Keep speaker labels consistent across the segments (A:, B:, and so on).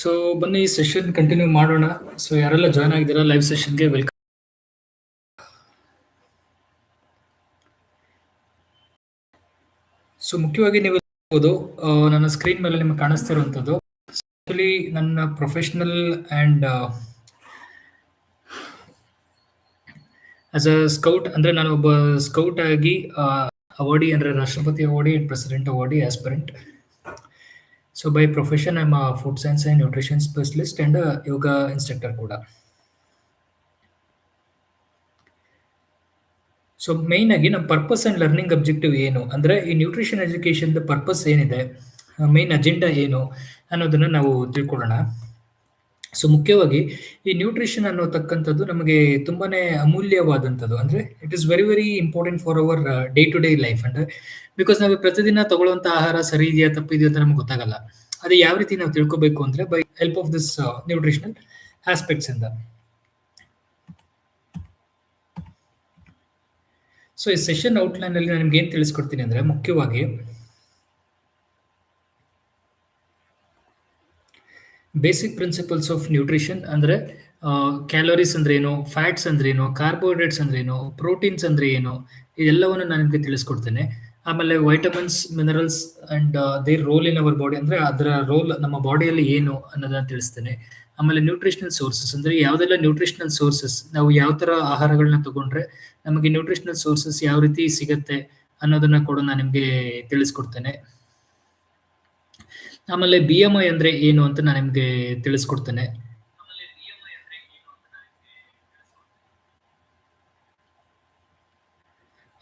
A: So ಬನ್ನಿ session continue ಮಾಡೋಣ. So ಯಾರೆಲ್ಲ ಜಾಯ್ನ್ ಆಗಿದ್ದೀರಾ ಲೈವ್ ಸೆಷನ್ಗೆ ವೆಲ್ಕಮ್. ಸೊ ಮುಖ್ಯವಾಗಿ ನೀವು ನೋಡಬಹುದು, ನನ್ನ ಸ್ಕ್ರೀನ್ ಮೇಲೆ ನಿಮಗೆ ಕಾಣಿಸ್ತಿರುವಂಥದ್ದು ಆಕ್ಚುಲಿ ನನ್ನ professional and as a scout, ಅಂದರೆ ನಾನು ಒಬ್ಬ ಸ್ಕೌಟ್ ಆಗಿ ಅವಾರ್ಡಿ ಅಂದರೆ ರಾಷ್ಟ್ರಪತಿ awardee and president awardee aspirant. So by profession I am food science and nutrition specialist and yoga instructor ಕೂಡ. ಸೊ ಮೇಯ್ನ್ ಆಗಿ ನಮ್ಮ ಪರ್ಪಸ್ ಅಂಡ್ ಲರ್ನಿಂಗ್ ಅಬ್ಜೆಕ್ಟಿವ್ ಏನು ಅಂದ್ರೆ, ಈ ನ್ಯೂಟ್ರಿಷನ್ ಎಜುಕೇಶನ್ ಪರ್ಪಸ್ ಏನಿದೆ, ಮೇನ್ ಅಜೆಂಡಾ ಏನು ಅನ್ನೋದನ್ನ ನಾವು ತಿಳ್ಕೊಳ್ಳೋಣ. ಸೊ ಮುಖ್ಯವಾಗಿ ಈ ನ್ಯೂಟ್ರಿಷನ್ ಅನ್ನೋತಕ್ಕಂಥದ್ದು ನಮಗೆ ತುಂಬಾನೇ ಅಮೂಲ್ಯವಾದಂಥದ್ದು. ಅಂದ್ರೆ it is very very important for our day to day life. ಅಂದ್ರೆ ಬಿಕಾಸ್ ನಾವು ಪ್ರತಿದಿನ ತಗೊಳ್ಳುವಂತ ಆಹಾರ ಸರಿ ಇದೆಯಾ ತಪ್ಪಿದೆಯಾ ಅಂತ ನಮ್ಗೆ ಗೊತ್ತಾಗಲ್ಲ. ಅದೇ ಯಾವ ರೀತಿ ನಾವು ತಿಳ್ಕೊಬೇಕು ಅಂದ್ರೆ by help of this nutritional aspects ಇಂದ. ಸೊ ಈ ಸೆಷನ್ ಔಟ್ಲೈನ್ ಅಲ್ಲಿ ನಾನು ನಿಮ್ಗೆ ಏನ್ ತಿಳಿಸ್ಕೊಡ್ತೀನಿ ಅಂದ್ರೆ, ಮುಖ್ಯವಾಗಿ ಬೇಸಿಕ್ ಪ್ರಿನ್ಸಿಪಲ್ಸ್ ಆಫ್ ನ್ಯೂಟ್ರಿಷನ್ ಅಂದ್ರೆ ಕ್ಯಾಲೋರೀಸ್ ಅಂದ್ರೆ ಏನು, ಫ್ಯಾಟ್ಸ್ ಅಂದ್ರೆ ಏನು, ಕಾರ್ಬೋಹೈಡ್ರೇಟ್ಸ್ ಅಂದ್ರೆ ಏನು, ಪ್ರೋಟೀನ್ಸ್ ಅಂದ್ರೆ ಏನು, ಇದೆಲ್ಲವನ್ನು ನಾನು ನಿಮಗೆ ತಿಳಿಸ್ಕೊಡ್ತೇನೆ. ಆಮೇಲೆ vitamins, minerals and their role in our body, ಅಂದ್ರೆ ಅದರ ರೋಲ್ ನಮ್ಮ ಬಾಡಿಯಲ್ಲಿ ಏನು ಅನ್ನೋದನ್ನ ತಿಳಿಸ್ತೇನೆ. ಆಮೇಲೆ ನ್ಯೂಟ್ರಿಷನಲ್ ಸೋರ್ಸಸ್ ಅಂದ್ರೆ ಯಾವ್ದೆಲ್ಲ ನ್ಯೂಟ್ರಿಷನಲ್ ಸೋರ್ಸಸ್, ನಾವು ಯಾವ ತರ ಆಹಾರಗಳನ್ನ ತಗೊಂಡ್ರೆ ನಮಗೆ ನ್ಯೂಟ್ರಿಷನಲ್ ಸೋರ್ಸಸ್ ಯಾವ ರೀತಿ ಸಿಗತ್ತೆ ಅನ್ನೋದನ್ನ ಕೂಡ ನಾನು ನಿಮ್ಗೆ ತಿಳಿಸ್ಕೊಡ್ತೇನೆ. ಆಮೇಲೆ BMI ಅಂದ್ರೆ ಏನು ಅಂತ ನಾನು ನಿಮ್ಗೆ ತಿಳಿಸ್ಕೊಡ್ತೇನೆ.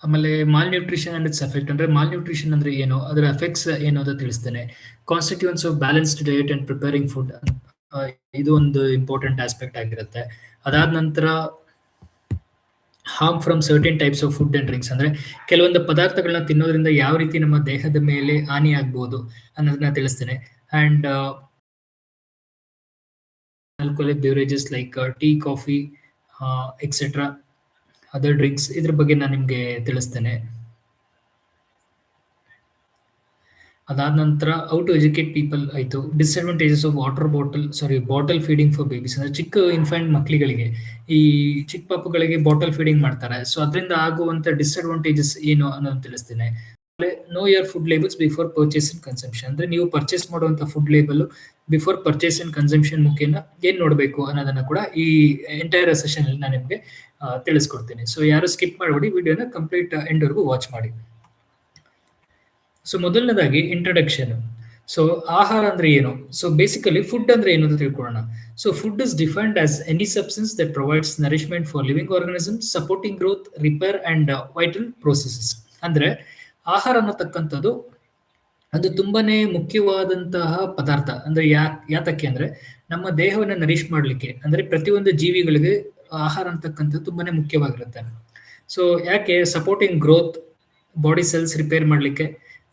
A: ಆಮೇಲೆ malnutrition and its effect ಅಂದ್ರೆ ಮಾಲ್ ನ್ಯೂಟ್ರಿಷನ್ ಅಂದ್ರೆ ಏನು, ಅದರ ಎಫೆಕ್ಟ್ಸ್ ಏನು ಅಂತ ತಿಳಿಸ್ತೇನೆ. Constituents of balanced diet and preparing food, ಇದು ಒಂದು ಇಂಪಾರ್ಟೆಂಟ್ ಆಸ್ಪೆಕ್ಟ್ ಆಗಿರುತ್ತೆ. ಅದಾದ ನಂತರ harm from certain types of food and drinks, ಅಂದ್ರೆ ಕೆಲವೊಂದು ಪದಾರ್ಥಗಳನ್ನ ತಿನ್ನೋದ್ರಿಂದ ಯಾವ ರೀತಿ ನಮ್ಮ ದೇಹದ ಮೇಲೆ ಹಾನಿ ಆಗ್ಬೋದು ಅನ್ನೋದನ್ನ ತಿಳಿಸ್ತೇನೆ. And alcoholic beverages like tea, coffee, etcetera other drinks, ಇದ್ರ ಬಗ್ಗೆ ನಾನು ನಿಮ್ಗೆ ತಿಳಿಸ್ತೇನೆ. ಅದಾದ ನಂತರ ಹೌ ಟು ಎಜುಕೇಟ್ ಪೀಪಲ್ ಆಯ್ತು. Disadvantages of bottle feeding for babies, ಅಂದ್ರೆ ಚಿಕ್ಕ ಇನ್ಫ್ಯಾಂಟ್ ಮಕ್ಕಳಿಗಳಿಗೆ, ಈ ಚಿಕ್ಕ ಪಾಪುಗಳಿಗೆ ಬಾಟಲ್ ಫೀಡಿಂಗ್ ಮಾಡ್ತಾರೆ. ಸೊ ಅದರಿಂದ ಆಗುವಂತ ಡಿಸ್ಅಡ್ವಾಂಟೇಜಸ್ ಏನು ಅನ್ನೋದು ತಿಳಿಸ್ತೇನೆ. Know your food labels before purchase and consumption, ಅಂದ್ರೆ ನೀವು ಪರ್ಚೇಸ್ ಮಾಡುವಂತ food label before purchase and consumption ಮುಖೇನ ಏನ್ ನೋಡಬೇಕು ಅನ್ನೋದನ್ನ ಕೂಡ ಈ ಎಂಟೈರ್ ಸೆಷನ್ ಅಲ್ಲಿ ನಾನು ನಿಮ್ಗೆ ತಿಳಿಸ್ಕೊಡ್ತೀನಿ. ಸೊ ಯಾರು ಸ್ಕಿಪ್ ಮಾಡಬೇಡಿ, ವಿಡಿಯೋನ ಕಂಪ್ಲೀಟ್ ಎಂಡ್ ವರೆಗೂ ವಾಚ್ ಮಾಡಿ. ಸೊ ಮೊದಲನೇದಾಗಿ ಇಂಟ್ರಡಕ್ಷನ್. ಸೊ ಆಹಾರ ಅಂದ್ರೆ ಏನು, ಸೊ ಬೇಸಿಕಲಿ ಫುಡ್ ಅಂದ್ರೆ ಏನು ಅಂತ ತಿಳ್ಕೊಳ್ಳೋಣ. So food is defined as any substance that provides nourishment for living organism, supporting growth, repair and vital processes. ಅಂದ್ರೆ ಆಹಾರ ಅನ್ನತಕ್ಕಂಥದ್ದು ಅದು ತುಂಬಾನೇ ಮುಖ್ಯವಾದಂತಹ ಪದಾರ್ಥ. ಅಂದ್ರೆ ಯಾತಕ್ಕೆ ಅಂದ್ರೆ ನಮ್ಮ ದೇಹವನ್ನ ನರಿಶ್ ಮಾಡ್ಲಿಕ್ಕೆ, ಅಂದ್ರೆ ಪ್ರತಿಯೊಂದು ಜೀವಿಗಳಿಗೆ ಆಹಾರ ಅಂತಕ್ಕಂಥದ್ದು ತುಂಬಾನೇ ಮುಖ್ಯವಾಗಿರುತ್ತೆ. ಸೊ ಯಾಕೆ, supporting growth, body cells repair ಮಾಡ್ಲಿಕ್ಕೆ,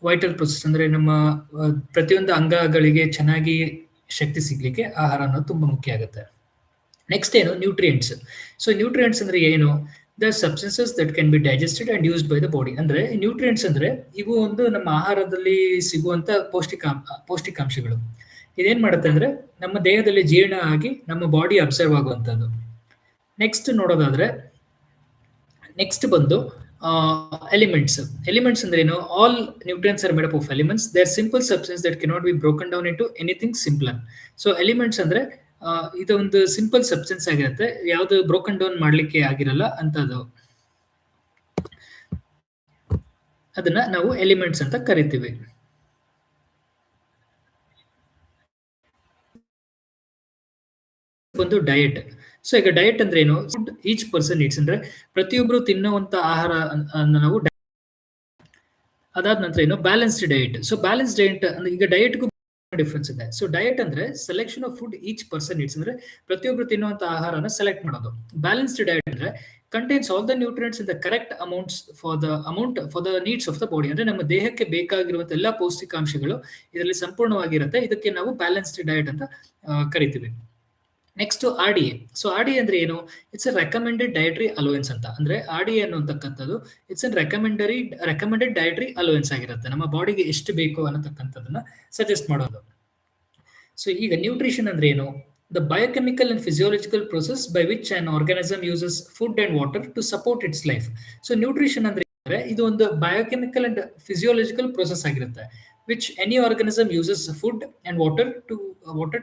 A: ವೈಟಲ್ ಪ್ರೊಸೆಸ್ ಅಂದ್ರೆ ನಮ್ಮ ಪ್ರತಿಯೊಂದು ಅಂಗಗಳಿಗೆ ಚೆನ್ನಾಗಿ ಶಕ್ತಿ ಸಿಗ್ಲಿಕ್ಕೆ ಆಹಾರ ಅನ್ನೋದು ತುಂಬಾ ಮುಖ್ಯ ಆಗುತ್ತೆ. ನೆಕ್ಸ್ಟ್ ಏನು, ನ್ಯೂಟ್ರಿಯೆಂಟ್ಸ್. ಸೊ ನ್ಯೂಟ್ರಿಯೆಂಟ್ಸ್ ಅಂದ್ರೆ ಏನು, the substances that can be digested and used by the body. ಅಂದ್ರೆ ನ್ಯೂಟ್ರಿಯೆಂಟ್ಸ್ ಅಂದ್ರೆ ಇವು ಒಂದು ನಮ್ಮ ಆಹಾರದಲ್ಲಿ ಸಿಗುವಂತ ಪೌಷ್ಟಿಕಾಂಶಗಳು. ಇದೇನ್ ಮಾಡುತ್ತೆ ಅಂದ್ರೆ ನಮ್ಮ ದೇಹದಲ್ಲಿ ಜೀರ್ಣ ಆಗಿ ನಮ್ಮ ಬಾಡಿ ಅಬ್ಸರ್ವ್ ಆಗುವಂತದ್ದು. ನೆಕ್ಸ್ಟ್ ನೋಡೋದಾದ್ರೆ, ನೆಕ್ಸ್ಟ್ ಬಂದು ಎಲಿಮೆಂಟ್ಸ್. ಎಲಿಮೆಂಟ್ಸ್ ಅಂದ್ರೆ ಏನು, all nutrients R made up of elements, they are simple substance that cannot be broken down into anything simpler. So elements ಅಂದ್ರೆ ಇದೊಂದು ಸಿಂಪಲ್ ಸಬ್ಸ್ಟೆನ್ಸ್ ಆಗಿರುತ್ತೆ, ಯಾವ್ದು ಬ್ರೋಕನ್ ಡೌನ್ ಮಾಡ್ಲಿಕ್ಕೆ ಆಗಿರಲ್ಲ ಅಂತದ್ದು, ಅದನ್ನ ನಾವು ಎಲಿಮೆಂಟ್ಸ್ ಅಂತ ಕರಿತೀವಿ. ಒಂದು ಡಯಟ್. ಸೊ ಈಗ ಡಯಟ್ ಅಂದ್ರೆ ಏನು, ಫುಡ್ ಈಚ್ ಪರ್ಸನ್ ನೀಡ್ಸ್, ಅಂದ್ರೆ ಪ್ರತಿಯೊಬ್ರು ತಿನ್ನುವಂತ ಆಹಾರ ನಾವು. ಅದಾದ ನಂತರ ಏನು, balanced diet. So balance diet ಅಂದ್ರೆ ಈಗ ಡಯಟ್ಗೂ ಡಿಫ್ರೆನ್ಸ್ ಇದೆ. ಸೊ ಡಯಟ್ ಅಂದ್ರೆ selection of food each person needs, ಅಂದ್ರೆ ಪ್ರತಿಯೊಬ್ರು ತಿನ್ನುವಂತ ಆಹಾರನ ಸೆಲೆಕ್ಟ್ ಮಾಡೋದು. ಬ್ಯಾಲೆನ್ಸ್ಡ್ ಡಯಟ್ ಅಂದ್ರೆ contains all the nutrients in the correct amounts for the needs of the body, ಅಂದ್ರೆ ನಮ್ಮ ದೇಹಕ್ಕೆ ಬೇಕಾಗಿರುವಂತ ಎಲ್ಲಾ ಪೌಷ್ಟಿಕಾಂಶಗಳು ಇದರಲ್ಲಿ ಸಂಪೂರ್ಣವಾಗಿರುತ್ತೆ. ಇದಕ್ಕೆ ನಾವು ಬ್ಯಾಲೆನ್ಸ್ಡ್ ಡಯಟ್ ಅಂತ ಕರಿತೀವಿ. Next RDA. ಸೊ RDA ಅಂದ್ರೆ ಏನು, it's a recommended dietary allowance ಅಂತ. ಅಂದ್ರೆ RDA ಅನ್ನುವಂತಕ್ಕಂಥದ್ದು it's an recommended dietary allowance ಆಗಿರುತ್ತೆ, ನಮ್ಮ ಬಾಡಿಗೆ ಎಷ್ಟು ಬೇಕು ಅನ್ನತಕ್ಕಂಥದ್ದನ್ನ ಸಜೆಸ್ಟ್ ಮಾಡೋದು. ಸೊ ಈಗ ನ್ಯೂಟ್ರಿಷನ್ ಅಂದ್ರೆ ಏನು? The biochemical and physiological process by which an organism uses food and water to support its life. So nutrition ಅಂದ್ರೆ ಇದು ಒಂದು ಬಯೋಕೆಮಿಕಲ್ ಅಂಡ್ ಫಿಸಿಯೋಲಜಿಕಲ್ ಪ್ರೊಸೆಸ್ ಆಗಿರುತ್ತೆ, which any organism uses food and water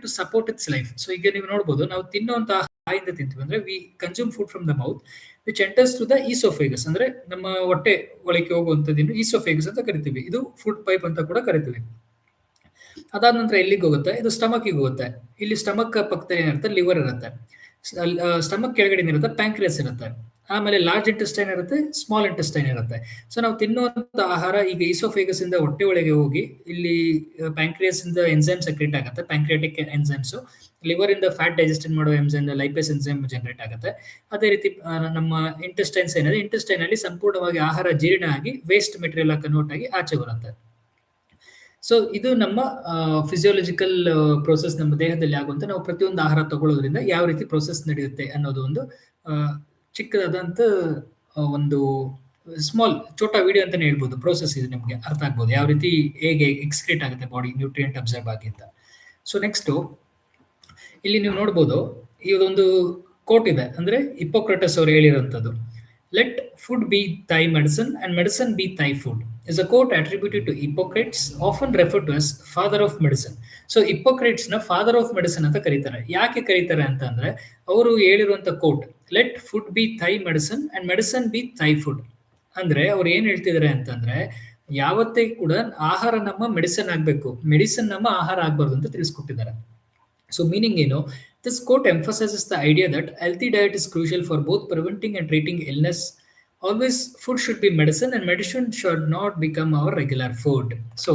A: to support its life. So ಈಗ ನೀವು ನೋಡಬಹುದು, ನಾವು ತಿನ್ನುವಂತಹ ಬಾಯಿಂದ ತಿಂತೀವಿ ಅಂದ್ರೆ we consume food from the mouth which enters to the oesophagus, ಅಂದ್ರೆ ನಮ್ಮ ಹೊಟ್ಟೆ ಒಳಗೆ ಹೋಗುವಂತದ್ದು ಈಸೋಫೇಗಸ್ ಅಂತ ಕರಿತೀವಿ. ಇದು ಫುಡ್ ಪೈಪ್ ಅಂತ ಕೂಡ ಕರಿತೀವಿ. ಅದಾದ ನಂತರ ಎಲ್ಲಿಗೆ ಹೋಗುತ್ತೆ? ಇದು ಸ್ಟಮಕ್ಕಿಗೆ ಹೋಗುತ್ತೆ. ಇಲ್ಲಿ ಸ್ಟಮಕ್ ಪಕ್ಕದಲ್ಲಿ ಏನಿರುತ್ತೆ? ಲಿವರ್ ಇರುತ್ತೆ. ಸ್ಟಮಕ್ ಕೆಳಗಡೆ ಏನಿರುತ್ತೆ? ಪ್ಯಾಂಕ್ರಿಯಸ್ ಇರುತ್ತೆ. ಆಮೇಲೆ ಲಾರ್ಜ್ ಇಂಟೆಸ್ಟೈನ್ ಇರುತ್ತೆ, ಸ್ಮಾಲ್ ಇಂಟೆಸ್ಟೈನ್ ಇರುತ್ತೆ. ಸೊ ನಾವು ತಿನ್ನುವಂತ ಆಹಾರ ಈಗ ಈಸೋಫೇಗಸ್ ಇಂದ ಹೊಟ್ಟೆ ಒಳಗೆ ಹೋಗಿ ಇಲ್ಲಿ ಪ್ಯಾಂಕ್ರಿಯಸ್ ಇಂದ ಎನ್ಸೈಮ್ ಸೆಕ್ರೇಟ್ ಆಗುತ್ತೆ, ಪ್ಯಾಂಕ್ರಿಯಾಟಿಕ್ ಎನ್ಸೈಮ್ಸ್. ಲಿವರ್ ಇಂದ ಫ್ಯಾಟ್ ಡೈಜೆಸ್ಟನ್ ಮಾಡೋ ಎಂಸೈಮ್ ಲೈಪೇಸ್ ಎನ್ಸೈಮ್ ಜನರೇಟ್ ಆಗುತ್ತೆ. ಅದೇ ರೀತಿ ನಮ್ಮ ಇಂಟೆಸ್ಟೈನ್ಸ್ ಏನಿದೆ, ಇಂಟೆಸ್ಟೈನ್ ಅಲ್ಲಿ ಸಂಪೂರ್ಣವಾಗಿ ಆಹಾರ ಜೀರ್ಣ ಆಗಿ ವೇಸ್ಟ್ ಮೆಟೀರಿಯಲ್ ಕನ್ವರ್ಟ್ ಆಗಿ ಆಚೆ ಬರುತ್ತೆ. ಸೊ ಇದು ನಮ್ಮ ಫಿಸಿಯೋಲಜಿಕಲ್ ಪ್ರೋಸೆಸ್ ನಮ್ಮ ದೇಹದಲ್ಲಿ ಆಗುವಂತ ನಾವು ಪ್ರತಿಯೊಂದು ಆಹಾರ ತಗೊಳ್ಳೋದ್ರಿಂದ ಯಾವ ರೀತಿ ಪ್ರೋಸೆಸ್ ನಡೆಯುತ್ತೆ ಅನ್ನೋದು ಒಂದು ಚಿಕ್ಕದಾದಂತ ಒಂದು ಸ್ಮಾಲ್ ಚೋಟಾ ವಿಡಿಯೋ ಅಂತಾನೆ ಹೇಳ್ಬೋದು. ಪ್ರೋಸೆಸ್ ಇದು ನಿಮ್ಗೆ ಅರ್ಥ ಆಗ್ಬೋದು ಯಾವ ರೀತಿ ಹೇಗೆ ಎಕ್ಸ್ಕ್ರೀಟ್ ಆಗುತ್ತೆ ಬಾಡಿ ನ್ಯೂಟ್ರಿಯೆಂಟ್ ಅಬ್ಸರ್ವ್ ಆಗಿ ಅಂತ. ಸೊ ನೆಕ್ಸ್ಟ್ ಇಲ್ಲಿ ನೀವು ನೋಡ್ಬೋದು, ಇದೊಂದು ಕೋಟ್ ಇದೆ, ಅಂದ್ರೆ ಹಿಪ್ಪೋಕ್ರಟಸ್ ಅವರು ಹೇಳಿರುವಂತದ್ದು. Let food be thy medicine and medicine be thy food is a quote attributed to Hippocrates, often referred to as father of medicine. So Hippocrates ನ ಫಾದರ್ ಆಫ್ ಮೆಡಿಸಿನ್ ಅಂತ ಕರೀತಾರೆ. ಯಾಕೆ ಕರೀತಾರೆ ಅಂತ ಅಂದ್ರೆ, ಅವರು ಹೇಳಿರುವಂತ quote let food be thy medicine and medicine be thy food. ಅಂದ್ರೆ ಅವ್ರು ಏನ್ ಹೇಳ್ತಿದಾರೆ ಅಂತಂದ್ರೆ, ಯಾವತ್ತೇ ಕೂಡ ಆಹಾರ ನಮ್ಮ ಮೆಡಿಸಿನ್ ಆಗ್ಬೇಕು, ಮೆಡಿಸಿನ್ ನಮ್ಮ ಆಹಾರ ಆಗ್ಬಾರ್ದು ಅಂತ ತಿಳಿಸ್ಕೊಟ್ಟಿದ್ದಾರೆ. ಸೊ ಮೀನಿಂಗ್ ಏನು? This quote emphasizes the idea that healthy diet is crucial for both preventing and treating illness. Always food should be medicine and medicine should not become our regular food. So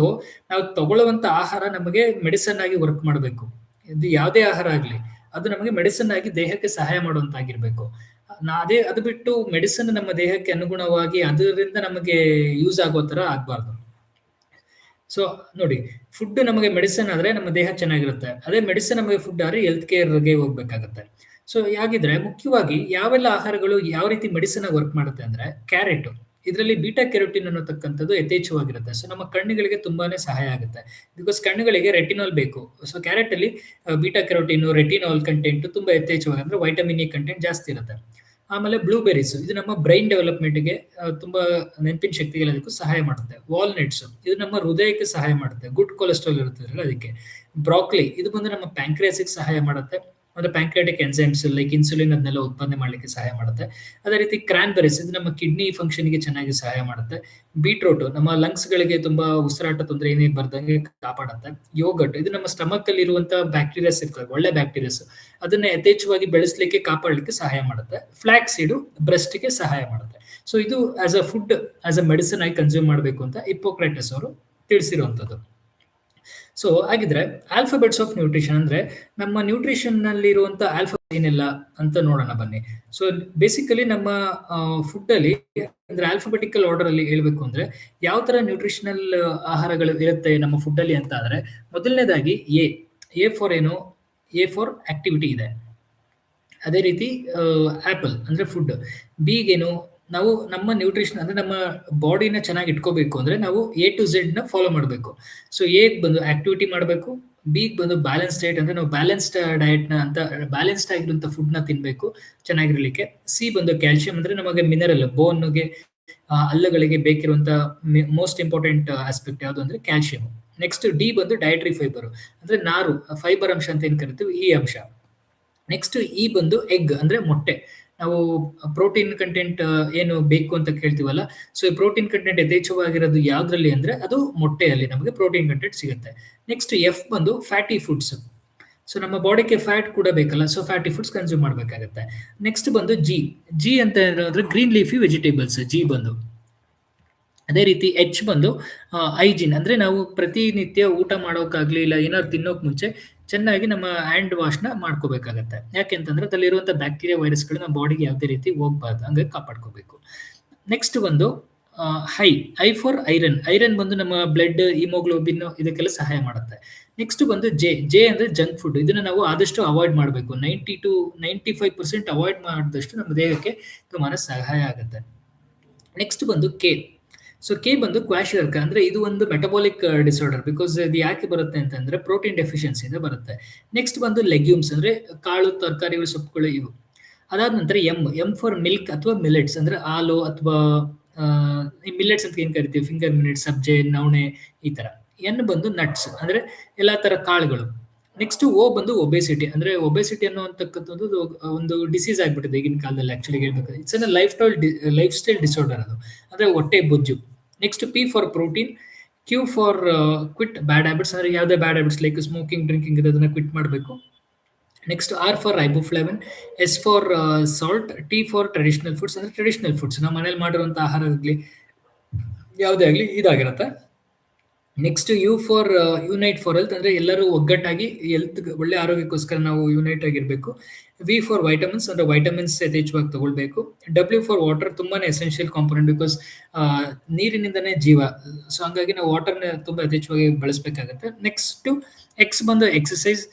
A: ನಾವು ತಗೊಳ್ಳುವಂತ ಆಹಾರ ನಮಗೆ medicine ಆಗಿ work ಮಾಡಬೇಕು. ಇದು ಯಾವುದೇ ಆಹಾರ ಆಗಲಿ, ಅದು ನಮಗೆ ಮೆಡಿಸನ್ ಆಗಿ ದೇಹಕ್ಕೆ ಸಹಾಯ ಮಾಡುವಂತಾಗಿರ್ಬೇಕು. ಅದು ಬಿಟ್ಟು ಮೆಡಿಸನ್ ನಮ್ಮ ದೇಹಕ್ಕೆ ಅನುಗುಣವಾಗಿ ಅದರಿಂದ ನಮಗೆ ಯೂಸ್ ಆಗೋ ತರ ಆಗ್ಬಾರ್ದು. ಸೊ ನೋಡಿ, ಫುಡ್ ನಮಗೆ ಮೆಡಿಸಿನ್ ಆದ್ರೆ ನಮ್ಮ ದೇಹ ಚೆನ್ನಾಗಿರುತ್ತೆ, ಅದೇ ಮೆಡಿಸಿನ್ ನಮಗೆ ಫುಡ್ ಆದ್ರೆ ಹೆಲ್ತ್ ಕೇರ್ಗೆ ಹೋಗ್ಬೇಕಾಗತ್ತೆ. ಸೊ ಹಾಗಿದ್ರೆ ಮುಖ್ಯವಾಗಿ ಯಾವೆಲ್ಲ ಆಹಾರಗಳು ಯಾವ ರೀತಿ ಮೆಡಿಸಿನ್ ಆಗಿ ವರ್ಕ್ ಮಾಡುತ್ತೆ ಅಂದ್ರೆ, ಕ್ಯಾರೆಟ್, ಇದರಲ್ಲಿ ಬೀಟಾ ಕೆರೋಟಿನ್ ಅನ್ನತಕ್ಕಂಥದ್ದು ಯಥೇಚ್ಛವಾಗಿರುತ್ತೆ. ಸೊ ನಮ್ಮ ಕಣ್ಣುಗಳಿಗೆ ತುಂಬಾನೇ ಸಹಾಯ ಆಗುತ್ತೆ, ಬಿಕಾಸ್ ಕಣ್ಣುಗಳಿಗೆ ರೆಟಿನಾಲ್ ಬೇಕು. ಸೊ ಕ್ಯಾರೆಟ್ ಅಲ್ಲಿ ಬೀಟಾ ಕೆರೋಟಿನ್, ರೆಟಿನಾಲ್ ಕಂಟೆಂಟ್ ತುಂಬಾ ಯಥೇಚ್ಛವಾಗಿ, ಅಂದ್ರೆ ವೈಟಮಿನ್ ಇ ಕಂಟೆಂಟ್ ಜಾಸ್ತಿ ಇರುತ್ತೆ. ಆಮೇಲೆ ಬ್ಲೂಬೆರೀಸ್, ಇದು ನಮ್ಮ ಬ್ರೈನ್ ಡೆವಲಪ್ಮೆಂಟ್ಗೆ ತುಂಬಾ ನೆನಪಿನ ಶಕ್ತಿಗೆ ಸಹಾಯ ಮಾಡುತ್ತೆ. ವಾಲ್ನಟ್ಸ್, ಇದು ನಮ್ಮ ಹೃದಯಕ್ಕೆ ಸಹಾಯ ಮಾಡುತ್ತೆ, ಗುಡ್ ಕೊಲೆಸ್ಟ್ರಾಲ್ ಇರುತ್ತೆ ಅದಕ್ಕೆ. ಬ್ರಾಕ್ಲಿ, ಇದು ಬಂದು ನಮ್ಮ ಪ್ಯಾಂಕ್ರಿಯಾಸಿಗೆ ಸಹಾಯ ಮಾಡುತ್ತೆ, ಅಂದ್ರೆ ಪ್ಯಾಂಕ್ರಿಯಾಟಿಕ್ ಎನ್ಸೈಮ್ಸ್ ಲೈಕ್ ಇನ್ಸುಲಿನ್ ಅದನ್ನೆಲ್ಲ ಉತ್ಪಾದನೆ ಮಾಡ್ಲಿಕ್ಕೆ ಸಹಾಯ ಮಾಡುತ್ತೆ. ಅದೇ ರೀತಿ ಕ್ರಾನ್ಬೆರೀಸ್, ಇದು ನಮ್ಮ ಕಿಡ್ನಿ ಫಂಕ್ಷನ್ಗೆ ಚೆನ್ನಾಗಿ ಸಹಾಯ ಮಾಡುತ್ತೆ. ಬೀಟ್ರೂಟ್ ನಮ್ಮ ಲಂಗ್ಸ್ ಗಳಿಗೆ ತುಂಬಾ ಉಸಿರಾಟ ತೊಂದರೆ ಏನೇ ಬರ್ದಂಗೆ ಕಾಪಾಡುತ್ತೆ. ಯೋಗಟ್, ಇದು ನಮ್ಮ ಸ್ಟಮಕ್ ಅಲ್ಲಿ ಇರುವಂತ ಬ್ಯಾಕ್ಟೀರಿಯಾಸ್ ಇರ್ತವೆ, ಒಳ್ಳೆ ಬ್ಯಾಕ್ಟೀರಿಯಾಸ್, ಅದನ್ನ ಯಥೇಚ್ಛವಾಗಿ ಬೆಳೆಸಲಿಕ್ಕೆ ಕಾಪಾಡಲಿಕ್ಕೆ ಸಹಾಯ ಮಾಡುತ್ತೆ. ಫ್ಲಾಕ್ಸ್ ಸೀಡು ಬ್ರೆಸ್ಟ್ಗೆ ಸಹಾಯ ಮಾಡುತ್ತೆ. ಸೊ ಇದು as a food, as a medicine ಆಗಿ ಕನ್ಸ್ಯೂಮ್ ಮಾಡಬೇಕು ಅಂತ ಹಿಪ್ಪೋಕ್ರೇಟಸ್ ಅವರು ತಿಳಿಸಿರುವಂತದ್ದು. ಸೊ ಹಾಗಿದ್ರೆ ಆಲ್ಫಾಬೆಟ್ಸ್ ಆಫ್ ನ್ಯೂಟ್ರಿಷನ್ ಅಂದ್ರೆ ನಮ್ಮ ನ್ಯೂಟ್ರಿಷನ್ ನಲ್ಲಿ ಇರುವಂತ ಆಲ್ಫಾಬೆಟ್ ಏನೆಲ್ಲ ಅಂತ ನೋಡೋಣ ಬನ್ನಿ. ಸೊ ಬೇಸಿಕಲಿ ನಮ್ಮ ಫುಡ್ ಅಲ್ಲಿ ಅಂದ್ರೆ ಆಲ್ಫಾಬೆಟಿಕಲ್ ಆರ್ಡರ್ ಅಲ್ಲಿ ಹೇಳ್ಬೇಕು ಅಂದ್ರೆ ಯಾವ ತರ ನ್ಯೂಟ್ರಿಷನಲ್ ಆಹಾರಗಳು ಇರುತ್ತೆ ನಮ್ಮ ಫುಡ್ ಅಲ್ಲಿ ಅಂತ ಅಂದ್ರೆ, ಮೊದಲನೇದಾಗಿ ಎ ಫಾರ್ ಏನು? ಎ ಫಾರ್ ಆಕ್ಟಿವಿಟಿ ಇದೆ. ಅದೇ ರೀತಿ ಆಪಲ್ ಅಂದ್ರೆ ಫುಡ್. ಬಿಗೇನು? ನಾವು ನಮ್ಮ ನ್ಯೂಟ್ರಿಷನ್ ಅಂದ್ರೆ ನಮ್ಮ ಬಾಡಿನ ಚೆನ್ನಾಗಿ ಇಟ್ಕೋಬೇಕು ಅಂದ್ರೆ ನಾವು ಎ ಟು ಝೆಡ್ ನ ಫಾಲೋ ಮಾಡಬೇಕು. ಸೊ ಎ ಬಂದು ಆಕ್ಟಿವಿಟಿ ಮಾಡಬೇಕು, ಬಿ ಬಂದು ಬ್ಯಾಲೆನ್ಸ್ ಡಯಟ್ ಅಂದ್ರೆ ನಾವು ಬ್ಯಾಲೆನ್ಸ್ಡ್ ಡಯಟ್ ನ ಅಂತ ಬ್ಯಾಲೆನ್ಸ್ಡ್ ಆಗಿರುವಂತ ಫುಡ್ ನ ತಿನ್ಬೇಕು ಚೆನ್ನಾಗಿರ್ಲಿಕ್ಕೆ. ಸಿ ಬಂದು ಕ್ಯಾಲ್ಸಿಯಂ, ಅಂದ್ರೆ ನಮಗೆ ಮಿನರಲ್, ಬೋನ್ಗೆ ಹಲ್ಲುಗಳಿಗೆ ಬೇಕಿರುವಂತ ಮೋಸ್ಟ್ ಇಂಪಾರ್ಟೆಂಟ್ ಆಸ್ಪೆಕ್ಟ್ ಯಾವುದು ಅಂದ್ರೆ ಕ್ಯಾಲ್ಸಿಯಂ. ನೆಕ್ಸ್ಟ್ ಡಿ ಬಂದು ಡಯಟ್ರಿ ಫೈಬರ್, ಅಂದ್ರೆ ನಾರು, ಫೈಬರ್ ಅಂಶ ಅಂತ ಏನ್ ಕರಿತೀವಿ, ಈ ಅಂಶ. ನೆಕ್ಸ್ಟ್ ಇ ಬಂದು ಎಗ್, ಅಂದ್ರೆ ಮೊಟ್ಟೆ. ನಾವು ಪ್ರೋಟೀನ್ ಕಂಟೆಂಟ್ ಏನು ಬೇಕು ಅಂತ ಕೇಳ್ತೀವಲ್ಲ, ಸೊ ಈ ಪ್ರೋಟೀನ್ ಕಂಟೆಂಟ್ ಯಥೇಚ್ಛವಾಗಿರೋದು ಯಾವ್ದ್ರಲ್ಲಿ ಅಂದ್ರೆ ಅದು ಮೊಟ್ಟೆಯಲ್ಲಿ ನಮಗೆ ಪ್ರೋಟೀನ್ ಕಂಟೆಂಟ್ ಸಿಗುತ್ತೆ. ನೆಕ್ಸ್ಟ್ ಎಫ್ ಬಂದು ಫ್ಯಾಟಿ ಫುಡ್ಸ್. ಸೊ ನಮ್ಮ ಬಾಡಿಗೆ ಫ್ಯಾಟ್ ಕೂಡ ಬೇಕಲ್ಲ, ಸೊ ಫ್ಯಾಟಿ ಫುಡ್ಸ್ ಕನ್ಸ್ಯೂಮ್ ಮಾಡ್ಬೇಕಾಗುತ್ತೆ. ನೆಕ್ಸ್ಟ್ ಬಂದು ಜಿ ಅಂತ ಹೇಳಿದ್ರೆ ಗ್ರೀನ್ ಲೀಫಿ ವೆಜಿಟೇಬಲ್ಸ್, ಜಿ ಬಂದು. ಅದೇ ರೀತಿ ಎಚ್ ಬಂದು ಹೈಜಿನ್, ಅಂದ್ರೆ ನಾವು ಪ್ರತಿನಿತ್ಯ ಊಟ ಮಾಡೋಕ್ಕಾಗ್ಲಿ ಇಲ್ಲ ಏನಾದ್ರು ತಿನ್ನೋಕ್ ಮುಂಚೆ ಚೆನ್ನಾಗಿ ನಮ್ಮ ಹ್ಯಾಂಡ್ ವಾಶ್ ನ ಮಾಡ್ಕೋಬೇಕಾಗತ್ತೆ. ಯಾಕೆಂತಂದ್ರೆ ಅದರಲ್ಲಿರುವಂತ ಬ್ಯಾಕ್ಟೀರಿಯಾ ವೈರಸ್ಗಳು ನಮ್ಮ ಬಾಡಿಗೆ ಯಾವುದೇ ರೀತಿ ಹೋಗ್ಬಾರ್ದು, ಹಂಗಾಗಿ ಕಾಪಾಡ್ಕೋಬೇಕು. ನೆಕ್ಸ್ಟ್ ಬಂದು ಐ ಫಾರ್ ಐರನ್. ಐರನ್ ಬಂದು ನಮ್ಮ ಬ್ಲಡ್, ಹಿಮೋಗ್ಲೋಬಿನ್ ಇದಕ್ಕೆಲ್ಲ ಸಹಾಯ ಮಾಡುತ್ತೆ. ನೆಕ್ಸ್ಟ್ ಬಂದು ಜೆ ಅಂದ್ರೆ ಜಂಕ್ ಫುಡ್. ಇದನ್ನ ನಾವು ಆದಷ್ಟು ಅವಾಯ್ಡ್ ಮಾಡಬೇಕು. 90 to 95% ಅವಾಯ್ಡ್ ಮಾಡಿದಷ್ಟು ನಮ್ಮ ದೇಹಕ್ಕೆ ತುಂಬಾನೇ ಸಹಾಯ ಆಗುತ್ತೆ. ನೆಕ್ಸ್ಟ್ ಬಂದು ಕೆ. ಸೊ ಕೆ ಬಂದು ಕ್ವಾಶಿಯರ್ಕ ಅಂದ್ರೆ ಇದು ಒಂದು ಮೆಟಬಾಲಿಕ್ ಡಿಸಾರ್ಡರ್. ಬಿಕಾಸ್ ಇದು ಯಾಕೆ ಬರುತ್ತೆ ಅಂತಂದ್ರೆ ಪ್ರೋಟೀನ್ ಡೆಫಿಷಿಯನ್ಸಿಯಿಂದ ಬರುತ್ತೆ. ನೆಕ್ಸ್ಟ್ ಬಂದು ಲೆಗ್ಯೂಮ್ಸ್ ಅಂದ್ರೆ ಕಾಳು, ತರಕಾರಿಗಳು, ಸೊಪ್ಪುಗಳು ಇವು. ಅದಾದ ನಂತರ ಎಂ ಫಾರ್ ಮಿಲ್ಕ್ ಅಥವಾ ಮಿಲೆಟ್ಸ್ ಅಂದ್ರೆ ಹಾಲು ಅಥವಾ ಈ ಮಿಲೆಟ್ಸ್ ಅಂತ ಏನ್ ಕರಿತೀವಿ, ಫಿಂಗರ್ ಮಿಲೆಟ್ಸ್, ಸಬ್ಜೆ, ನವಣೆ ಈ ತರ. ಎನ್ ಬಂದು ನಟ್ಸ್ ಅಂದ್ರೆ ಎಲ್ಲಾ ತರ ಕಾಳುಗಳು. ನೆಕ್ಸ್ಟ್ ಓ ಬಂದು ಒಬೆಸಿಟಿ ಅಂದ್ರೆ ಒಬೆಸಿಟಿ ಅನ್ನುವಂತಕ್ಕಂಥದ್ದು ಒಂದು ಡಿಸೀಸ್ ಆಗ್ಬಿಟ್ಟಿದೆ ಈಗಿನ ಕಾಲದಲ್ಲಿ. ಆಕ್ಚುಲಿ ಹೇಳ್ಬೇಕಾದ್ರೆ it's a lifestyle disorder ಅದು, ಅಂದ್ರೆ ಹೊಟ್ಟೆ ಬೊಜ್ಜು. Next P for protein, Q for quit bad habits ಅಂದ್ರೆ ಯಾವುದೇ bad habits like smoking, drinking ಇರೋದನ್ನ ಕ್ವಿಟ್ ಮಾಡಬೇಕು. Next R for riboflavin, S for salt, T for traditional foods ಅಂದ್ರೆ traditional foods ನಾವು ಮನೇಲಿ ಮಾಡಿರುವಂತಹ ಆಹಾರ ಆಗಲಿ ಯಾವುದೇ ಆಗಲಿ ಇದಾಗಿರುತ್ತೆ. Next U for unite for health ಅಂದ್ರೆ ಎಲ್ಲರೂ ಒಗ್ಗಟ್ಟಾಗಿ ಹೆಲ್ತ್ ಒಳ್ಳೆ ಆರೋಗ್ಯಕ್ಕೋಸ್ಕರ ನಾವು ಯುನೈಟ್ ಆಗಿರ್ಬೇಕು. ವಿ ಫಾರ್ ವೈಟಮಿನ್ಸ್ ಅಂದ್ರೆ ವೈಟಮಿನ್ಸ್ ಯಥೇಚ್ಛವಾಗಿ ತಗೊಳ್ಬೇಕು. ಡಬ್ಲ್ಯೂ ಫಾರ್ ವಾಟರ್ ತುಂಬಾನೇ ಎಸೆನ್ಷಿಯಲ್ ಕಾಂಪೊನೆಂಟ್, ಬಿಕಾಸ್ ನೀರಿನಿಂದನೇ ಜೀವ. ಸೊ ಹಂಗಾಗಿ ನಾವು ವಾಟರ್ನ ತುಂಬಾ ಯಥೇಚ್ಛವಾಗಿ ಬಳಸಬೇಕಾಗತ್ತೆ. ನೆಕ್ಸ್ಟ್ ಎಕ್ಸ್ ಬಂದು ಎಕ್ಸಸೈಸ್.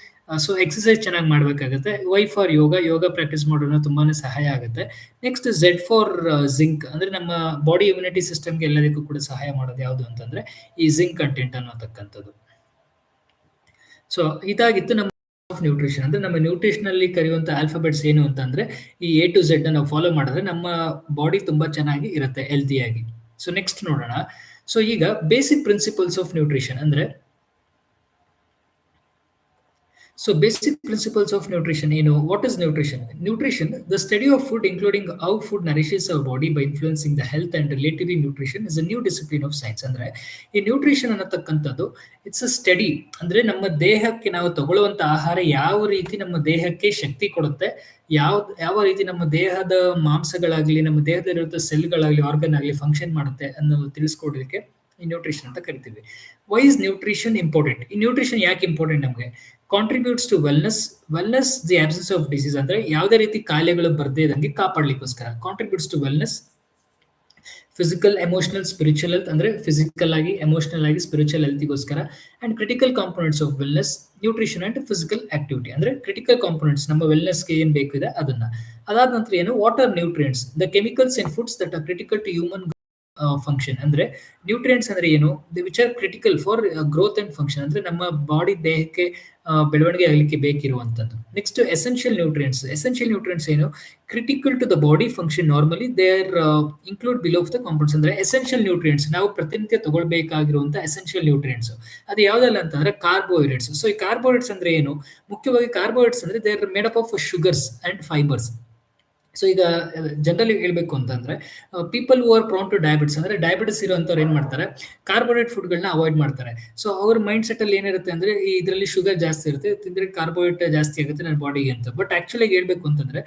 A: ಸೊ ಎಕ್ಸಸೈಸ್ ಚೆನ್ನಾಗಿ ಮಾಡಬೇಕಾಗುತ್ತೆ. ವೈ ಫಾರ್ ಯೋಗ ಪ್ರಾಕ್ಟೀಸ್ ಮಾಡೋಣ ತುಂಬಾನೇ ಸಹಾಯ ಆಗುತ್ತೆ. ನೆಕ್ಸ್ಟ್ ಝೆಡ್ ಫಾರ್ ಜಿಂಕ್ ಅಂದ್ರೆ ನಮ್ಮ ಬಾಡಿ ಇಮ್ಯುನಿಟಿ ಸಿಸ್ಟಮ್ಗೆ ಎಲ್ಲದಕ್ಕೂ ಕೂಡ ಸಹಾಯ ಮಾಡೋದು ಯಾವುದು ಅಂತಂದ್ರೆ ಈ ಜಿಂಕ್ ಕಂಟೆಂಟ್ ಅನ್ನೋತಕ್ಕಂಥದ್ದು. ಸೊ ಇದಾಗಿತ್ತು ನಮ್ಮ ನ್ಯೂಟ್ರಿಷನ್. ಅಂದ್ರೆ ನಮ್ಮ ನ್ಯೂಟ್ರಿಷನ್ ಅಲ್ಲಿ ಕರೆಯುವಂತ ಆಲ್ಫಾಬೆಟ್ಸ್ ಏನು ಅಂತಂದ್ರೆ ಈ ಎ ಟು ಝೆಡ್ ನಾವು ಫಾಲೋ ಮಾಡಿದ್ರೆ ನಮ್ಮ ಬಾಡಿ ತುಂಬಾ ಚೆನ್ನಾಗಿ ಇರುತ್ತೆ, ಹೆಲ್ತಿಯಾಗಿ. ಸೊ ನೆಕ್ಸ್ಟ್ ನೋಡೋಣ. ಸೊ ಈಗ ಬೇಸಿಕ್ ಪ್ರಿನ್ಸಿಪಲ್ಸ್ ಆಫ್ ನ್ಯೂಟ್ರಿಷನ್ ಅಂದ್ರೆ basic principles of nutrition. What is nutrition? Nutrition, the study of food, including how food nourishes our body by influencing the health and related nutrition, is a new discipline of science. ಅಂದ್ರೆ ಈ nutrition ಅನ್ನತಕ್ಕಂಥದ್ದು it's a study. ಅಂದ್ರೆ ನಮ್ಮ ದೇಹಕ್ಕೆ ನಾವು ತಗೊಳ್ಳುವಂತ ಆಹಾರ ಯಾವ ರೀತಿ ನಮ್ಮ ದೇಹಕ್ಕೆ ಶಕ್ತಿ ಕೊಡುತ್ತೆ, ಯಾವ ರೀತಿ ನಮ್ಮ ದೇಹದ ಮಾಂಸಗಳಾಗ್ಲಿ, ನಮ್ಮ ದೇಹದಲ್ಲಿರುವಂತಹ ಸೆಲ್ಗಳಾಗ್ಲಿ, ಆರ್ಗನ್ ಆಗಲಿ ಫಂಕ್ಷನ್ ಮಾಡುತ್ತೆ ಅನ್ನೋದು ತಿಳಿಸ್ಕೊಡ್ಲಿಕ್ಕೆ ಈ ನ್ಯೂಟ್ರಿಷನ್ ಅಂತ ಕರಿತೀವಿ. Why is nutrition important? ಈ ನ್ಯೂಟ್ರಿಷನ್ ಯಾಕೆ ಇಂಪಾರ್ಟೆಂಟ್ ನಮಗೆ? Contributes to wellness the absence of disease ಅಂದ್ರೆ ಯಾವುದೇ ರೀತಿ ಕಾಯಿಲೆಗಳು ಬರ್ದೇ ಇದ್ದಂಗೆ ಕಾಪಾಡ್ಲಿಕ್ಕೋಸ್ಕರ. Contributes to wellness, physical, emotional, spiritual health ಅಂದ್ರೆ ಫಿಸಿಕಲ್ ಆಗಿ, ಎಮೋಷನಲ್ ಆಗಿ, ಸ್ಪಿರಿಚುವಲ್ ಹೆಲ್ತ್ಗೋಸ್ಕರ. And critical components of wellness, nutrition and physical activity ಅಂದ್ರೆ ಕ್ರಿಟಿಕಲ್ ಕಾಂಪೋನೆಂಟ್ಸ್ ನಮ್ಮ ವೆಲ್ನೆಸ್ಗೆ ಏನ್ ಬೇಕಿದೆ ಅದನ್ನ. ಅದಾದ ನಂತರ water nutrients, the chemicals in foods that are critical to human function. ಅಂದ್ರೆ ನ್ಯೂಟ್ರಿಯೆಂಟ್ಸ್ ಅಂದ್ರೆ which are critical for growth and function ಅಂದ್ರೆ ನಮ್ಮ ಬಾಡಿ ದೇಹಕ್ಕೆ ಬೆಳವಣಿಗೆ ಆಗಲಿಕ್ಕೆ ಬೇಕಿರುವಂತದ್ದು. Next essential nutrients critical to the body function normally they are include below the compounds. ಅಂದ್ರೆ essential nutrients ನಾವು ಪ್ರತಿನಿತ್ಯ ತಗೊಳ್ಬೇಕಾಗಿರುವಂತಹ ಎಸೆನ್ಷಿಯಲ್ ನ್ಯೂಟ್ರಿಯೆಂಟ್ಸ್ ಅದು ಯಾವ್ದಲ್ಲ ಅಂತಂದ್ರೆ ಕಾರ್ಬೋಹೈಡ್ರೇಟ್ಸ್. ಸೊ ಈ ಕಾರ್ಬೋಹೈಡ್ರೇಟ್ಸ್ ಅಂದ್ರೆ ಮುಖ್ಯವಾಗಿ ಕಾರ್ಬೋಹೈಡ್ರೇಟ್ಸ್ ಅಂದ್ರೆ they are made up of sugars and fibres. So ಈಗ ಜನರಲಿ ಹೇಳ್ಬೇಕು ಅಂತಂದ್ರೆ people who are prone two diabetes ಅಂದ್ರೆ ಡಯಾಬಿಟಿಸ್ ಇರುವಂತವ್ರು ಏನ್ ಮಾಡ್ತಾರೆ, ಕಾರ್ಬೋಹೈಡ್ರೇಟ್ ಫುಡ್ಗಳನ್ನ ಅವಾಯ್ಡ್ ಮಾಡ್ತಾರೆ. ಸೊ ಅವ್ರ ಮೈಂಡ್ ಸೆಟ್ ಅಲ್ಲಿ ಏನಿರುತ್ತೆ ಅಂದ್ರೆ ಇದರಲ್ಲಿ ಶುಗರ್ ಜಾಸ್ತಿ ಇರುತ್ತೆ, ತಿಂದ್ರೆ ಕಾರ್ಬೋಹೈಡ್ರೇಟ್ ಜಾಸ್ತಿ ಆಗುತ್ತೆ ನನ್ನ ಬಾಡಿಗೆ ಅಂತ. ಬಟ್ ಆಕ್ಚುಲಿ ಹೇಳ್ಬೇಕು ಅಂತಂದ್ರೆ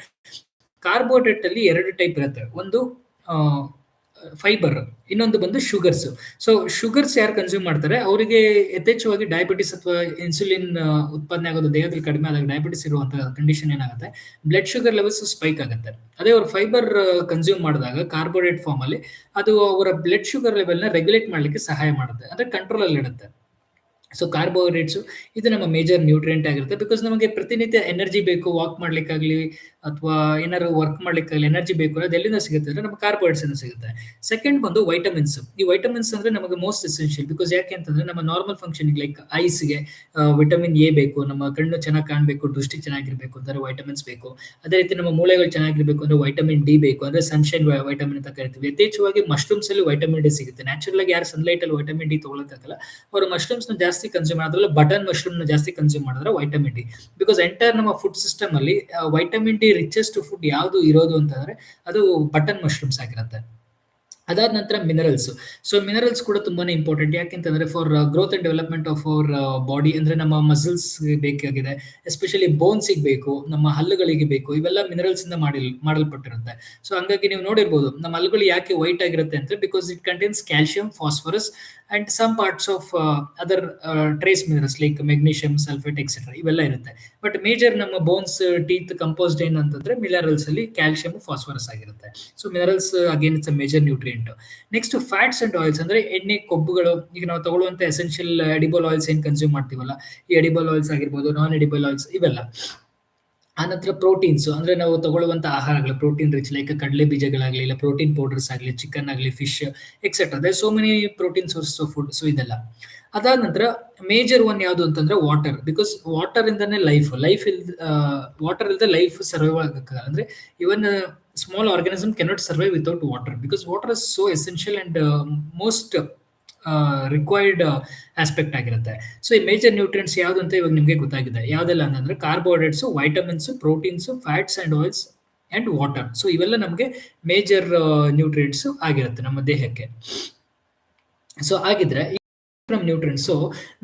A: ಕಾರ್ಬೋಹೈಡ್ರೇಟ್ ಅಲ್ಲಿ 2 ಟೈಪ್ ಇರುತ್ತೆ. ಒಂದು ಫೈಬರ್, ಇನ್ನೊಂದು ಬಂದು ಶುಗರ್ಸ್. ಸೊ ಶುಗರ್ಸ್ ಯಾರು ಕನ್ಸ್ಯೂಮ್ ಮಾಡ್ತಾರೆ ಅವರಿಗೆ ಯಥೇಚ್ಛವಾಗಿ ಡಯಾಬಿಟಿಸ್ ಅಥವಾ ಇನ್ಸುಲಿನ್ ಉತ್ಪಾದನೆ ಆಗೋದು ದೇಹದಲ್ಲಿ ಕಡಿಮೆ ಆದಾಗ ಡಯಾಬಿಟಿಸ್ ಇರುವಂತಹ ಕಂಡೀಷನ್ ಏನಾಗುತ್ತೆ, ಬ್ಲಡ್ ಶುಗರ್ ಲೆವೆಲ್ಸ್ ಸ್ಪೈಕ್ ಆಗುತ್ತೆ. ಅದೇ ಅವರು ಫೈಬರ್ ಕನ್ಸ್ಯೂಮ್ ಮಾಡಿದಾಗ ಕಾರ್ಬೋಹೈಡ್ರೇಟ್ ಫಾರ್ಮ್ ಅಲ್ಲಿ ಅದು ಅವರ ಬ್ಲಡ್ ಶುಗರ್ ಲೆವೆಲ್ ನ ರೆಗ್ಯುಲೇಟ್ ಮಾಡ್ಲಿಕ್ಕೆ ಸಹಾಯ ಮಾಡುತ್ತೆ, ಅಂದ್ರೆ ಕಂಟ್ರೋಲ್ ಅಲ್ಲಿ ಇಡುತ್ತೆ. ಸೊ ಕಾರ್ಬೋಹೈಡ್ರೇಟ್ಸ್ ಇದು ನಮ್ಮ ಮೇಜರ್ ನ್ಯೂಟ್ರಿಯೆಂಟ್ ಆಗಿರುತ್ತೆ. ಬಿಕಾಸ್ ನಮಗೆ ಪ್ರತಿನಿತ್ಯ ಎನರ್ಜಿ ಬೇಕು, ವಾಕ್ ಮಾಡ್ಲಿಕ್ಕಾಗ್ಲಿ ಅಥವಾ ಏನಾದ್ರು ವರ್ಕ್ ಮಾಡ್ಲಿಕ್ಕಾಗಲಿ ಎನರ್ಜಿ ಬೇಕು ಅನ್ನೋದು ಎಲ್ಲಿಂದ ಸಿಗುತ್ತೆ ಅಂದ್ರೆ ನಮಗೆ ಕಾರ್ಬೋಹೈಡ್ರೇಟ್ಸ್ ಇಂದ ಸಿಗುತ್ತೆ. ಸೆಕೆಂಡ್ ಬಂದು ವೈಟಮಿನ್ಸ್. ಈ ವೈಟಮಿನ್ಸ್ ಅಂದ್ರೆ ನಮಗೆ ಮೋಸ್ಟ್ ಎಸೆನ್ಷಿಯಲ್. ಬಿಕಾಸ್ ಯಾಕೆ ಅಂತಂದ್ರೆ ನಮ್ಮ ನಾರ್ಮಲ್ ಫಂಕ್ಷನಿಂಗ್ ಲೈಕ್ ಐಸ್ಗೆ ವಿಟಮಿನ್ ಎ ಬೇಕು, ನಮ್ಮ ಕಣ್ಣು ಚೆನ್ನಾಗಿ ಕಾಣಬೇಕು, ದೃಷ್ಟಿ ಚೆನ್ನಾಗಿರ್ಬೇಕು ಅಂದ್ರೆ ವೈಟಮಿನ್ಸ್ ಬೇಕು. ಅದೇ ರೀತಿ ನಮ್ಮ ಮೂಳೆಗಳು ಚೆನ್ನಾಗಿರ್ಬೇಕು ಅಂದ್ರೆ ವೈಟಮಿನ್ ಡಿ ಬೇಕು, ಅಂದ್ರೆ ಸನ್ಶೈನ್ ವೈಟಮಿನ್ ಅಂತ ಕರಿತೀವಿ. ಯಥೇಚ್ಛವಾಗಿ ಮಶ್ರೂಮ್ಸ್ ಅಲ್ಲಿ ವೈಟಮಿನ್ ಡಿ ಸಿಗುತ್ತೆ. ನ್ಯಾಚುರಲ್ ಆಗಿ ಯಾರು ಸನ್ಲೈಟ್ ಅಲ್ಲಿ ವೈಟಮಿನ್ ಡಿ ತಗೊಳಕ್ಕಾಗಲ್ಲ ಅವರು ಮಶ್ರೂಮ್ಸ್ ನ ಜಾಸ್ತಿ ಕನ್ಸ್ಯೂಮ್ ಮಾಡಿದ್ರೆ, ಬಟನ್ ಮಶ್ರೂಮ್ ನ ಜಾಸ್ತಿ ಕನ್ಸ್ಯೂಮ್ ಮಾಡಿದ್ರೆ ವೈಟಮಿನ್ ಡಿ. ಬಿಕಾಸ್ ಎಂಟೈರ್ ನಮ್ಮ ಫುಡ್ ಸಿಸ್ಟಮ್ ಅಲ್ಲಿ ವೈಟಮಿನ್ ಡಿ ರಿಚೆಸ್ಟ್ ಫುಡ್ ಯಾವುದು ಇರೋದು ಅಂತಂದ್ರೆ ಅದು ಬಟನ್ ಮಶ್ರೂಮ್ಸ್ ಆಗಿರುತ್ತೆ. ಅದಾದ ನಂತರ ಮಿನರಲ್ಸ್. ಸೊ ಮಿನರಲ್ಸ್ ಕೂಡ ತುಂಬಾನೇ ಇಂಪಾರ್ಟೆಂಟ್. ಯಾಕೆಂತಂದ್ರೆ for growth and development of our body ಅಂದ್ರೆ ನಮ್ಮ ಮಸಲ್ಸ್ ಬೇಕಾಗಿದೆ, ಎಸ್ಪೆಷಲಿ ಬೋನ್ಸ್ ಬೇಕು, ನಮ್ಮ ಹಲ್ಲುಗಳಿಗೆ ಬೇಕು. ಇವೆಲ್ಲ ಮಿನರಲ್ಸ್ ಇಂದ ಮಾಡಲ್ಪಟ್ಟಿರುತ್ತೆ. ಸೊ ಹಂಗಾಗಿ ನೀವು ನೋಡಿರ್ಬೋದು ನಮ್ಮ ಹಲ್ಲುಗಳು ಯಾಕೆ ವೈಟ್ ಆಗಿರುತ್ತೆ ಅಂತ, because it contains calcium, phosphorus and some parts of other trace minerals like magnesium, sulphate etcetera ಇವೆಲ್ಲ ಇರುತ್ತೆ. ಬಟ್ ಮೇಜರ್ ನಮ್ಮ ಬೋನ್ಸ್, ಟೀತ್ ಕಂಪೋಸ್ಡ್ ಏನ್ ಅಂತಂದ್ರೆ ಮಿನರಲ್ಸ್ ಅಲ್ಲಿ ಕ್ಯಾಲ್ಸಿಯಂ, ಫಾಸ್ಫರಸ್ ಆಗಿರುತ್ತೆ. So minerals again it's a major nutrient. Next fats and oils ಅಂದ್ರೆ ಎಣ್ಣೆ, ಕೊಬ್ಬುಗಳು. ಈಗ ನಾವು ತಗೊಳ್ಳುವಂತ ಎಸೆನ್ಷಿಯಲ್ ಎಡಿಬಲ್ ಆಯಿಲ್ಸ್ ಏನ್ ಕನ್ಸ್ಯೂಮ್ ಮಾಡ್ತೀವಲ್ಲ, ಈ ಎಡಿಬಲ್ ಆಯಿಲ್ಸ್ ಆಗಿರ್ಬೋದು, ನಾನ್ ಎಡಿಬಲ್ ಆಯಿಲ್ಸ್ ಇವೆಲ್ಲ. ಆನಂತರ ಪ್ರೋಟೀನ್ಸ್ ಅಂದ್ರೆ ನಾವು ತಗೊಳ್ಳುವಂತ ಆಹಾರಗಳು ಪ್ರೋಟೀನ್ ರಿಚ್ ಲೈಕ್ ಕಡಲೆ ಬೀಜಗಳಾಗ್ಲಿ ಇಲ್ಲ ಪ್ರೋಟೀನ್ ಪೌಡರ್ಸ್ ಆಗಲಿ ಚಿಕನ್ ಆಗಲಿ fish etcetera they so many protein sources of food. So ಇದೆಲ್ಲ ಅದಾದ ನಂತರ ಮೇಜರ್ ಒನ್ ಯಾವುದು ಅಂತಂದ್ರೆ ವಾಟರ್. ಬಿಕಾಸ್ ವಾಟರ್ ಇಂದಾನೆ ಲೈಫ್ ವಾಟರ್ ಇಲ್ದೆ ಲೈಫ್ ಸರ್ವೈವ್ ಆಗಕ್ಕೆ ಅಂದ್ರೆ even small organism cannot survive without water because water is so essential and most required aspect ಆಗಿರುತ್ತೆ. ಸೊ ಈ ಮೇಜರ್ ನ್ಯೂಟ್ರಿಯೆಂಟ್ಸ್ ಯಾವ್ದು ಅಂತ ಇವಾಗ ನಿಮಗೆ ಗೊತ್ತಾಗಿದೆ. ಯಾವ್ದೆಲ್ಲ ಅಂತಂದ್ರೆ carbohydrates, vitamins, proteins, fats and oils and water. So ಇವೆಲ್ಲ ನಮಗೆ ಮೇಜರ್ ನ್ಯೂಟ್ರಿಯೆಂಟ್ಸ್ ಆಗಿರುತ್ತೆ ನಮ್ಮ ದೇಹಕ್ಕೆ. ಸೊ ಆಗಿದ್ರೆ ಫ್ರಮ್ ನ್ಯೂಟ್ರಿಯೆಂಟ್ಸ್, ಸೊ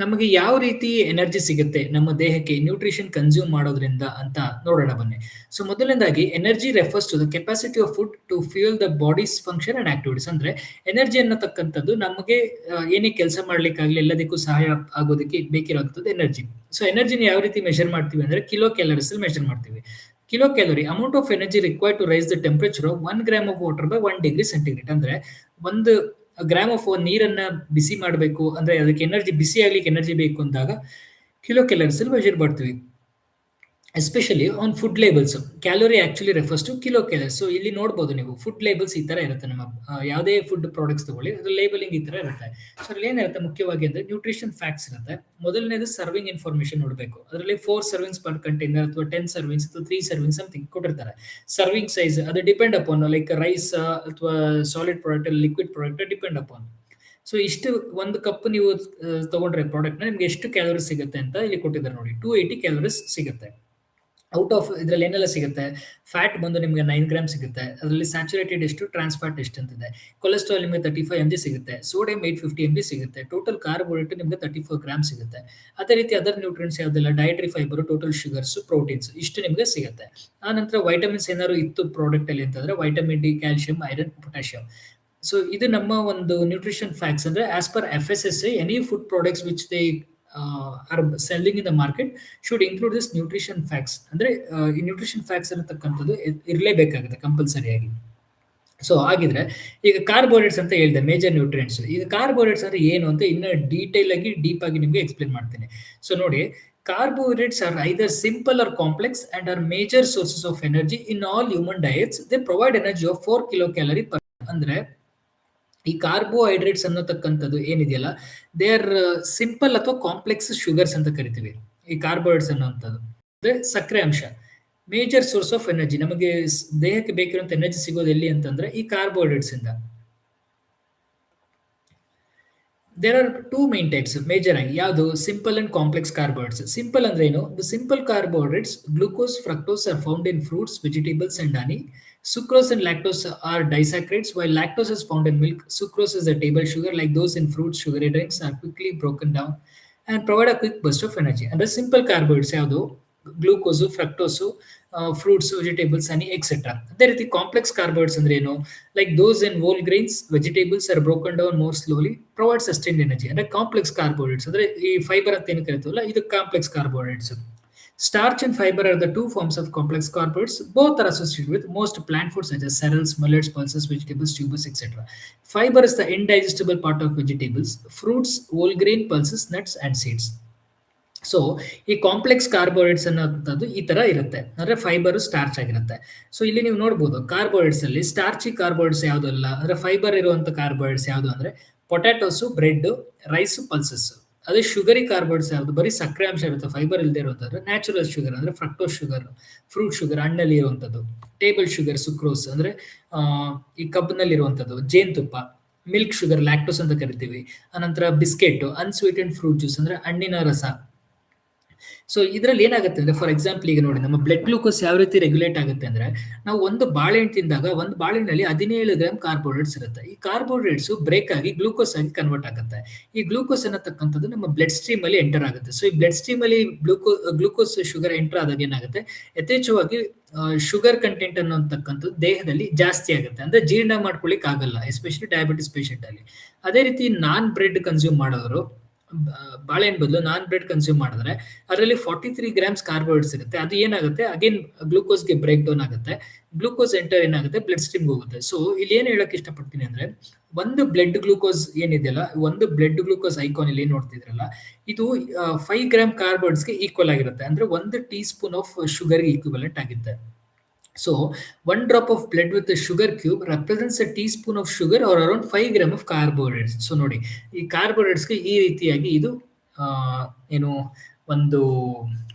A: ನಮಗೆ ಯಾವ ರೀತಿ ಎನರ್ಜಿ ಸಿಗುತ್ತೆ ನಮ್ಮ ದೇಹಕ್ಕೆ ನ್ಯೂಟ್ರಿಷನ್ ಕನ್ಸ್ಯೂಮ್ ಮಾಡೋದ್ರಿಂದ ಅಂತ ನೋಡೋಣ ಬನ್ನಿ. ಸೊ ಮೊದಲನೇದಾಗಿ energy refers to the capacity of food to fuel the body's function and activities. ಅಂದ್ರೆ ಎನರ್ಜಿ ಅನ್ನತಕ್ಕಂಥದ್ದು ನಮಗೆ ಏನೇ ಕೆಲಸ ಮಾಡ್ಲಿಕ್ಕಾಗ್ಲಿ ಎಲ್ಲದಕ್ಕೂ ಸಹಾಯ ಆಗೋದಕ್ಕೆ ಬೇಕಿರುವಂಥದ್ದು ಎನರ್ಜಿ. ಸೊ ಎನರ್ಜಿನ ಯಾವ ರೀತಿ ಮೆಷರ್ ಮಾಡ್ತೀವಿ ಅಂದ್ರೆ ಕಿಲೋ ಕ್ಯಾಲರೀಸ್ ಅಲ್ಲಿ ಮೆಷರ್ ಮಾಡ್ತೀವಿ. Kilocalorie amount of energy required to raise the temperature of 1 gram of water by 1 degree centigrade. ಅಂದ್ರೆ ಒಂದು ಗ್ರಾಮ್ ಆಫ್ ನೀರನ್ನ ಬಿಸಿ ಮಾಡಬೇಕು ಅಂದ್ರೆ ಅದಕ್ಕೆ ಎನರ್ಜಿ ಬಿಸಿ ಆಗ್ಲಿಕ್ಕೆ ಎನರ್ಜಿ ಬೇಕು ಅಂದಾಗ ಕಿಲೋ ಕ್ಯಾಲರೀಸ್ ಅಲ್ಲಿ ಮೆಜರ್ ಮಾಡ್ತೀವಿ. Especially on food labels calorie actually refers to kilo calories. So ಇಲ್ಲಿ ನೋಡಬಹುದು ನೀವು ಫುಡ್ ಲೇಬಲ್ಸ್ ಈ ತರ ಇರುತ್ತೆ. ನಮ್ಮ ಯಾವುದೇ ಫುಡ್ ಪ್ರಾಡಕ್ಟ್ಸ್ ತಗೊಳ್ಳಿ ಅದ್ರ ಲೇಬಲಿಂಗ್ ಈ ತರ ಇರುತ್ತೆ. ಸೊ ಅದ್ರಲ್ಲಿ ಏನಿರುತ್ತೆ ಮುಖ್ಯವಾಗಿ ಅಂದ್ರೆ ನ್ಯೂಟ್ರಿಷನ್ ಫ್ಯಾಕ್ಟ್ಸ್ ಇರುತ್ತೆ. ಮೊದಲನೇದು ಸರ್ವಿಂಗ್ ಇನ್ಫಾರ್ಮೇಶನ್ ನೋಡಬೇಕು. ಅದರಲ್ಲಿ 4 ಸರ್ವಿಂಗ್ಸ್ ಪರ್ ಕಂಟೈನರ್ ಅಥವಾ 10 ಸರ್ವಿಂಗ್ಸ್ ಅಥವಾ 3 ಸರ್ವಿಂಗ್ಸ್ ಸಮಥಿಂಗ್ ಕೊಟ್ಟಿರ್ತಾರೆ. ಸರ್ವಿಂಗ್ ಸೈಜ್ ಅದು ಡಿಪೆಂಡ್ ಅಪಾನ್ ಲೈಕ್ ರೈಸ್ ಅಥವಾ solid product liquid product depend upon. So ಇಷ್ಟು ಒಂದು ಕಪ್ ನೀವು ತಗೊಂಡ್ರೆ ಪ್ರಾಡಕ್ಟ್ ನ ನಿಮ್ಗೆ ಎಷ್ಟು ಕ್ಯಾಲೋರೀಸ್ ಸಿಗುತ್ತೆ ಅಂತ ಇಲ್ಲಿ ಕೊಟ್ಟಿದ್ದಾರೆ ನೋಡಿ. 280 ಕ್ಯಾಲೋರೀಸ್ ಸಿಗುತ್ತೆ. ಔಟ್ ಆಫ್ ಇದ್ರಲ್ಲಿ ಏನೆಲ್ಲ ಸಿಗುತ್ತೆ, ಫ್ಯಾಟ್ ಬಂದು ನಿಮಗೆ 9 ಗ್ರಾಮ್ ಸಿಗುತ್ತೆ. ಅದರಲ್ಲಿ ಸ್ಯಾಚುರೇಟೆಡ್ ಎಷ್ಟು, ಟ್ರಾನ್ಸ್ ಫ್ಯಾಟ್ ಎಷ್ಟು ಅಂತಿದೆ. ಕೊಲೆಸ್ಟ್ರಾಲ್ ನಿಮಗೆ 35 mg ಸಿಗುತ್ತೆ. ಸೋಡಿಯಂ 850 mg ಸಿಗುತ್ತೆ. ಟೋಟಲ್ ಕಾರ್ಬೋಹೈಡ್ರೇಟ್ ನಿಮಗೆ 34 ಗ್ರಾಮ್ ಸಿಗುತ್ತೆ. ಅದೇ ರೀತಿ ಅದರ್ ನ್ಯೂಟ್ರಿಯೆಂಟ್ಸ್ ಯಾವ್ದೆಲ್ಲ dietary fibre, total sugars, proteins ಇಷ್ಟು ನಿಮಗೆ ಸಿಗುತ್ತೆ. ಆ ನಂತರ ವೈಟಮಿನ್ಸ್ ಏನಾದ್ರು ಇತ್ತು ಪ್ರಾಡಕ್ಟ್ ಅಲ್ಲಿ ಅಂತಂದ್ರೆ vitamin D, calcium, iron, potassium. So ಇದು ನಮ್ಮ ಒಂದು ನ್ಯೂಟ್ರಿಷನ್ ಫ್ಯಾಕ್ಟ್ಸ್. ಅಂದ್ರೆ as per FSSAI any food products which they are selling in the market should include this nutrition facts. ಅಂದ್ರೆ ಈ ನ್ಯೂಟ್ರಿಷನ್ ಫ್ಯಾಕ್ಟ್ಸ್ ಅನ್ನತಕ್ಕಂಥದ್ದು ಇರಲೇಬೇಕಾಗುತ್ತೆ ಕಂಪಲ್ಸರಿಯಾಗಿ. ಸೊ ಹಾಗಿದ್ರೆ ಈಗ ಕಾರ್ಬೋಹೈಡ್ರೇಟ್ಸ್ ಅಂತ ಹೇಳಿದೆ ಮೇಜರ್ ನ್ಯೂಟ್ರಿಯೆಂಟ್ಸ್. ಈಗ ಕಾರ್ಬೋಹೈಡ್ರೇಟ್ಸ್ ಅಂದ್ರೆ ಏನು ಅಂತ ಇನ್ನ ಡೀಟೇಲ್ ಆಗಿ ಡೀಪ್ ಆಗಿ ನಿಮಗೆ ಎಕ್ಸ್ಪ್ಲೇನ್ ಮಾಡ್ತೀನಿ. ಸೊ ನೋಡಿ, carbohydrates are either simple or complex and are major sources of energy in all human diets. They provide energy of 4 kilocalorie per. ಅಂದ್ರೆ ಈ ಕಾರ್ಬೋಹೈಡ್ರೇಟ್ಸ್ ಅನ್ನತಕ್ಕಂಥದ್ದು ಏನಿದೆಯಲ್ಲ ದೇ ಆರ್ ಸಿಂಪಲ್ ಅಥವಾ ಕಾಂಪ್ಲೆಕ್ಸ್ ಶುಗರ್ಸ್ ಅಂತ ಕರಿತೀವಿ. ಈ ಕಾರ್ಬೋಹೈಡ್ರೇಟ್ಸ್ ಅನ್ನುವಂಥದ್ದು ಅಂದ್ರೆ ಸಕ್ಕರೆ ಅಂಶ ಮೇಜರ್ ಸೋರ್ಸ್ ಆಫ್ ಎನರ್ಜಿ. ನಮಗೆ ದೇಹಕ್ಕೆ ಬೇಕಿರುವಂತ ಎನರ್ಜಿ ಸಿಗೋದು ಎಲ್ಲಿ ಅಂತಂದ್ರೆ ಈ ಕಾರ್ಬೋಹೈಡ್ರೇಟ್ಸ್ ಇಂದ. There are 2 main types major ಆಗಿ. ಯಾವುದು simple and complex carbohydrates. Simple ಅಂದ್ರೆ ಏನು, the simple carbohydrates glucose, fructose are found in fruits, vegetables and honey. Sucrose and lactose are disaccharides, while lactose is found in milk. Sucrose is a table sugar, like those in fruits. Sugary drinks are quickly broken down and provide a quick burst of energy. And the simple carbohydrates ಯಾವುದು glucose, ಫ್ರಕ್ಟೋಸು, fruits, vegetables, ಹನಿ etcetera. ಅದೇ ರೀತಿ complex carbohydrates ಅಂದ್ರೆ ಏನು, like ದೋಸ್ ಇನ್ hole grains, vegetables R broken down more slowly, provide sustained energy. ಅಂದ್ರೆ complex carbohydrates ಅಂದ್ರೆ ಈ fibre ಅಂತ ಏನು ಕರಿತೀವಲ್ಲ ಇದು complex carbohydrates. Starch and fiber are the 2 forms of complex carbohydrates. Both are associated with most plant foods such as cereals, millets, pulses, vegetables, tubers, etc. Fiber is the indigestible part of vegetables, fruits, whole grain, pulses, nuts and seeds. So ಈ complex carbohydrates ಅನ್ನೋದು ಈ ತರ ಇರುತ್ತೆ. ಅಂದ್ರೆ fibre starch ಆಗಿರುತ್ತೆ. So ಇಲ್ಲಿ ನೀವು ನೋಡಬಹುದು ಕಾರ್ಬೋಹೈಡ್ರೇಟ್ಸ್ ಅಲ್ಲಿ ಸ್ಟಾರ್ಚಿ ಕಾರ್ಬೋಹೈಡ್ರೇಟ್ಸ್ ಯಾವ್ದಲ್ಲ ಅಂದ್ರೆ ಫೈಬರ್ ಇರುವಂತ ಕಾರ್ಬೋಹೈಡ್ರೇಟ್ಸ್ ಯಾವ್ದು ಅಂದ್ರೆ ಪೊಟ್ಯಾಟೋಸು, ಬ್ರೆಡ್, ರೈಸ್, ಪಲ್ಸಸ್. ಅದೇ ಶುಗರಿ ಕಾರ್ಬೋಹೈಡ್ರೇಟ್ಸ್ ಯಾವುದು ಬರೀ ಸಕ್ಕರೆ ಅಂಶ ಇರುತ್ತೆ, ಫೈಬರ್ ಇಲ್ಲದೆ ಇರುವಂತಂದ್ರೆ ನ್ಯಾಚುರಲ್ ಶುಗರ್ ಅಂದ್ರೆ ಫ್ರಕ್ಟೋಸ್ ಶುಗರ್, ಫ್ರೂಟ್ ಶುಗರ್ ಹಣ್ಣಲ್ಲಿ ಇರುವಂತದ್ದು, ಟೇಬಲ್ ಶುಗರ್ ಸುಕ್ರೋಸ್ ಅಂದ್ರೆ ಈ ಕಬ್ಬಿನಲ್ಲಿ ಇರುವಂತದ್ದು, ಜೇನುತುಪ್ಪ, ಮಿಲ್ಕ್ ಶುಗರ್ ಲ್ಯಾಕ್ಟೋಸ್ ಅಂತ ಕರಿತೀವಿ. ಅನಂತರ ಬಿಸ್ಕೆಟ್, ಅನ್ಸ್ವೀಟೆಡ್ ಫ್ರೂಟ್ ಜ್ಯೂಸ್ ಅಂದ್ರೆ ಹಣ್ಣಿನ ರಸ. ಸೊ ಇದ್ರಲ್ಲಿ ಏನಾಗುತ್ತೆ ಅಂದ್ರೆ ಫಾರ್ ಎಕ್ಸಾಂಪಲ್ ಈಗ ನೋಡಿ ನಮ್ಮ ಬ್ಲಡ್ ಗ್ಲೂಕೋಸ್ ಯಾವ ರೀತಿ ರೆಗ್ಯುಲೇಟ್ ಆಗುತ್ತೆ ಅಂದ್ರೆ ನಾವು ಒಂದು ಬಾಳೆಹಣ್ಣು ತಿಂದಾಗ ಒಂದು ಬಾಳೆಹಣ್ಣಲ್ಲಿ 17 ಗ್ರಾಮ್ ಕಾರ್ಬೋಹೈಡ್ರೇಟ್ಸ್ ಇರುತ್ತೆ. ಈ ಕಾರ್ಬೋಹೈಡ್ರೇಟ್ಸ್ ಬ್ರೇಕ್ ಆಗಿ ಗ್ಲೂಕೋಸ್ ಆಗಿ ಕನ್ವರ್ಟ್ ಆಗುತ್ತೆ. ಈ ಗ್ಲೂಕೋಸ್ ಅನ್ನತಕ್ಕಂಥದ್ದು ನಮ್ಮ ಬ್ಲಡ್ ಸ್ಟ್ರೀಮ್ ಅಲ್ಲಿ ಎಂಟರ್ ಆಗುತ್ತೆ. ಸೊ ಈ ಬ್ಲಡ್ ಸ್ಟ್ರೀಮ್ ಅಲ್ಲಿ ಗ್ಲೂಕೋಸ್ ಶುಗರ್ ಎಂಟರ್ ಆದಾಗ ಏನಾಗುತ್ತೆ, ಯಥೇಚ್ಛವಾಗಿ ಶುಗರ್ ಕಂಟೆಂಟ್ ಅನ್ನೋತಕ್ಕಂಥದ್ದು ದೇಹದಲ್ಲಿ ಜಾಸ್ತಿ ಆಗುತ್ತೆ. ಅಂದ್ರೆ ಜೀರ್ಣ ಮಾಡ್ಕೊಳ್ಳಿಕ್ ಆಗಲ್ಲ, ಎಸ್ಪೆಷಲಿ ಡಯಾಬಿಟಿಸ್ ಪೇಷಂಟ್ ಅಲ್ಲಿ. ಅದೇ ರೀತಿ ನಾನ್ ಬ್ರೆಡ್ ಕನ್ಸ್ಯೂಮ್ ಮಾಡೋರು ಬಾಳೆಹಣ್ಣು ಬದಲು ನಾನ್ ಬ್ರೆಡ್ ಕನ್ಸ್ಯೂಮ್ ಮಾಡಿದ್ರೆ ಅದರಲ್ಲಿ 43 ಗ್ರಾಮ್ಸ್ ಕಾರ್ಬೋಹೈಡ್ರೇಟ್ಸ್ ಇರುತ್ತೆ. ಅದು ಏನಾಗುತ್ತೆ ಅಗೇನ್ ಗ್ಲೂಕೋಸ್‌ಗೆ ಬ್ರೇಕ್ ಡೌನ್ ಆಗುತ್ತೆ. ಗ್ಲೂಕೋಸ್ ಎಂಟರ್ ಏನಾಗುತ್ತೆ ಬ್ಲಡ್ ಸ್ಟ್ರೀಮ್‌ಗೆ ಹೋಗುತ್ತೆ. ಸೊ ಇಲ್ಲಿ ಏನು ಹೇಳಕ್ ಇಷ್ಟಪಡ್ತೀನಿ ಅಂದ್ರೆ ಒಂದು ಬ್ಲಡ್ ಗ್ಲೂಕೋಸ್ ಏನಿದೆಯಲ್ಲ, ಒಂದು ಬ್ಲಡ್ ಗ್ಲೂಕೋಸ್ ಐಕಾನ್ ಇಲ್ಲಿ ಏನ್ ನೋಡ್ತಿದ್ರಲ್ಲ, ಇದು 5 ಗ್ರಾಮ್ ಕಾರ್ಬೋಹೈಡ್ರೇಟ್ಸ್‌ಗೆ ಈಕ್ವಲ್ ಆಗಿರುತ್ತೆ. ಅಂದ್ರೆ 1 ಟೀ ಸ್ಪೂನ್ ಆಫ್ ಶುಗರ್‌ಗೆ ಈಕ್ವಿವಲೆಂಟ್ ಆಗುತ್ತೆ. So, 1 drop of blood with a sugar cube represents a teaspoon of sugar or around 5 gram of carbohydrates. So ನೋಡಿ, ಈ ಕಾರ್ಬೋಹೈಡ್ರೇಟ್ಸ್‌ಗೆ ಈ ರೀತಿಯಾಗಿ ಇದು ಆ, ಏನು ಒಂದು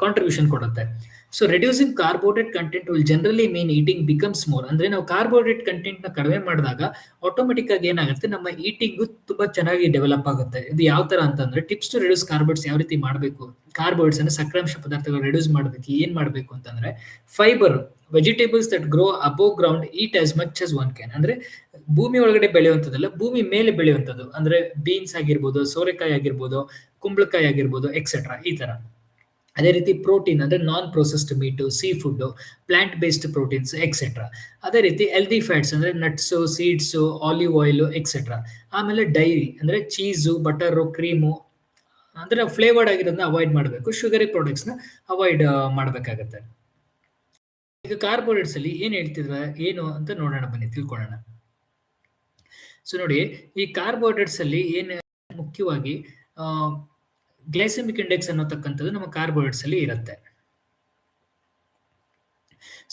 A: ಕಾಂಟ್ರಿಬ್ಯೂಷನ್ ಕೊಡುತ್ತೆ. So reducing carbohydrate content will generally mean eating becomes more. ಅಂದ್ರೆ ನಾವು ಕಾರ್ಬೋಹೈಡ್ರೇಟ್ ಕಂಟೆಂಟ್ ನ ಕಡಿಮೆ ಮಾಡಿದಾಗ ಆಟೋಮೆಟಿಕ್ ಆಗಿ ಏನಾಗುತ್ತೆ, ನಮ್ಮ ಈಟಿಂಗು ತುಂಬಾ ಚೆನ್ನಾಗಿ ಡೆವಲಪ್ ಆಗುತ್ತೆ. ಇದು ಯಾವ ತರ ಅಂತಂದ್ರೆ ಟಿಪ್ಸ್ ಟು ರಿಡ್ಯೂಸ್ ಕಾರ್ಬೋಹೈಡ್ರೇಟ್ಸ್ ಯಾವ ರೀತಿ ಮಾಡಬೇಕು, ಕಾರ್ಬೋಹೈಡ್ರೇಟ್ಸ್ ಅಂದ್ರೆ ಸಕ್ರಾಂಶ ಪದಾರ್ಥಗಳು ರಿಡ್ಯೂಸ್ ಮಾಡಬೇಕು, ಏನ್ ಮಾಡಬೇಕು ಅಂತಂದ್ರೆ fibre vegetables that grow above ground eat as much as one can. ಅಂದ್ರೆ ಭೂಮಿ ಒಳಗಡೆ ಬೆಳೆಯುವಂಥದ್ದಲ್ಲ, ಭೂಮಿ ಮೇಲೆ ಬೆಳೆಯುವಂಥದ್ದು. ಅಂದ್ರೆ ಬೀನ್ಸ್ ಆಗಿರ್ಬೋದು, ಸೋರೆಕಾಯಿ ಆಗಿರ್ಬೋದು, ಕುಂಬಳಕಾಯಿ ಆಗಿರ್ಬೋದು, ಎಕ್ಸೆಟ್ರಾ ಈ ತರ. ಅದೇ ರೀತಿ ಪ್ರೋಟೀನ್ ಅಂದ್ರೆ non processed meat, seafood, plant based proteins etcetera. ಅದೇ ರೀತಿ ಹೆಲ್ದಿ ಫ್ಯಾಟ್ಸ್ ಅಂದ್ರೆ nuts, seeds, olive oil etcetera. ಆಮೇಲೆ ಡೈರಿ ಅಂದ್ರೆ ಚೀಸು, ಬಟರು, ಕ್ರೀಮು, ಅಂದ್ರೆ ಫ್ಲೇವರ್ಡ್ ಆಗಿರೋದನ್ನ ಅವಾಯ್ಡ್ ಮಾಡಬೇಕು. ಶುಗರಿ ಪ್ರಾಡಕ್ಟ್ಸ್ ನ ಅವಾಯ್ಡ್ ಮಾಡಬೇಕಾಗತ್ತೆ. ಈಗ ಕಾರ್ಬೋಹೈಡ್ರೇಟ್ಸ್ ಅಲ್ಲಿ ಏನ್ ಹೇಳ್ತಿದ್ರ ಏನು ಅಂತ ನೋಡೋಣ, ಬನ್ನಿ ತಿಳ್ಕೊಳ್ಳೋಣ. ಸೊ ನೋಡಿ, ಈ ಕಾರ್ಬೋಹೈಡ್ರೇಟ್ಸ್ ಅಲ್ಲಿ ಏನ್ ಮುಖ್ಯವಾಗಿ ಗ್ಲೈಸೆಮಿಕ್ ಇಂಡೆಕ್ಸ್ ಅನ್ನೋತಕ್ಕಂಥದ್ದು ನಮ್ಮ ಕಾರ್ಬೋಹೈಡ್ರೇಟ್ಸ್ ಅಲ್ಲಿ ಇರುತ್ತೆ.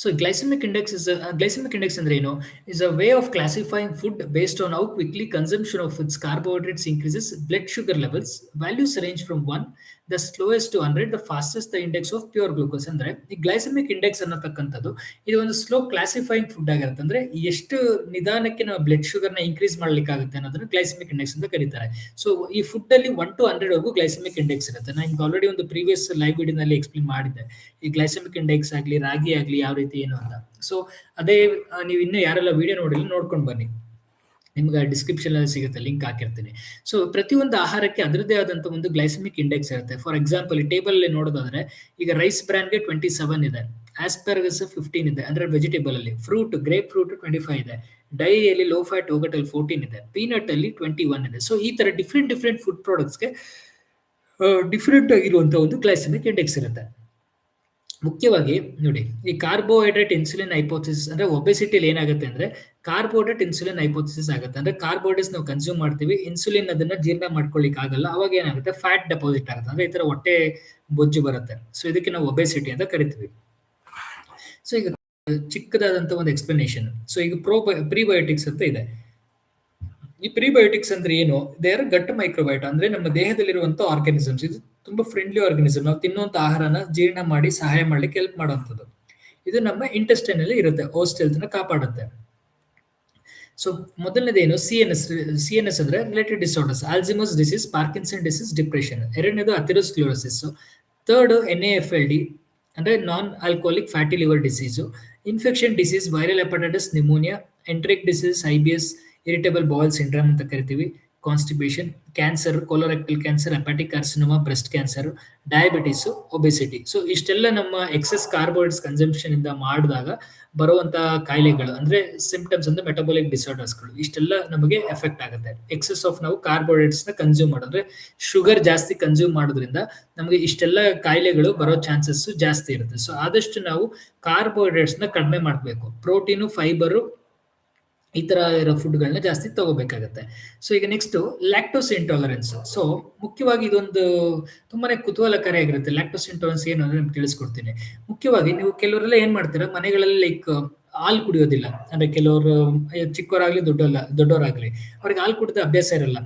A: ಸೊ ಗ್ಲೈಸೆಮಿಕ್ ಇಂಡೆಕ್ಸ್ ಅಂದ್ರೆ ಏನು? Is a way of classifying food based on how quickly consumption of its carbohydrates increases blood sugar levels. Values range from 1 the slowest to 100 the fastest the index of pure glucose. ಅಂದ್ರೆ ಈ glycaemic index ಅನ್ನತಕ್ಕಂಥದ್ದು ಇದು ಒಂದು slow classifying food ಆಗಿರುತ್ತೆ. ಅಂದ್ರೆ ಎಷ್ಟು ನಿಧಾನಕ್ಕೆ ನಾವು ಬ್ಲಡ್ ಶುಗರ್ ನ ಇನ್ಕ್ರೀಸ್ ಮಾಡ್ಲಿಕ್ಕೆ ಆಗುತ್ತೆ ಅನ್ನೋದನ್ನ ಗ್ಲೈಸೆಮಿಕ್ ಇಂಡೆಕ್ಸ್ ಅಂತ ಕರೀತಾರೆ. ಸೊ ಈ ಫುಡ್ ಅಲ್ಲಿ 1 to 100 ವರೆಗೂ ಗ್ಲೈಸೆಮಿಕ್ ಇಂಡೆಕ್ಸ್ ಇರುತ್ತೆ. ನಾನು ನಿಮ್ಗೆ ಆಲ್ರೆಡಿ ಒಂದು ಪ್ರೀವಿಯಸ್ ಲೈವ್ ವಿಡಿಯೋನಲ್ಲಿ ಎಕ್ಸ್ಪ್ಲೇನ್ ಮಾಡಿದ್ದೆ ಈ ಗ್ಲೈಸೆಮಿಕ್ ಇಂಡೆಕ್ಸ್ ಆಗ್ಲಿ, ರಾಗಿ ಆಗ್ಲಿ ಯಾವ ರೀತಿ ಏನು ಅಂತ. ಸೊ ಅದೇ ನೀವು ಇನ್ನೂ ಯಾರೆಲ್ಲ ವಿಡಿಯೋ ನೋಡಿಲ್ಲ ನೋಡ್ಕೊಂಡು ಬನ್ನಿ, ನಿಮ್ಗೆ ಡಿಸ್ಕ್ರಿಪ್ಷನ್ ಅಲ್ಲಿ ಸಿಗುತ್ತೆ, ಲಿಂಕ್ ಹಾಕಿರ್ತೀನಿ. ಸೊ ಪ್ರತಿಯೊಂದು ಆಹಾರಕ್ಕೆ ಅದರದೇ ಆದಂತ ಒಂದು ಗ್ಲೈಸೆಮಿಕ್ ಇಂಡೆಕ್ಸ್ ಇರುತ್ತೆ. ಫಾರ್ ಎಕ್ಸಾಂಪಲ್ ಈ ಟೇಬಲ್ ಅಲ್ಲಿ ನೋಡೋದಾದ್ರೆ ಈಗ ರೈಸ್ ಬ್ರಾನ್ಗೆ 27 ಇದೆ, ಆಸ್ಪರ್ಗಸ್ 15 ಇದೆ ಅಂದ್ರೆ ವೆಜಿಟೇಬಲ್ ಅಲ್ಲಿ, ಫ್ರೂಟ್ ಗ್ರೇಪ್ ಫ್ರೂಟ್ 25 ಇದೆ, ಡೈರಿಯಲ್ಲಿ ಲೋ ಫ್ಯಾಟ್ ಯೋಗರ್ಟ್ ಅಲ್ಲಿ 14 ಇದೆ, ಪೀನಟ್ ಅಲ್ಲಿ 21 ಇದೆ. ಸೊ ಈ ತರ ಡಿಫ್ರೆಂಟ್ ಫುಡ್ ಪ್ರಾಡಕ್ಟ್ಸ್ಗೆ ಡಿಫ್ರೆಂಟ್ ಆಗಿರುವಂತಹ ಒಂದು ಗ್ಲೈಸೆಮಿಕ್ ಇಂಡೆಕ್ಸ್ ಇರುತ್ತೆ. ಮುಖ್ಯವಾಗಿ ನೋಡಿ, ಈ ಕಾರ್ಬೋಹೈಡ್ರೇಟ್ ಇನ್ಸುಲಿನ್ ಹೈಪೋಥಿಸಿಸ್ ಅಂದ್ರೆ ಒಬೆಸಿಟಿಲಿ ಏನಾಗುತ್ತೆ ಅಂದ್ರೆ ಕಾರ್ಬೋಹೈಡ್ರೇಟ್ ಇನ್ಸುಲಿನ್ ಹೈಪೋಥಿಸಿಸ್ ಆಗುತ್ತೆ. ಅಂದ್ರೆ ಕಾರ್ಬೋಹೈಡ್ರೇಟ್ಸ್ ನಾವು ಕನ್ಸ್ಯೂಮ್ ಮಾಡ್ತೀವಿ, ಇನ್ಸುಲಿನ್ ಅದನ್ನ ಜೀರ್ಣ ಮಾಡ್ಕೊಳ್ಳಿಕ್ ಆಗಲ್ಲ, ಅವಾಗ ಏನಾಗುತ್ತೆ ಫ್ಯಾಟ್ ಡೆಪಾಸಿಟ್ ಆಗುತ್ತೆ, ಅಂದ್ರೆ ಈ ತರ ಹೊಟ್ಟೆ ಬೊಜ್ಜು ಬರುತ್ತೆ. ಸೊ ಇದಕ್ಕೆ ನಾವು ಒಬೆಸಿಟಿ ಅಂತ ಕರಿತೀವಿ. ಸೊ ಈಗ ಚಿಕ್ಕದಾದಂತ ಒಂದು ಎಕ್ಸ್ಪ್ಲನೇಷನ್. ಸೊ ಈಗ ಪ್ರಿಬಯೋಟಿಕ್ಸ್ ಅಂತ ಇದೆ. ಈ ಪ್ರಿಬಯೋಟಿಕ್ಸ್ ಅಂದ್ರೆ ಏನು? ದೇ ಆರ್ ಗಟ್ ಮೈಕ್ರೋಬಯೋಟ, ಅಂದ್ರೆ ನಮ್ಮ ದೇಹದಲ್ಲಿರುವಂತ ಆರ್ಗಾನಿಸಮ್ಸ್. ಇದು ತುಂಬಾ ಫ್ರೆಂಡ್ಲಿ ಆರ್ಗಾನಿಸಮ್. ನಾವು ತಿನ್ನುವಂತ ಆಹಾರನ ಜೀರ್ಣ ಮಾಡಿ ಸಹಾಯ ಮಾಡ್ಲಿಕ್ಕೆ ಹೆಲ್ಪ್ ಮಾಡುವಂಥದ್ದು. ಇದು ನಮ್ಮ ಇಂಟೆಸ್ಟೈನ್ ಅಲ್ಲಿ ಇರುತ್ತೆ, ಹೋಸ್ಟ್ ಹೆಲ್ತ್ ನ ಕಾಪಾಡುತ್ತೆ. ಸೊ ಮೊದಲನೇದೇನು ಸಿ ಎನ್ ಎಸ್ ಅಂದ್ರೆ related disorders, Alzheimer's disease, Parkinson disease, depression. ಎರಡನೇದು ಅಥೆರೋಸ್ಕ್ಲೆರೋಸಿಸ್. ಥರ್ಡ್ NAFLD ಅಂದ್ರೆ non alcoholic fatty liver disease, infection disease, viral hepatitis, pneumonia, enteric disease, IBS, irritable bowel syndrome ಅಂತ ಕರಿತೀವಿ, constipation, cancer, colorectal cancer, hepatic carcinoma, breast cancer, diabetes, obesity. So ಇಷ್ಟೆಲ್ಲ ನಮ್ಮ excess carbohydrates consumption ಇಂದ ಮಾಡಿದಾಗ ಬರುವಂತಹ ಕಾಯಿಲೆಗಳು ಅಂದ್ರೆ ಸಿಂಪ್ಟಮ್ಸ್ ಅಂದ್ರೆ ಮೆಟಬಾಲಿಕ್ ಡಿಸಾರ್ಡರ್ಸ್ಗಳು. ಇಷ್ಟೆಲ್ಲ ನಮಗೆ ಎಫೆಕ್ಟ್ ಆಗುತ್ತೆ. ಎಕ್ಸೆಸ್ ಆಫ್ ನಾವು ಕಾರ್ಬೋಹೈಡ್ರೇಟ್ಸ್ ನ ಕನ್ಸ್ಯೂಮ್ ಮಾಡಿದ್ರೆ, ಶುಗರ್ ಜಾಸ್ತಿ ಕನ್ಸ್ಯೂಮ್ ಮಾಡೋದ್ರಿಂದ ನಮಗೆ ಇಷ್ಟೆಲ್ಲ ಕಾಯಿಲೆಗಳು ಬರೋ ಚಾನ್ಸಸ್ ಜಾಸ್ತಿ ಇರುತ್ತೆ. ಸೊ ಆದಷ್ಟು ನಾವು ಕಾರ್ಬೋಹೈಡ್ರೇಟ್ಸ್ ನ ಕಡಿಮೆ ಮಾಡಬೇಕು. ಪ್ರೋಟೀನು, ಫೈಬರು ಈ ತರ ಇರೋ ಫುಡ್ಗಳನ್ನ ಜಾಸ್ತಿ ತಗೋಬೇಕಾಗತ್ತೆ. ಸೊ ಈಗ ನೆಕ್ಸ್ಟ್ ಲ್ಯಾಕ್ಟೋಸ್ ಇಂಟಾಲರೆನ್ಸ್. ಸೊ ಮುಖ್ಯವಾಗಿ ಇದೊಂದು ತುಂಬಾನೇ ಕುತೂಹಲಕಾರಿಯಾಗಿರುತ್ತೆ. ಲ್ಯಾಕ್ಟೋಸ್ ಇಂಟಾಲರೆನ್ಸ್ ಏನು ಅಂದ್ರೆ ನಿಮ್ಗೆ ತಿಳಿಸ್ಕೊಡ್ತೀನಿ. ಮುಖ್ಯವಾಗಿ ನೀವು ಕೆಲವರೆಲ್ಲ ಏನ್ ಮಾಡ್ತೀರಾ, ಮನೆಗಳಲ್ಲಿ ಲೈಕ್ ಹಾಲು ಕುಡಿಯೋದಿಲ್ಲ. ಅಂದ್ರೆ ಕೆಲವರು ಚಿಕ್ಕವರಾಗ್ಲಿ ದೊಡ್ಡವರಾಗ್ಲಿ ಅವ್ರಿಗೆ ಹಾಲು ಕುಡಿದ ಅಭ್ಯಾಸ ಇರಲ್ಲ.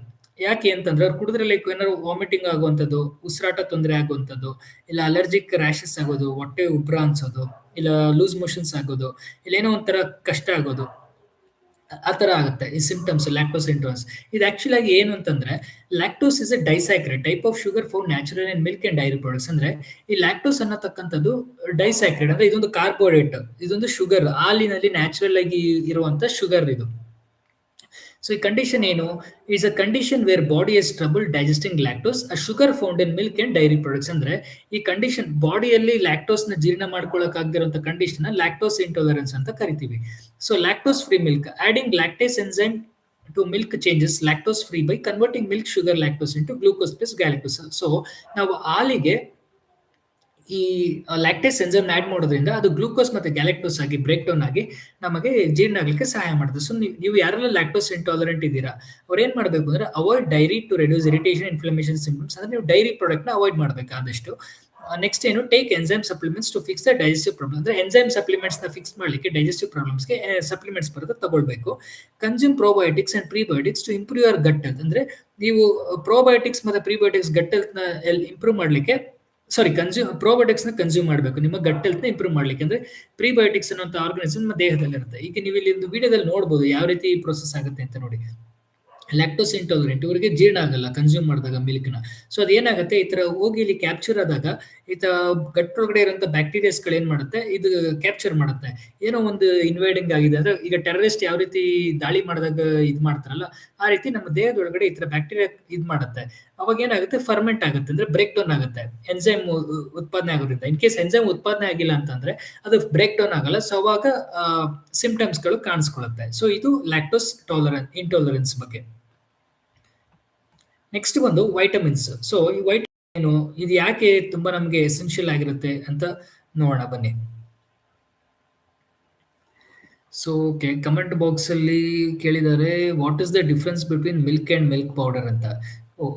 A: ಯಾಕೆ ಅಂತಂದ್ರೆ ಅವ್ರು ಕುಡಿದ್ರೆ ಲೈಕ್ ಏನಾದ್ರು ವಾಮಿಟಿಂಗ್ ಆಗುವಂಥದ್ದು, ಉಸಿರಾಟ ತೊಂದರೆ ಆಗುವಂಥದ್ದು, ಇಲ್ಲ ಅಲರ್ಜಿಕ್ ರ್ಯಾಷಸ್ ಆಗೋದು, ಹೊಟ್ಟೆ ಉಬ್ರ ಅನ್ಸೋದು, ಇಲ್ಲ ಲೂಸ್ ಮೋಷನ್ಸ್ ಆಗೋದು, ಇಲ್ಲ ಏನೋ ಒಂಥರ ಕಷ್ಟ ಆಗೋದು, ಆ ತರ ಆಗುತ್ತೆ ಈ ಸಿಂಪ್ಟಮ್ಸ್ ಲ್ಯಾಕ್ಟೋಸ್ ಇಂಟಾಲರೆನ್ಸ್. ಇದು ಆಕ್ಚುಲ್ ಆಗಿ ಏನು ಅಂತಂದ್ರೆ lactose is a disaccharide type of sugar found natural in milk and dairy products. ಅಂದ್ರೆ ಈ ಲ್ಯಾಕ್ಟೋಸ್ ಅನ್ನತಕ್ಕಂಥದ್ದು ಡೈಸ್ಯಾಕ್ರೈಡ್ ಅಂದ್ರೆ ಇದೊಂದು ಕಾರ್ಬೋಹೈಡ್ರೇಟ್, ಇದೊಂದು ಶುಗರ್, ಹಾಲಿನಲ್ಲಿ ನ್ಯಾಚುರಲ್ ಆಗಿ ಇರುವಂತ ಶುಗರ್ ಇದು. ಸೊ ಈ ಕಂಡೀಷನ್ ಏನು? Is a condition wear body is trouble digesting lactose, a sugar found in milk and dairy products. ಅಂದ್ರೆ ಈ ಕಂಡೀಷನ್ ಬಾಡಿಯಲ್ಲಿ ಲ್ಯಾಕ್ಟೋಸ್ ನ ಜೀರ್ಣ ಮಾಡ್ಕೊಳಕ್ ಆಗದಿರುವಂತ ಕಂಡೀಷನ್ ಲ್ಯಾಕ್ಟೋಸ್ ಇಂಟಾಲರೆನ್ಸ್ ಅಂತ ಕರಿತೀವಿ. So lactose free milk, adding lactase enzyme to milk changes lactose free by converting milk sugar lactose into glucose plus galactose. So ನಾವು ಹಾಲಿಗೆ ಈ ಲ್ಯಾಕ್ಟೇಸ್ ಎನ್ಸೈಮ್ ಆಡ್ ಮಾಡೋದ್ರಿಂದ ಅದು ಗ್ಲೂಕೋಸ್ ಮತ್ತೆ ಗ್ಯಾಲಕ್ಟೋಸ್ ಆಗಿ ಬ್ರೇಕ್ ಡೌನ್ ಆಗಿ ನಮಗೆ ಜೀರ್ಣ ಆಗ್ಲಿಕ್ಕೆ ಸಹಾಯ ಮಾಡುತ್ತೆ. ಸೊ ನೀವು ಯಾರೆಲ್ಲ ಲ್ಯಾಕ್ಟೋಸ್ ಇಂಟಾಲರೆಂಟ್ ಇದ್ದೀರಾ ಅವ್ರು ಏನ್ ಮಾಡ್ಬೇಕು ಅಂದ್ರೆ avoid dairy to reduce irritation inflammation symptoms. ಅಂದ್ರೆ ನೀವು ಡೈರಿ ಪ್ರಾಡಕ್ಟ್ ನ ಅವಾಯ್ಡ್ ಮಾಡ್ಬೇಕು ಆದಷ್ಟು. ನೆಕ್ಸ್ಟ್ ಏನು, take enzyme supplements to fix the digestive problem. ಅಂದ್ರೆ ಎನ್ಸೈಮ್ ಸಪ್ಲಿಮೆಂಟ್ಸ್ ನ ಫಿಕ್ಸ್ ಮಾಡ್ಲಿಕ್ಕೆ ಡೈಜೆಸ್ಟಿವ್ ಪ್ರಾಬ್ಲಮ್ಸ್ಗೆ ಸಪ್ಲಿಮೆಂಟ್ಸ್ ಬರುತ್ತೆ ತಗೊಳ್ಬೇಕು. Consume probiotics and prebiotics to improve your gut health. ಅಂದ್ರೆ ನೀವು ಪ್ರೋಬಯೋಟಿಕ್ಸ್ ಮತ್ತೆ ಪ್ರಿಬಯೋಟಿಕ್ಸ್ ಗಟ್ ಹೆಲ್ತ್ ನ ಇಂಪ್ರೂವ್ ಮಾಡ್ಲಿಕ್ಕೆ ಪ್ರೋಬಯೋಟಿಕ್ಸ್ ನ ಕನ್ಸ್ಯೂಮ್ ಮಾಡಬೇಕು ನಿಮ್ಮ ಗಟ್ ಹೆಲ್ತ್ ನ ಇಂಪ್ರೂವ್ ಮಾಡ್ಲಿಕ್ಕೆ. ಅಂದ್ರೆ ಪ್ರಿಬಯೋಟಿಕ್ಸ್ ಅನ್ನೋ ಆರ್ಗನಿಸಮ್ ನಮ್ಮ ದೇಹದಲ್ಲಿ ಇರುತ್ತೆ. ಈಗ ನೀವು ಇಲ್ಲಿ ಒಂದು ವಿಡಿಯೋದಲ್ಲಿ ನೋಡಬಹುದು ಯಾವ ರೀತಿ ಪ್ರೋಸೆಸ್ ಆಗುತ್ತೆ ಅಂತ ನೋಡಿ. ಲ್ಯಾಕ್ಟೋಸ್ ಇಂಟಾಲರೆಂಟ್ ಇವರಿಗೆ ಜೀರ್ಣ ಆಗಲ್ಲ ಕನ್ಸ್ಯೂಮ್ ಮಾಡಿದಾಗ ಮಿಲ್ಕ್ ನ. ಸೊ ಅದೇನಾಗುತ್ತೆ, ಈ ತರ ಹೋಗಿ ಇಲ್ಲಿ ಕ್ಯಾಪ್ಚರ್ ಆದಾಗ ಗಟ್ ಒಳಗಡೆ ಇರುವಂತ ಬ್ಯಾಕ್ಟೀರಿಯಾಸ್ ಗಳು ಏನ್ ಮಾಡುತ್ತೆ, ಇದು ಕ್ಯಾಪ್ಚರ್ ಮಾಡುತ್ತೆ. ಏನೋ ಒಂದು ಇನ್ವೈಡಿಂಗ್ ಆಗಿದೆ ಅಂದ್ರೆ ಈಗ ಟೆರರಿಸ್ಟ್ ಯಾವ ರೀತಿ ದಾಳಿ ಮಾಡಿದಾಗ ಇದ್ ಮಾಡ್ತಾರಲ್ಲ ಆ ರೀತಿ ನಮ್ಮ ದೇಹದೊಳಗಡೆ ಈ ತರ ಬ್ಯಾಕ್ಟೀರಿಯಾ ಇದ್ ಮಾಡುತ್ತೆ. ಅವಾಗ ಏನಾಗುತ್ತೆ, ಫರ್ಮೆಂಟ್ ಆಗುತ್ತೆ, ಅಂದ್ರೆ ಬ್ರೇಕ್ ಡೌನ್ ಆಗುತ್ತೆ ಎನ್ಸೈಮ್ ಉತ್ಪಾದನೆ ಆಗೋದ್ರಿಂದ. ಇನ್ ಕೇಸ್ ಎನ್ಸೈಮ್ ಉತ್ಪಾದನೆ ಆಗಿಲ್ಲ ಅಂತಂದ್ರೆ ಅದು ಬ್ರೇಕ್ ಡೌನ್ ಆಗಲ್ಲ. ಸೊ ಅವಾಗ ಸಿಂಪ್ಟಮ್ಸ್ ಗಳು ಕಾಣಿಸ್ಕೊಳ್ಳುತ್ತೆ. ಸೊ ಇದು ಲ್ಯಾಕ್ಟೋಸ್ ಇಂಟಾಲರೆನ್ಸ್ ಬಗ್ಗೆ. ನೆಕ್ಸ್ಟ್ ಒಂದು ವೈಟಮಿನ್ಸ್. ಸೊ ಈ ವೈಟಮಿನ್ ಏನು, ಇದು ಯಾಕೆ ತುಂಬಾ ನಮಗೆ ಎಸೆನ್ಷಿಯಲ್ ಆಗಿರುತ್ತೆ ಅಂತ ನೋಡೋಣ ಬನ್ನಿ. ಸೊ ಓಕೆ, ಕಮೆಂಟ್ ಬಾಕ್ಸ್ ಅಲ್ಲಿ ಕೇಳಿದ್ದಾರೆ what is the difference between milk and milk powder ಅಂತ.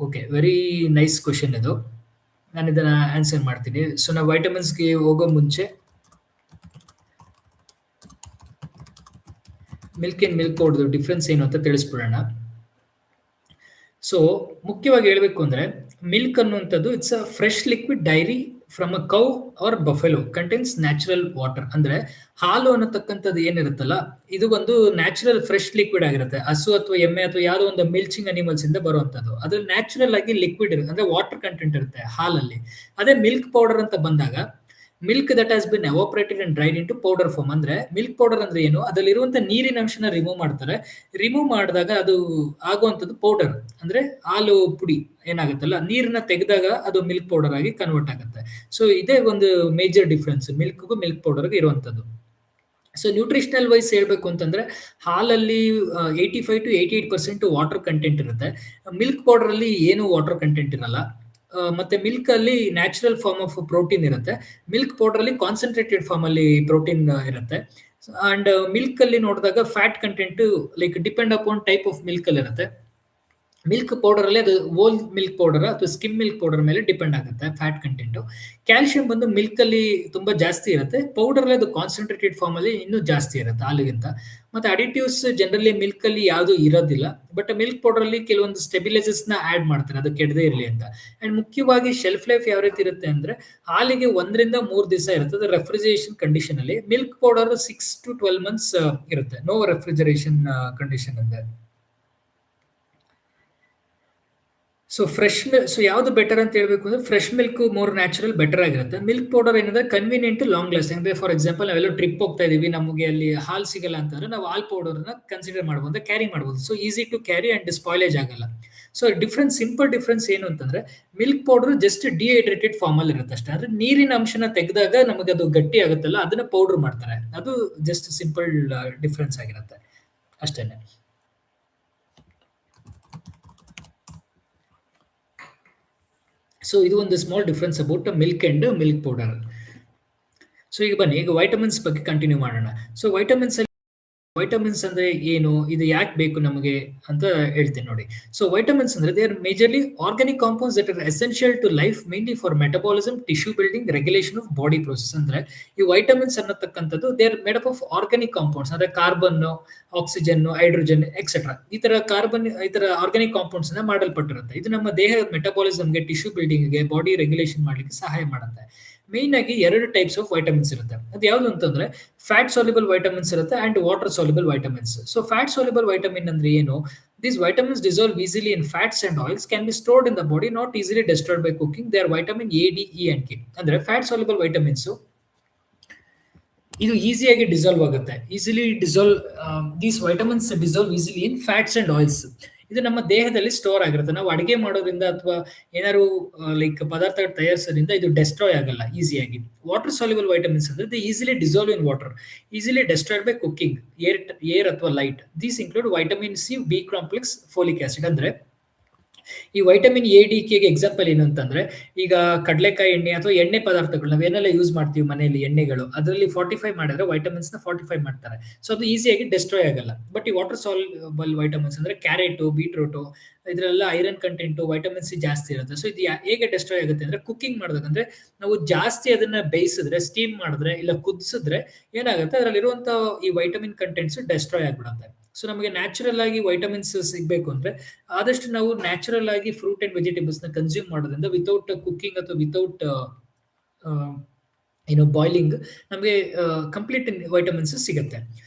A: ಓಕೆ, ವೆರಿ ನೈಸ್ ಕ್ವಶನ್ ಇದು. ನಾನು ಇದನ್ನ ಆನ್ಸರ್ ಮಾಡ್ತೀನಿ. ಸೊ ನಾವು ವೈಟಮಿನ್ಸ್ಗೆ ಹೋಗೋ ಮುಂಚೆ milk and milk powder difference ಏನು ಅಂತ ತಿಳಿಸ್ಬಿಡೋಣ. ಸೊ ಮುಖ್ಯವಾಗಿ ಹೇಳ್ಬೇಕು ಅಂದ್ರೆ ಮಿಲ್ಕ್ ಅನ್ನುವಂಥದ್ದು it's a fresh liquid dairy from a cow or buffalo contains natural water. ಅಂದ್ರೆ ಹಾಲು ಅನ್ನತಕ್ಕಂಥದ್ದು ಏನಿರುತ್ತಲ್ಲ ಇದು ಒಂದು ನ್ಯಾಚುರಲ್ ಫ್ರೆಶ್ ಲಿಕ್ವಿಡ್ ಆಗಿರುತ್ತೆ. ಹಸು ಅಥವಾ ಎಮ್ಮೆ ಅಥವಾ ಯಾವುದೋ ಒಂದು ಮಿಲ್ಚಿಂಗ್ ಅನಿಮಲ್ಸ್ ಇಂದ ಬರುವಂತದ್ದು. ಅದ್ರಲ್ಲಿ ನ್ಯಾಚುರಲ್ ಆಗಿ ಲಿಕ್ವಿಡ್ ಇರುತ್ತೆ, ಅಂದ್ರೆ ವಾಟರ್ ಕಂಟೆಂಟ್ ಇರುತ್ತೆ ಹಾಲಲ್ಲಿ. ಅದೇ ಮಿಲ್ಕ್ ಪೌಡರ್ ಅಂತ ಬಂದಾಗ milk that has been evaporated and dried into powder form. ಅಂದ್ರೆ ಮಿಲ್ಕ್ ಪೌಡರ್ ಅಂದ್ರೆ ಏನು, ಅದರಲ್ಲಿರುವಂತ ನೀರಿನ ಅಂಶನ ರಿಮೂವ್ ಮಾಡ್ತಾರೆ. ರಿಮೂವ್ ಮಾಡಿದಾಗ ಅದು ಆಗುವಂತದ್ದು ಪೌಡರ್, ಅಂದ್ರೆ ಹಾಲು ಪುಡಿ ಏನಾಗುತ್ತಲ್ಲ ನೀರನ್ನ ತೆಗೆದಾಗ ಅದು ಮಿಲ್ಕ್ ಪೌಡರ್ ಆಗಿ ಕನ್ವರ್ಟ್ ಆಗುತ್ತೆ. ಸೊ ಇದೇ ಒಂದು ಮೇಜರ್ ಡಿಫ್ರೆನ್ಸ್ ಮಿಲ್ಕ್ಗೂ ಮಿಲ್ಕ್ ಪೌಡರ್ಗೆ ಇರುವಂತದ್ದು. ಸೊ ನ್ಯೂಟ್ರಿಷನಲ್ ವೈಸ್ ಹೇಳ್ಬೇಕು ಅಂತಂದ್ರೆ ಹಾಲಲ್ಲಿ 85 to 88% ವಾಟರ್ ಕಂಟೆಂಟ್ ಇರುತ್ತೆ. ಮಿಲ್ಕ್ ಪೌಡರ್ ಅಲ್ಲಿ ಏನು ವಾಟರ್ ಕಂಟೆಂಟ್ ಇರಲ್ಲ. ಮತ್ತೆ ಮಿಲ್ಕ್ ಅಲ್ಲಿ ನ್ಯಾಚುರಲ್ ಫಾರ್ಮ್ ಆಫ್ ಪ್ರೋಟೀನ್ ಇರುತ್ತೆ. ಮಿಲ್ಕ್ ಪೌಡರ್ ಅಲ್ಲಿ ಕಾನ್ಸಂಟ್ರೇಟೆಡ್ ಫಾರ್ಮ್ ಅಲ್ಲಿ ಪ್ರೋಟೀನ್ ಇರುತ್ತೆ. ಅಂಡ್ ಮಿಲ್ಕ್ ಅಲ್ಲಿ ನೋಡಿದಾಗ fat content like depend upon type of milk ಅಲ್ಲಿ ಇರುತ್ತೆ. ಮಿಲ್ಕ್ ಪೌಡರ್ ಅಲ್ಲಿ ಅದು ಓಲ್ ಮಿಲ್ಕ್ ಪೌಡರ್ ಅಥವಾ ಸ್ಕಿಮ್ ಮಿಲ್ಕ್ ಪೌಡರ್ ಮೇಲೆ ಡಿಪೆಂಡ್ ಆಗುತ್ತೆ ಫ್ಯಾಟ್ ಕಂಟೆಂಟ್. ಕ್ಯಾಲ್ಸಿಯಂ ಬಂದು ಮಿಲ್ಕ್ ಅಲ್ಲಿ ತುಂಬಾ ಜಾಸ್ತಿ ಇರುತ್ತೆ. ಪೌಡರ್ ಅಲ್ಲಿ ಅದು ಕಾನ್ಸಂಟ್ರೇಟೆಡ್ ಫಾರ್ಮ್ ಅಲ್ಲಿ ಇನ್ನೂ ಜಾಸ್ತಿ ಇರುತ್ತೆ ಹಾಲಿಗಿಂತ. ಮತ್ತೆ ಅಡಿಟಿವ್ಸ್ ಜನರಲಿ ಮಿಲ್ಕ್ ಅಲ್ಲಿ ಯಾವುದು ಇರೋದಿಲ್ಲ. ಬಟ್ ಮಿಲ್ಕ್ ಪೌಡರ್ ಅಲ್ಲಿ ಕೆಲವೊಂದು ಸ್ಟೆಬಿಲೈಸರ್ಸ್ ನ ಆಡ್ ಮಾಡ್ತಾರೆ ಅದು ಕೆಡದೇ ಇರಲಿ ಅಂತ. ಅಂಡ್ ಮುಖ್ಯವಾಗಿ ಶೆಲ್ಫ್ ಲೈಫ್ ಯಾವ ರೀತಿ ಇರುತ್ತೆ ಅಂದ್ರೆ ಹಾಲಿಗೆ 1 ರಿಂದ 3 ದಿವಸ ಇರುತ್ತೆ ರೆಫ್ರಿಜರೇಷನ್ ಕಂಡೀಷನ್ ಅಲ್ಲಿ. ಮಿಲ್ಕ್ ಪೌಡರ್ 6 to 12 months ಇರುತ್ತೆ, ನೋ ರೆಫ್ರಿಜರೇಷನ್ ಕಂಡೀಷನ್ ಅಂದ್ರೆ. ಸೊ ಸೊ ಯಾವ್ದು ಬೆಟರ್ ಅಂತ ಹೇಳ್ಬೇಕು ಅಂದ್ರೆ fresh milk more natural better ಆಗಿರುತ್ತೆ. ಮಿಲ್ಕ್ ಪೌಡರ್ ಏನಂದ್ರೆ ಕನ್ವೀನಿಯಂಟ್ ಲಾಂಗ್ ಲಾಸ್ಟಿಂಗ್. ಅಂದ್ರೆ ಫಾರ್ ಎಕ್ಸಾಂಪಲ್ ನಾವೆಲ್ಲ ಟ್ರಿಪ್ ಹೋಗ್ತಾ ಇದೀವಿ, ನಮಗೆ ಅಲ್ಲಿ ಹಾಲ್ ಸಿಗಲ್ಲ ಅಂತಂದ್ರೆ ನಾವು ಹಾಲ್ ಪೌಡರ್ ನ ಕನ್ಸಿಡರ್ ಮಾಡಬಹುದು, ಕ್ಯಾರಿ ಮಾಡಬಹುದು. So easy to carry and spoilage ಆಗಲ್ಲ. ಸೊ ಸಿಂಪಲ್ ಡಿಫ್ರೆನ್ಸ್ ಏನು ಅಂತಂದ್ರೆ milk powder just dehydrated form ಅಲ್ಲಿ ಇರುತ್ತೆ ಅಷ್ಟೇ. ಅಂದ್ರೆ ನೀರಿನ ಅಂಶನ ತೆಗೆದಾಗ ನಮಗೆ ಅದು ಗಟ್ಟಿ ಆಗುತ್ತಲ್ಲ ಅದನ್ನ ಪೌಡರ್ ಮಾಡ್ತಾರೆ. ಅದು ಜಸ್ಟ್ ಸಿಂಪಲ್ ಡಿಫ್ರೆನ್ಸ್ ಆಗಿರುತ್ತೆ ಅಷ್ಟೇನೆ. ಸೊ ಇದು ಒಂದು small difference about milk and milk powder. So ಈಗ ಬನ್ನಿ, ಈಗ ವೈಟಮಿನ್ಸ್ ಬಗ್ಗೆ ಕಂಟಿನ್ಯೂ ಮಾಡೋಣ. ಸೊ ವೈಟಮಿನ್ಸ್ ಅಂದ್ರೆ ಏನು, ಇದು ಯಾಕೆ ಬೇಕು ನಮಗೆ ಅಂತ ಹೇಳ್ತೀನಿ ನೋಡಿ. ಸೊ ವೈಟಮಿನ್ಸ್ ಅಂದ್ರೆ they are majorly organic compounds that are essential to life, mainly for metabolism, tissue building, regulation of body process. ಅಂದ್ರೆ ಈ ವೈಟಮಿನ್ಸ್ ಅನ್ನತಕ್ಕಂಥದ್ದು they are made up of organic compounds. ಅಂದ್ರೆ ಕಾರ್ಬನ್, ಆಕ್ಸಿಜನ್, ಹೈಡ್ರೋಜನ್ ಎಕ್ಸೆಟ್ರಾ ಈ ತರ organic compounds ಮಾಡಲ್ಪಟ್ಟಿರುತ್ತೆ. ಇದು ನಮ್ಮ ದೇಹದ ಮೆಟಬಾಲಿಸಮ್ಗೆ, ಟಿಶ್ಯೂ ಬಿಲ್ಡಿಂಗ್ಗೆ, ಬಾಡಿ ರೆಗ್ಯುಲೇಷನ್ ಮಾಡ್ಲಿಕ್ಕೆ ಸಹಾಯ ಮಾಡುತ್ತೆ. ಮೇನ್ ಆಗಿ 2 ಟೈಪ್ಸ್ ಆಫ್ ವೈಟಮಿನ್ಸ್ ಇರುತ್ತೆ. ಅದು ಯಾವ್ದು ಅಂತಂದ್ರೆ ಫ್ಯಾಟ್ ಸಾಲ್ಯುಬಲ್ ವೈಟಮಿನ್ಸ್ ಇರುತ್ತೆ and water soluble vitamins. So fat soluble vitamin ಅಂದ್ರೆ ಏನು, these vitamins dissolve easily in fats and oils, can be stored in the body, not easily destroyed by cooking. They are vitamin A, D, E and K. ಅಂದ್ರೆ fat soluble vitamins ಇದು ಈಸಿಯಾಗಿ dissolve ಆಗುತ್ತೆ. These vitamins dissolve easily in fats and oils. ಇದು ನಮ್ಮ ದೇಹದಲ್ಲಿ store ಆಗಿರುತ್ತೆ. ನಾವು ಅಡಿಗೆ ಮಾಡೋದ್ರಿಂದ ಅಥವಾ ಏನಾದ್ರು ಲೈಕ್ ಪದಾರ್ಥಗಳು ತಯಾರಿಸೋದ್ರಿಂದ ಇದು ಡೆಸ್ಟ್ರಾಯ್ ಆಗಲ್ಲ ಈಸಿಯಾಗಿ. ವಾಟರ್ ಸಾಲ್ಯುಬಲ್ ವೈಟಮಿನ್ಸ್ ಅಂದ್ರೆ they easily dissolve in water, easily destroyed by cooking, air ಅಥವಾ light. These include vitamin C, B complex, folic acid. ಅಂದ್ರೆ ಈ ವೈಟಮಿನ್ ಎ, ಡಿ, ಕೆಗೆ ಎಕ್ಸಾಂಪಲ್ ಏನು ಅಂತಂದ್ರೆ, ಈಗ ಕಡಲೆಕಾಯಿ ಎಣ್ಣೆ ಅಥವಾ ಎಣ್ಣೆ ಪದಾರ್ಥಗಳು ನಾವೇನೆಲ್ಲ ಯೂಸ್ ಮಾಡ್ತೀವಿ ಮನೆಯಲ್ಲಿ ಎಣ್ಣೆಗಳು, ಅದರಲ್ಲಿ 45 ಮಾಡಿದ್ರೆ ವೈಟಮಿನ್ಸ್ ನ 45 ಮಾಡ್ತಾರೆ. ಸೊ ಅದು ಈಸಿಯಾಗಿ ಡೆಸ್ಟ್ರಾಯ್ ಆಗಲ್ಲ. ಬಟ್ ಈ ವಾಟರ್ ಸಾಲ್ಯುಬಲ್ ವೈಟಮಿನ್ಸ್ ಅಂದ್ರೆ ಕ್ಯಾರೆಟ್, ಬೀಟ್ರೂಟ್, ಇದರೆಲ್ಲ ಐರನ್ ಕಂಟೆಂಟ್, ವೈಟಮಿನ್ ಸಿ ಜಾಸ್ತಿ ಇರುತ್ತೆ. ಸೊ ಇದು ಹೇಗೆ ಡೆಸ್ಟ್ರಾಯ್ ಆಗುತ್ತೆ ಅಂದ್ರೆ, ಕುಕಿಂಗ್ ಮಾಡೋದಂದ್ರೆ ನಾವು ಜಾಸ್ತಿ ಅದನ್ನ ಬೇಯಿಸಿದ್ರೆ, ಸ್ಟೀಮ್ ಮಾಡಿದ್ರೆ ಇಲ್ಲ ಕುದಿಸಿದ್ರೆ ಏನಾಗುತ್ತೆ, ಅದರಲ್ಲಿರುವಂತ ಈ ವೈಟಮಿನ್ ಕಂಟೆಂಟ್ಸ್ ಡೆಸ್ಟ್ರಾಯ್ ಆಗ್ಬಿಡುತ್ತೆ. ಸೊ ನಮಗೆ ನ್ಯಾಚುರಲ್ ಆಗಿ ವೈಟಮಿನ್ಸ್ ಸಿಗಬೇಕು ಅಂದ್ರೆ ಆದಷ್ಟು ನಾವು ನ್ಯಾಚುರಲ್ ಆಗಿ ಫ್ರೂಟ್ ಅಂಡ್ ವೆಜಿಟೇಬಲ್ಸ್ ನ ಕನ್ಸ್ಯೂಮ್ ಮಾಡೋದ್ರಿಂದ ವಿತೌಟ್ ಕುಕಿಂಗ್ ಅಥವಾ ವಿತೌಟ್ ಬಾಯ್ಲಿಂಗ್ ನಮಗೆ ಕಂಪ್ಲೀಟ್ ವೈಟಮಿನ್ಸ್ ಸಿಗುತ್ತೆ.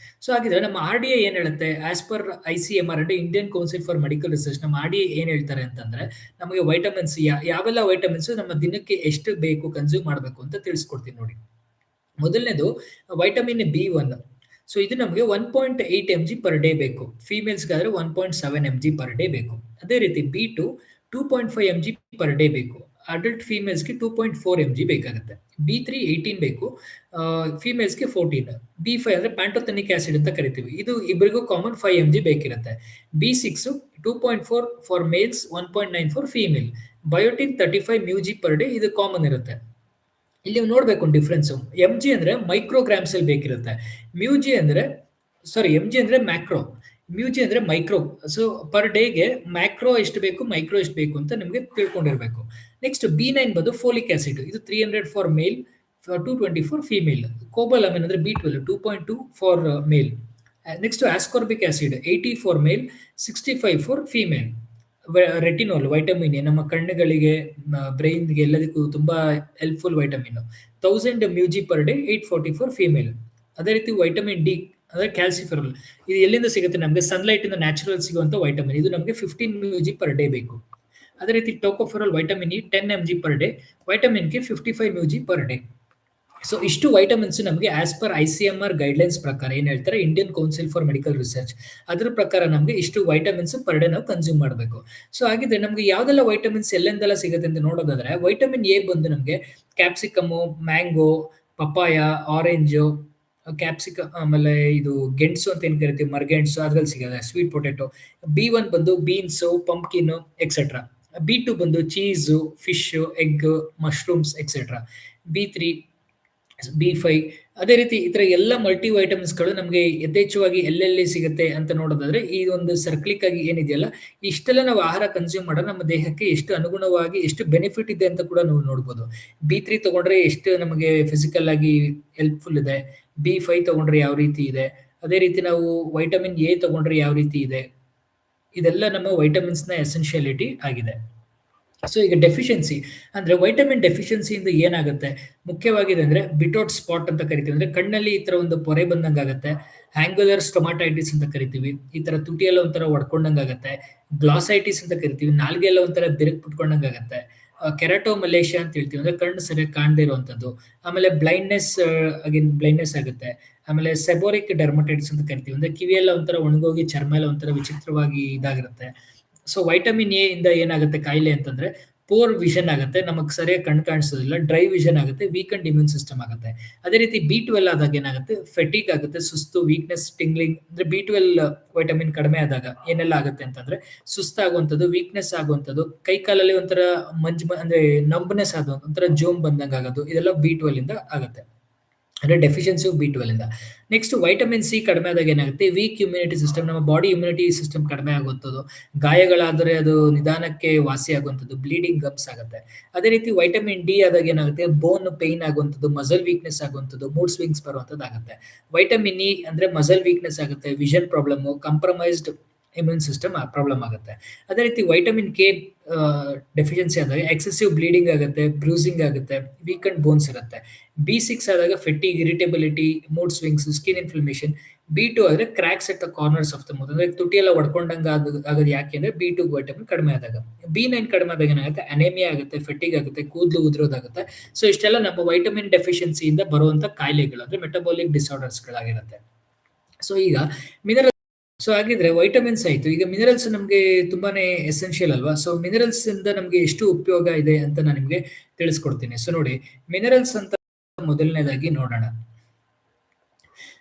A: ಸೊ ಹಾಗಿದ್ರೆ ನಮ್ಮ ಆರ್ ಡಿ ಎ ಏನ್ ಹೇಳುತ್ತೆ, ಆಸ್ ಪರ್ ICMR ಅಂದ್ರೆ Indian council for medical research, ನಮ್ಮ ಆರ್ ಡಿ ಎ ಏನ್ ಹೇಳ್ತಾರೆ ಅಂತಂದ್ರೆ, ನಮಗೆ ವೈಟಮಿನ್ಸ್ ಯಾವೆಲ್ಲ ವೈಟಮಿನ್ಸ್ ನಮ್ಮ ದಿನಕ್ಕೆ ಎಷ್ಟು ಬೇಕು ಕನ್ಸ್ಯೂಮ್ ಮಾಡಬೇಕು ಅಂತ ತಿಳಿಸ್ಕೊಡ್ತೀನಿ ನೋಡಿ. ಮೊದಲನೇದು ವೈಟಮಿನ್ B1. ಸೊ ಇದು ನಮಗೆ 1.8 mg ಪರ್ ಡೇ ಬೇಕು. ಫೀಮೇಲ್ಸ್ಗಾದ್ರೆ 1.7 mg ಪರ್ ಡೇ ಬೇಕು. ಅದೇ ರೀತಿ B2 2.5 mg ಪರ್ ಡೇ ಬೇಕು. ಅಡಲ್ಟ್ ಫೀಮೇಲ್ಸ್ಗೆ 2.4 mg ಬೇಕಾಗುತ್ತೆ. B3 18 ಬೇಕು, ಫೀಮೇಲ್ಸ್ಗೆ 14. B5 ಅಂದ್ರೆ ಪ್ಯಾಂಟೋಥೆನಿಕ್ ಆಸಿಡ್ ಅಂತ ಕರಿತೀವಿ, ಇದು ಇಬ್ಬರಿಗೂ ಕಾಮನ್ 5 mg ಬೇಕಿರುತ್ತೆ. B6 2.4 for males, 1.9 for female. Biotin 35 mg per day, ಇದು ಕಾಮನ್ ಇರುತ್ತೆ. ಇಲ್ಲಿ ನೋಡ್ಬೇಕು ಡಿಫ್ರೆನ್ಸ್. mg ಅಂದ್ರೆ ಮೈಕ್ರೋಗ್ರಾಮ್ಸ್ ಅಲ್ಲಿ ಬೇಕಿರುತ್ತೆ. ಮ್ಯೂಜಿ ಅಂದ್ರೆ mg ಅಂದ್ರೆ ಮ್ಯಾಕ್ರೋ, ಮ್ಯೂಜಿ ಅಂದ್ರೆ ಮೈಕ್ರೋ. ಸೊ ಪರ್ ಡೇಗೆ ಮ್ಯಾಕ್ರೋ ಎಷ್ಟು ಬೇಕು, ಮೈಕ್ರೋ ಎಷ್ಟು ಬೇಕು ಅಂತ ನಿಮಗೆ ತಿಳ್ಕೊಂಡಿರ್ಬೇಕು. ನೆಕ್ಸ್ಟ್ B9 ಬಂದು ಫೋಲಿಕ್ ಆಸಿಡ್, ಇದು 300 for male, 220 for female. Cobalamin ಅಂದ್ರೆ B12 2.2 for male. Next ascorbic acid 80 for male, 65 for female. Retinol vitamin A ನಮ್ಮ ಕಣ್ಣುಗಳಿಗೆ, ಬ್ರೈನ್ಗೆ, ಎಲ್ಲದಕ್ಕೂ ತುಂಬಾ helpful vitamin, 1000 mu g per day, 840 for female. ಅದೇ ರೀತಿ ವೈಟಮಿನ್ ಡಿ ಅಂದ್ರೆ ಕ್ಯಾಲ್ಸಿಫೆರಲ್, ಇದು ಎಲ್ಲಿಂದ ಸಿಗುತ್ತೆ ನಮಗೆ, ಸನ್ಲೈಟ್ ಇಂದ ನ್ಯಾಚುರಲ್ ಸಿಗುವಂತ ವೈಟಮಿನ್, ಇದು ನಮಗೆ 15 ಮ್ಯೂಜಿ ಪರ್ ಡೇ ಬೇಕು. ಅದೇ ರೀತಿ tocopherol vitamin E 10 mg per day, vitamin ಗೆ 55 ಮ್ಯೂಜಿ ಪರ್ ಡೇ. ಸೊ ಇಷ್ಟು ವೈಟಮಿನ್ಸ್ ನಮಗೆ ಆಸ್ ಪರ್ ICMR ಗೈಡ್ಲೈನ್ಸ್ ಪ್ರಕಾರ ಏನ್ ಹೇಳ್ತಾರೆ, Indian council for medical research, ಅದ್ರ ಪ್ರಕಾರ ನಮಗೆ ಇಷ್ಟು ವೈಟಮಿನ್ಸ್ ಪರ್ ಡೇ ನಾವು ಕನ್ಸ್ಯೂಮ್ ಮಾಡಬೇಕು. ಸೊ ಹಾಗಿದ್ರೆ ನಮಗೆ ಯಾವ್ದೆಲ್ಲ ವೈಟಮಿನ್ಸ್ ಎಲ್ಲೆಂದೆಲ್ಲ ಸಿಗುತ್ತೆ ಅಂತ ನೋಡೋದಾದ್ರೆ, ವೈಟಮಿನ್ ಎ ಬಂದು ನಮಗೆ capsicum, mango, papaya, orange, capsicum, ಆಮೇಲೆ ಇದು ಗೆಣಸು ಅಂತ ಏನ್ ಕರಿತೀವಿ, ಮರ್ಗೆಣಸು, ಅದ್ರಲ್ಲಿ ಸಿಗುತ್ತೆ. Sweet potato. B1 ಬಂದು ಬೀನ್ಸು, ಪಂಪ್ಕಿನ್ ಎಕ್ಸೆಟ್ರಾ. B2 ಬಂದು cheese, fish, egg, mushrooms etcetera. B3, B5. ಅದೇ ರೀತಿ ಈ ತರ ಎಲ್ಲ ಮಲ್ಟಿ ವೈಟಮಿನ್ಸ್ಗಳು ನಮಗೆ ಯಥೇಚ್ಛವಾಗಿ ಎಲ್ಲೆಲ್ಲಿ ಸಿಗುತ್ತೆ ಅಂತ ನೋಡೋದಾದ್ರೆ, ಈ ಒಂದು ಸರ್ಕ್ಲಿಕ್ ಆಗಿ ಏನಿದೆಯಲ್ಲ, ಇಷ್ಟೆಲ್ಲ ನಾವು ಆಹಾರ ಕನ್ಸ್ಯೂಮ್ ಮಾಡೋದು ನಮ್ಮ ದೇಹಕ್ಕೆ ಎಷ್ಟು ಅನುಗುಣವಾಗಿ ಎಷ್ಟು ಬೆನಿಫಿಟ್ ಇದೆ ಅಂತ ಕೂಡ ನಾವು ನೋಡ್ಬೋದು. B3 ತಗೊಂಡ್ರೆ ಎಷ್ಟು ನಮಗೆ ಫಿಸಿಕಲ್ ಆಗಿ ಹೆಲ್ಪ್ಫುಲ್ ಇದೆ, B5 ತಗೊಂಡ್ರೆ ಯಾವ ರೀತಿ ಇದೆ, ಅದೇ ರೀತಿ ನಾವು ವೈಟಮಿನ್ ಎ ತಗೊಂಡ್ರೆ ಯಾವ ರೀತಿ ಇದೆ, ಇದೆಲ್ಲ ನಮ್ಮ ವೈಟಮಿನ್ಸ್ ನ ಎಸೆನ್ಷಿಯಾಲಿಟಿ ಆಗಿದೆ. ಸೊ ಈಗ ಡೆಫಿಷಿಯನ್ಸಿ ಅಂದ್ರೆ ವೈಟಮಿನ್ ಡೆಫಿಷಿಯನ್ಸಿಯಿಂದ ಏನಾಗುತ್ತೆ ಮುಖ್ಯವಾಗಿದೆ ಅಂದ್ರೆ, ಬಿಟೋಟ್ ಸ್ಪಾಟ್ ಅಂತ ಕರಿತೀವಿ, ಅಂದ್ರೆ ಕಣ್ಣಲ್ಲಿ ಈ ತರ ಒಂದು ಪೊರೆ ಬಂದಂಗ ಆಗುತ್ತೆ. ಹ್ಯಾಂಗುಲರ್ ಸ್ಟೊಮಾಟೈಟಿಸ್ ಅಂತ ಕರಿತೀವಿ, ಈ ತರ ತುಟಿಯೆಲ್ಲ ಒಂಥರ ಒಡ್ಕೊಂಡಂಗ ಆಗುತ್ತೆ. ಗ್ಲಾಸೈಟಿಸ್ ಅಂತ ಕರಿತೀವಿ, ನಾಲ್ಗೆ ಎಲ್ಲ ಒಂಥರ ಬಿರುಕು ಬಿಟ್ಕೊಂಡಂಗ ಆಗುತ್ತೆ. ಕೆರಾಟೋಮಲೇಷಿಯಾ ಅಂತ ಹೇಳ್ತೀವಿ, ಅಂದ್ರೆ ಕಣ್ಣು ಸರಿಯಾಗಿ ಕಾಣದೇ ಇರುವಂತದ್ದು. ಆಮೇಲೆ ಬ್ಲೈಂಡ್ನೆಸ್, ಅಗೇನ್ ಬ್ಲೈಂಡ್ನೆಸ್ ಆಗುತ್ತೆ. ಆಮೇಲೆ ಸೆಬೋರಿಕ್ ಡರ್ಮಟೈಟಿಸ್ ಅಂತ ಕರಿತೀವಿ, ಅಂದ್ರೆ ಕಿವಿಯೆಲ್ಲ ಒಂಥರ ಒಣಗೋಗಿ ಚರ್ಮ ಎಲ್ಲ ಒಂಥರ ವಿಚಿತ್ರವಾಗಿ ಇದಾಗಿರುತ್ತೆ. ಸೊ ವೈಟಮಿನ್ ಎ ಇಂದ ಏನಾಗುತ್ತೆ ಕಾಯಿಲೆ ಅಂತಂದ್ರೆ, ಪೋರ್ ವಿಷನ್ ಆಗುತ್ತೆ, ನಮಗ್ ಸರಿಯಾಗಿ ಕಣ್ ಕಾಣಿಸೋದಿಲ್ಲ, ಡ್ರೈ ವಿಷನ್ ಆಗುತ್ತೆ, ವೀಕೆಂಡ್ ಇಮ್ಯೂನ್ ಸಿಸ್ಟಮ್ ಆಗುತ್ತೆ. ಅದೇ ರೀತಿ B12 ಆದಾಗ ಏನಾಗುತ್ತೆ, ಫೆಟಿಗ್ ಆಗುತ್ತೆ, ಸುಸ್ತು, ವೀಕ್ನೆಸ್, ಟಿಂಗ್ಲಿಂಗ್. ಅಂದ್ರೆ B12 ವೈಟಮಿನ್ ಕಡಿಮೆ ಆದಾಗ ಏನೆಲ್ಲ ಆಗುತ್ತೆ ಅಂತಂದ್ರೆ, ಸುಸ್ತಾಗುವಂಥದ್ದು, ವೀಕ್ನೆಸ್ ಆಗುವಂಥದ್ದು, ಕೈ ಕಾಲಲ್ಲಿ ಒಂಥರ ಅಂದ್ರೆ ನಂಬ್ನೆಸ್ ಆದ ಒಂಥರ ಜೋಮ್ ಬಂದಂಗ ಆಗೋದು, ಇದೆಲ್ಲ B12 ಇಂದ ಆಗುತ್ತೆ. ಅಂದ್ರೆ ಡೆಫಿಷಿಯನ್ಸಿ ಆಫ್ B12 ಇಂದ. ನೆಕ್ಸ್ಟ್ ವೈಟಮಿನ್ ಸಿ ಕಡಿಮೆ ಆದಾಗ ಏನಾಗುತ್ತೆ, ವೀಕ್ ಇಮ್ಯುನಿಟಿ ಸಿಸ್ಟಮ್, ನಮ್ಮ ಬಾಡಿ ಇಮ್ಯುನಿಟಿ ಸಿಸ್ಟಮ್ ಕಡಿಮೆ ಆಗುವಂಥದ್ದು, ಗಾಯಗಳಾದರೆ ಅದು ನಿಧಾನಕ್ಕೆ ವಾಸಿ ಆಗುವಂಥದ್ದು, ಬ್ಲೀಡಿಂಗ್ ಗಮ್ಸ್ ಆಗುತ್ತೆ. ಅದೇ ರೀತಿ ವೈಟಮಿನ್ ಡಿ ಆದಾಗ ಏನಾಗುತ್ತೆ, ಬೋನ್ ಪೇನ್ ಆಗುವಂಥದ್ದು, ಮಸಲ್ ವೀಕ್ನೆಸ್ ಆಗುವಂಥದ್ದು, ಮೂಡ್ ಸ್ವಿಂಗ್ಸ್ ಬರುವಂಥದ್ದು ಆಗುತ್ತೆ. ವೈಟಮಿನ್ ಇ ಅಂದ್ರೆ ಮಸಲ್ ವೀಕ್ನೆಸ್ ಆಗುತ್ತೆ, vision problem, compromised immune system problem ಆಗುತ್ತೆ. ಅದೇ ರೀತಿ ವೈಟಮಿನ್ ಕೆ ಡೆಫಿಷಿಯನ್ಸಿ ಆದಾಗ ಎಕ್ಸೆಸಿವ್ ಬ್ಲೀಡಿಂಗ್ ಆಗುತ್ತೆ, ಬ್ರೂಸಿಂಗ್ ಆಗುತ್ತೆ, ವೀಕೆಂಡ್ ಬೋನ್ಸ್ ಇರುತ್ತೆ. B6 ಆದಾಗ ಫೆಟಿಗ್, irritability, mood swings, skin inflammation. B2 ಆದ್ರೆ cracks at the corners of the mouth, ಅಂದ್ರೆ ತುಟಿ ಎಲ್ಲ ಒಡ್ಕೊಂಡಂಗ ಆಗೋದು ಯಾಕೆ ಅಂದ್ರೆ B2 ವೈಟಮಿನ್ ಕಡಿಮೆ ಆದಾಗ. B9 ಕಡಿಮೆ ಆದಾಗ ಏನಾಗುತ್ತೆ, ಅನೇಮಿಯಾ ಆಗುತ್ತೆ, ಫೆಟಿಗ್ ಆಗುತ್ತೆ, ಕೂದಲು ಉದುರೋದಾಗುತ್ತೆ. ಸೊ ಇಷ್ಟೆಲ್ಲ ನಮ್ಮ ವೈಟಮಿನ್ ಡೆಫಿಷಿಯನ್ಸಿಯಿಂದ ಬರುವಂತ ಕಾಯಿಲೆಗಳು, ಅಂದ್ರೆ ಮೆಟಬಾಲಿಕ್ ಡಿಸಾರ್ಡರ್ಸ್ ಗಳಾಗಿರುತ್ತೆ. ಸೊ ಈಗ ಮಿನರಲ್ ಸೊ ಹಾಗಿದ್ರೆ ವೈಟಮಿನ್ಸ್ ಆಯ್ತು. ಈಗ ಮಿನರಲ್ಸ್ ನಮ್ಗೆ ತುಂಬಾನೇ ಎಸೆನ್ಷಿಯಲ್ ಅಲ್ವಾ? ಸೊ ಮಿನರಲ್ಸ್ ಇಂದ ನಮ್ಗೆ ಎಷ್ಟು ಉಪಯೋಗ ಇದೆ ಅಂತ ನಾನು ನಿಮ್ಗೆ ತಿಳಿಸ್ಕೊಡ್ತೀನಿ. ಸೊ ನೋಡಿ, ಮಿನರಲ್ಸ್ ಅಂತ ಮೊದಲನೇದಾಗಿ ನೋಡೋಣ.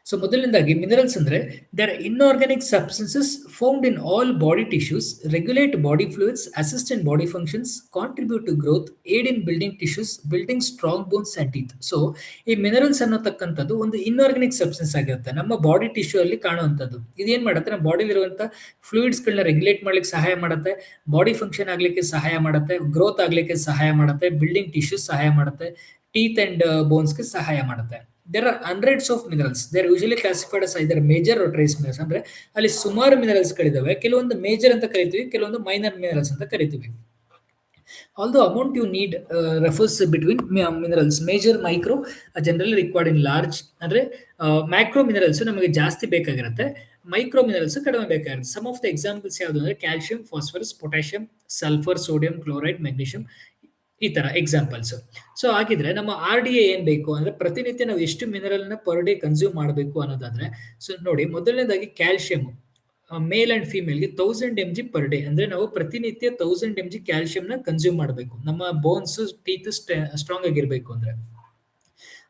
A: ಸೊ ಮೊದಲನೇದಾಗಿ ಮಿನರಲ್ಸ್ ಅಂದ್ರೆ they're inorganic substances found in all body tissues, regulate body fluids, assist in body functions, contribute to growth, aid in building tissues, building strong bones and teeth. So ಈ minerals ಅನ್ನೋತಕ್ಕಂಥದ್ದು ಒಂದು inorganic substance ಆಗಿರುತ್ತೆ, ನಮ್ಮ body tissue ಅಲ್ಲಿ ಕಾಣುವಂಥದ್ದು. ಇದೇನ್ ಮಾಡುತ್ತೆ, ನಮ್ಮ ಬಾಡಿಲಿ ಇರುವಂತ ಫ್ಲೂಯಿಡ್ಸ್ ಗಳನ್ನ ರೆಗ್ಯುಲೇಟ್ ಮಾಡ್ಲಿಕ್ಕೆ ಸಹಾಯ ಮಾಡುತ್ತೆ, ಬಾಡಿ ಫಂಕ್ಷನ್ ಆಗ್ಲಿಕ್ಕೆ ಸಹಾಯ ಮಾಡುತ್ತೆ, ಗ್ರೋತ್ ಆಗ್ಲಿಕ್ಕೆ ಸಹಾಯ ಮಾಡುತ್ತೆ, ಬಿಲ್ಡಿಂಗ್ ಟಿಶ್ಯೂಸ್ ಸಹಾಯ ಮಾಡುತ್ತೆ, ಟೀತ್ ಅಂಡ್ ಬೋನ್ಸ್ಗೆ ಸಹಾಯ ಮಾಡುತ್ತೆ. There are hundreds of minerals. They are usually classified as either major or trace minerals. ಅಂದ್ರೆ ಅಲ್ಲಿ ಸುಮಾರು ಮಿನರಲ್ಸ್ ಗಳಿದಾವೆ. ಕೆಲವೊಂದು ಮೇಜರ್ ಅಂತ ಕರಿತೀವಿ, ಕೆಲವೊಂದು ಮೈನರ್ ಮಿನರಲ್ಸ್ ಅಂತ ಕರಿತೀವಿ. Although amount you need refers between minerals, major, micro, generally required in large. ಅಂದ್ರೆ ಮ್ಯಾಕ್ರೋ ಮಿನರಲ್ಸ್ ನಮಗೆ ಜಾಸ್ತಿ ಬೇಕಾಗಿರುತ್ತೆ, ಮೈಕ್ರೋ ಮಿನರಲ್ಸ್ ಕಡಿಮೆ ಬೇಕಾಗಿರುತ್ತೆ. ಸಮ್ ಆಫ್ ದ ಎಕ್ಸಾಂಪಲ್ಸ್ ಯಾವುದು ಅಂದ್ರೆ calcium, phosphorus, potassium, sulphur, sodium chloride, magnesium, ಈ ತರ ಎಕ್ಸಾಂಪಲ್ಸ್. ಸೊ ಹಾಗಿದ್ರೆ ನಮ್ಮ RDA ಏನ್ ಬೇಕು ಅಂದ್ರೆ ಪ್ರತಿನಿತ್ಯ ನಾವು ಎಷ್ಟು ಮಿನರಲ್ ನ ಪರ್ ಡೇ ಕನ್ಸ್ಯೂಮ್ ಮಾಡಬೇಕು ಅನ್ನೋದಾದ್ರೆ, ಸೊ ನೋಡಿ, ಮೊದಲನೇದಾಗಿ ಕ್ಯಾಲ್ಸಿಯಂ ಮೇಲ್ ಅಂಡ್ ಫಿಮೇಲ್ಗೆ 1000 mg ಪರ್ ಡೇ. ಅಂದ್ರೆ ನಾವು ಪ್ರತಿನಿತ್ಯ 1000 mg ಕ್ಯಾಲ್ಸಿಯಂ ನ ಕನ್ಸ್ಯೂಮ್ ಮಾಡಬೇಕು, ನಮ್ಮ ಬೋನ್ಸ್ ಟೀತ್ ಸ್ಟ್ರಾಂಗ್ ಆಗಿರ್ಬೇಕು ಅಂದ್ರೆ.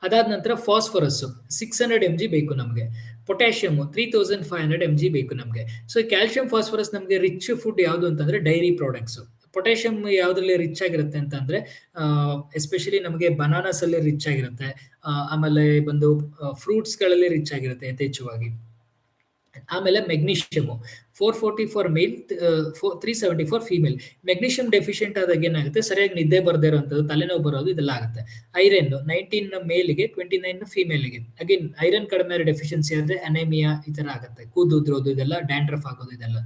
A: ಅದಾದ ನಂತರ ಫಾಸ್ಫರಸ್ 600 mg ಬೇಕು ನಮಗೆ. ಪೊಟ್ಯಾಷಿಯಂ 3500 mg ಬೇಕು ನಮಗೆ. ಸೊ ಕ್ಯಾಲ್ಸಿಯಂ, ಫಾಸ್ಫರಸ್ ನಮಗೆ ರಿಚ್ ಫುಡ್ ಯಾವುದು ಅಂತಂದ್ರೆ ಡೈರಿ ಪ್ರಾಡಕ್ಟ್ಸ್. ಪೊಟ್ಯಾಷಿಯಂ ಯಾವ್ದ್ರಲ್ಲಿ ರಿಚ್ ಆಗಿರುತ್ತೆ ಅಂತಂದ್ರೆ ಎಸ್ಪೆಷಲಿ ನಮಗೆ ಬನಾನಾಸ್ ಅಲ್ಲಿ ರಿಚ್ ಆಗಿರುತ್ತೆ, ಆಮೇಲೆ ಬಂದು ಫ್ರೂಟ್ಸ್ ಗಳಲ್ಲಿ ರಿಚ್ ಆಗಿರುತ್ತೆ ಯಥೇಚ್ಛವಾಗಿ. ಆಮೇಲೆ magnesium 440 for mail, 370 for female. Magnesium deficient ಆದಾಗ ಏನಾಗುತ್ತೆ, ಸರಿಯಾಗಿ ನಿದ್ದೆ ಬರ್ದೇ ಇರುವಂಥದ್ದು, ತಲೆನೋವು ಬರೋದು, ಇದೆಲ್ಲ ಆಗುತ್ತೆ. ಐರನ್ 19 ಮೇಲ್ಗೆ, 29 ಫೀಮೇಲ್ಗೆ. ಅಗೇನ್ ಐರನ್ ಕಡಿಮೆ ಡೆಫಿಷಿಯನ್ಸಿ ಆದ್ರೆ ಅನೇಮಿಯಾ ಈ ತರ ಆಗುತ್ತೆ, ಕೂದು ಉದ್ರೋದು, ಇದೆಲ್ಲ ಡ್ಯಾಂಡ್ರಫ್ ಆಗೋದು, ಇದೆಲ್ಲ.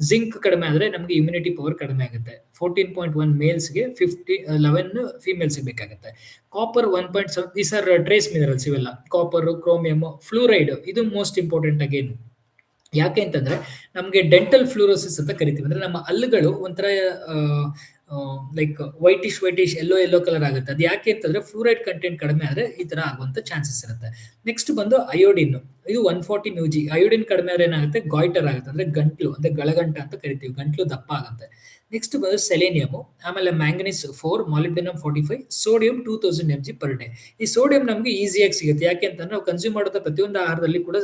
A: ಜಿಂಕ್ ಕಡಿಮೆ ಆದ್ರೆ ನಮಗೆ ಇಮ್ಯುನಿಟಿ ಪವರ್ ಕಡಿಮೆ ಆಗುತ್ತೆ. 14.1 ಮೇಲ್ಸ್ಗೆ, 11 ಫೀಮೇಲ್ಸ್ಗೆ ಬೇಕಾಗುತ್ತೆ. Copper 1.7, these are trace minerals ಇವೆಲ್ಲ. ಕಾಪರ್, ಕ್ರೋಮಿಯಂ, ಫ್ಲೂರೈಡ್ ಇದು ಮೋಸ್ಟ್ ಇಂಪಾರ್ಟೆಂಟ್ ಅಗೇನ್. ಯಾಕೆ ಅಂತಂದ್ರೆ ನಮ್ಗೆ ಡೆಂಟಲ್ ಫ್ಲೂರೋಸಿಸ್ ಅಂತ ಕರಿತೀವಿ. ಅಂದ್ರೆ ನಮ್ಮ ಹಲ್ಲುಗಳು ಒಂಥರ ಲೈಕ್ ವೈಟಿಶ್ ಎಲ್ಲೋ ಕಲರ್ ಆಗುತ್ತೆ. ಅದು ಯಾಕೆ ಅಂತಂದ್ರೆ ಫ್ಲೂರೈಡ್ ಕಂಟೆಂಟ್ ಕಡಿಮೆ ಆದ್ರೆ ಈ ತರ ಆಗುವಂತ ಚಾನ್ಸಸ್ ಇರುತ್ತೆ. ನೆಕ್ಸ್ಟ್ ಬಂದು ಅಯೋಡಿನ್, ಇದು 140 mg. ಅಯೋಡಿನ್ ಕಡಿಮೆ ಆದ್ರೆ ಏನಾಗುತ್ತೆ, ಗಾಯ್ಟರ್ ಆಗುತ್ತೆ, ಅಂದ್ರೆ ಗಂಟ್ಲು, ಅಂದ್ರೆ ಗಳಗಂಟ ಅಂತ ಕರಿತೀವಿ, ಗಂಟ್ಲು ದಪ್ಪ ಆಗುತ್ತೆ. ನೆಕ್ಸ್ಟ್ ಬಂದು ಸೆಲೇನಿಯಮ್, ಆಮೇಲೆ manganese 4, molybdenum 45, sodium 2000 mg per day. ಈ ಸೋಡಿಯಂ ನಮಗೆ ಈಸಿಯಾಗಿ ಸಿಗುತ್ತೆ, ಯಾಕೆ ಅಂತಂದ್ರೆ ನಾವು ಕನ್ಸ್ಯೂಮ್ ಮಾಡುವಂತ ಪ್ರತಿಯೊಂದು ಆಹಾರದಲ್ಲಿ ಕೂಡ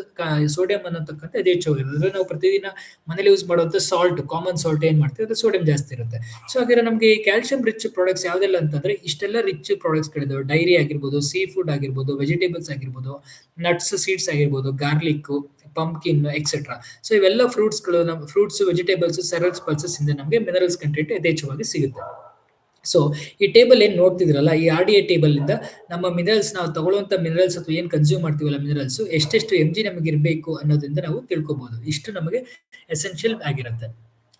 A: ಸೋಡಿಯಂ ಅನ್ನತಕ್ಕಂಥ ಯಥೇಚ್ಛವಾಗಿರುತ್ತೆ. ಅಂದ್ರೆ ನಾವು ಪ್ರತಿದಿನ ಮನೇಲಿ ಯೂಸ್ ಮಾಡುವಂತ ಸಾಲ್ಟ್, ಕಾಮನ್ ಸಾಲ್ಟ್ ಏನ್ ಮಾಡ್ತೀವಿ, ಅದು ಸೋಡಿಯಂ ಜಾಸ್ತಿ ಇರುತ್ತೆ. ಸೊ ಹಾಗಾದ್ರೆ ನಮಗೆ ಕ್ಯಾಲ್ಸಿಯಂ ರಿಚ್ ಪ್ರಾಡಕ್ಟ್ಸ್ ಯಾವ್ದೆಲ್ಲ ಅಂತಂದ್ರೆ ಇಷ್ಟೆಲ್ಲ ರಿಚ್ ಪ್ರಾಡಕ್ಟ್ಸ್ ಗಳಿದಾವೆ. ಡೈರಿ ಆಗಿರ್ಬೋದು, ಸೀ ಫುಡ್ ಆಗಿರ್ಬೋದು, ವೆಜಿಟೇಬಲ್ಸ್ ಆಗಿರ್ಬೋದು, ನಟ್ಸ್, ಸೀಡ್ಸ್ ಆಗಿರ್ಬೋದು, ಗಾರ್ಲಿಕ್, ಪಂಪ್ಕಿನ್ ಎಕ್ಸೆಟ್ರಾ. ಸೊ ಇವೆಲ್ಲ ಫ್ರೂಟ್ಸ್ಗಳು, ನಮ್ಮ ಫ್ರೂಟ್ಸ್, ವೆಜಿಟೇಬಲ್ಸ್, ಸೆರಲ್ಸ್, ಪಲ್ಸಸ್ ಇಂದ ನಮಗೆ ಮಿನರಲ್ಸ್ ಕಂಟೆಂಟ್ ಯಥೇಚ್ಛವಾಗಿ ಸಿಗುತ್ತೆ. ಸೊ ಈ ಟೇಬಲ್ ಏನ್ ನೋಡ್ತಿದ್ರಲ್ಲ, ಈ RDA ಟೇಬಲ್ ಇಂದ ನಮ್ಮ ಮಿನರಲ್ಸ್, ನಾವು ತಗೊಳ್ಳುವಂತ ಮಿನರಲ್ಸ್ ಅಥವಾ ಏನ್ ಕನ್ಸ್ಯೂಮ್ ಮಾಡ್ತೀವಲ್ಲ ಮಿನರಲ್ಸ್, ಎಷ್ಟೆಷ್ಟು mg ನಮಗೆ ಇರಬೇಕು ಅನ್ನೋದ್ರಿಂದ ನಾವು ತಿಳ್ಕೊಬಹುದು. ಇಷ್ಟು ನಮಗೆ ಎಸೆನ್ಷಿಯಲ್ ಆಗಿರುತ್ತೆ.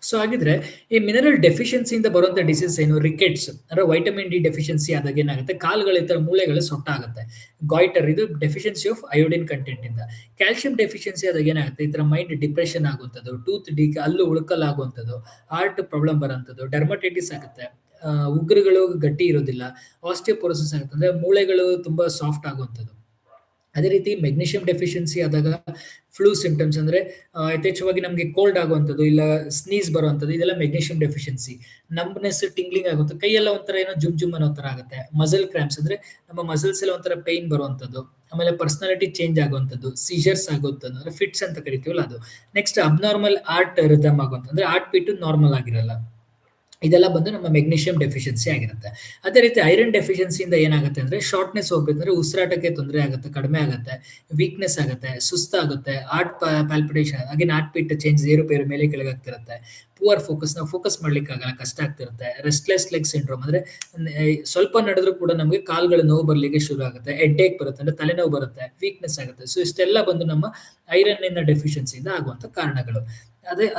A: ಸೊ ಹಾಗಿದ್ರೆ ಈ ಮಿನರಲ್ ಡೆಫಿಷಿಯನ್ಸಿಯಿಂದ ಬರುವಂತ ಡಿಸೀಸ್ ಏನು, ರಿಕೆಟ್ಸ್ ಅಂದ್ರೆ ವೈಟಮಿನ್ ಡಿ ಡೆಫಿಷಿಯನ್ಸಿ ಆದಾಗ ಏನಾಗುತ್ತೆ, ಕಾಲುಗಳ ಇತರ ಮೂಳೆಗಳು ಸೊಟ್ಟಾಗುತ್ತೆ. ಗಾಯ್ಟರ್ ಇದು ಡೆಫಿಷಿಯನ್ಸಿ ಆಫ್ ಅಯೋಡಿನ್ ಕಂಟೆಂಟ್ ಇಂದ. ಕ್ಯಾಲ್ಸಿಯಂ ಡೆಫಿಷಿಯನ್ಸಿ ಆದಾಗ ಏನಾಗುತ್ತೆ, ಈ ತರ ಮೈಂಡ್ ಡಿಪ್ರೆಷನ್ ಆಗುವಂಥದ್ದು, ಟೂತ್ ಹಲ್ಲು ಉಳ್ಕಲ್ ಆಗುವಂಥದ್ದು, ಹಾರ್ಟ್ ಪ್ರಾಬ್ಲಮ್ ಬರುವಂಥದ್ದು, ಡರ್ಮಟೈಟಿಸ್ ಆಗುತ್ತೆ, ಉಗುರುಗಳು ಗಟ್ಟಿ ಇರೋದಿಲ್ಲ, ಆಸ್ಟಿಯೋಪೊರೋಸಿಸ್ ಆಗುತ್ತೆ, ಅಂದ್ರೆ ಮೂಳೆಗಳು ತುಂಬಾ ಸಾಫ್ಟ್ ಆಗುವಂಥದ್ದು. ಅದೇ ರೀತಿ ಮೆಗ್ನೀಷಿಯಂ ಡೆಫಿಷಿಯನ್ಸಿ ಆದಾಗ ಫ್ಲೂ ಸಿಂಪ್ಟಮ್ಸ್, ಅಂದ್ರೆ ಯಥೇಚ್ಛವಾಗಿ ನಮಗೆ ಕೋಲ್ಡ್ ಆಗುವಂಥದ್ದು, ಇಲ್ಲ ಸ್ನೀಸ್ ಬರುವಂಥದ್ದು, ಇದೆಲ್ಲ ಮೆಗ್ನೀಷಿಯಂ ಡೆಫಿಷಿಯನ್ಸಿ. ನಂಬ್ನೆಸ್, ಟಿಂಗ್ಲಿಂಗ್ ಆಗುತ್ತೆ, ಕೈಯೆಲ್ಲ ಒಂಥರ ಏನೋ ಜುಮ್ ಅನ್ನೋ ತರ ಆಗುತ್ತೆ. ಮಸಲ್ ಕ್ರಾಂಪ್ಸ್, ಅಂದ್ರೆ ನಮ್ಮ ಮಸಲ್ಸ್ ಎಲ್ಲ ಒಂಥರ ಪೈನ್ ಬರುವಂಥದ್ದು. ಆಮೇಲೆ ಪರ್ಸನಾಲಿಟಿ ಚೇಂಜ್ ಆಗುವಂಥದ್ದು, ಸೀಜರ್ಸ್ ಆಗುವಂಥದ್ದು, ಅಂದ್ರೆ ಫಿಟ್ಸ್ ಅಂತ ಕರಿತೀವಲ್ಲ ಅದು. ನೆಕ್ಸ್ಟ್ ಅಬ್ನಾರ್ಮಲ್ ಹಾರ್ಟ್ ರಿದಮ್ ಆಗುವಂಥದ್ದು, ಅಂದ್ರೆ ಹಾರ್ಟ್ ಬೀಟ್ ನಾರ್ಮಲ್ ಆಗಿರಲ್ಲ. ಇದೆಲ್ಲ ಬಂದು ನಮ್ಮ ಮೆಗ್ನೀಷಿಯಂ ಡೆಫಿಷಿಯನ್ಸಿ ಆಗಿರುತ್ತೆ. ಅದೇ ರೀತಿ ಐರನ್ ಡೆಫಿಷಿಯನ್ಸಿಯಿಂದ ಏನಾಗುತ್ತೆ ಅಂದ್ರೆ ಶಾರ್ಟ್ನೆಸ್ ಹೋಗ್ಬೇಕಂದ್ರೆ ಉಸಿರಾಟಕ್ಕೆ ತೊಂದರೆ ಆಗುತ್ತೆ, ಕಡಿಮೆ ಆಗುತ್ತೆ, ವೀಕ್ನೆಸ್ ಆಗುತ್ತೆ, ಸುಸ್ತಾಗುತ್ತೆ, heart palpitation, again heartbeat change, ಏರುಪೇರು, ಮೇಲೆ ಕೆಳಗೆ ಆಗ್ತಿರುತ್ತೆ. ಪುವರ್ ಫೋಕಸ್, ನಾವು ಫೋಕಸ್ ಮಾಡ್ಲಿಕ್ಕೆ ಆಗಲ್ಲ, ಕಷ್ಟ ಆಗ್ತಿರುತ್ತೆ. ರೆಸ್ಟ್ಲೆಸ್ ಲೆಗ್ ಸಿಂಡ್ರೋಮ್, ಅಂದ್ರೆ ಸ್ವಲ್ಪ ನಡೆದ್ರು ಕೂಡ ನಮಗೆ ಕಾಲುಗಳ ನೋವು ಬರ್ಲಿಕ್ಕೆ ಶುರು ಆಗುತ್ತೆ. ಹೆಡ್ಏಕ್ ಬರುತ್ತೆ, ಅಂದ್ರೆ ತಲೆನೋವು ಬರುತ್ತೆ, ವೀಕ್ನೆಸ್ ಆಗುತ್ತೆ. ಸೊ ಇಷ್ಟೆಲ್ಲ ಬಂದು ನಮ್ಮ ಐರನ್ ಇನ ಡೆಫಿಷಿಯನ್ಸಿಯಿಂದ ಆಗುವಂತ ಕಾರಣಗಳು.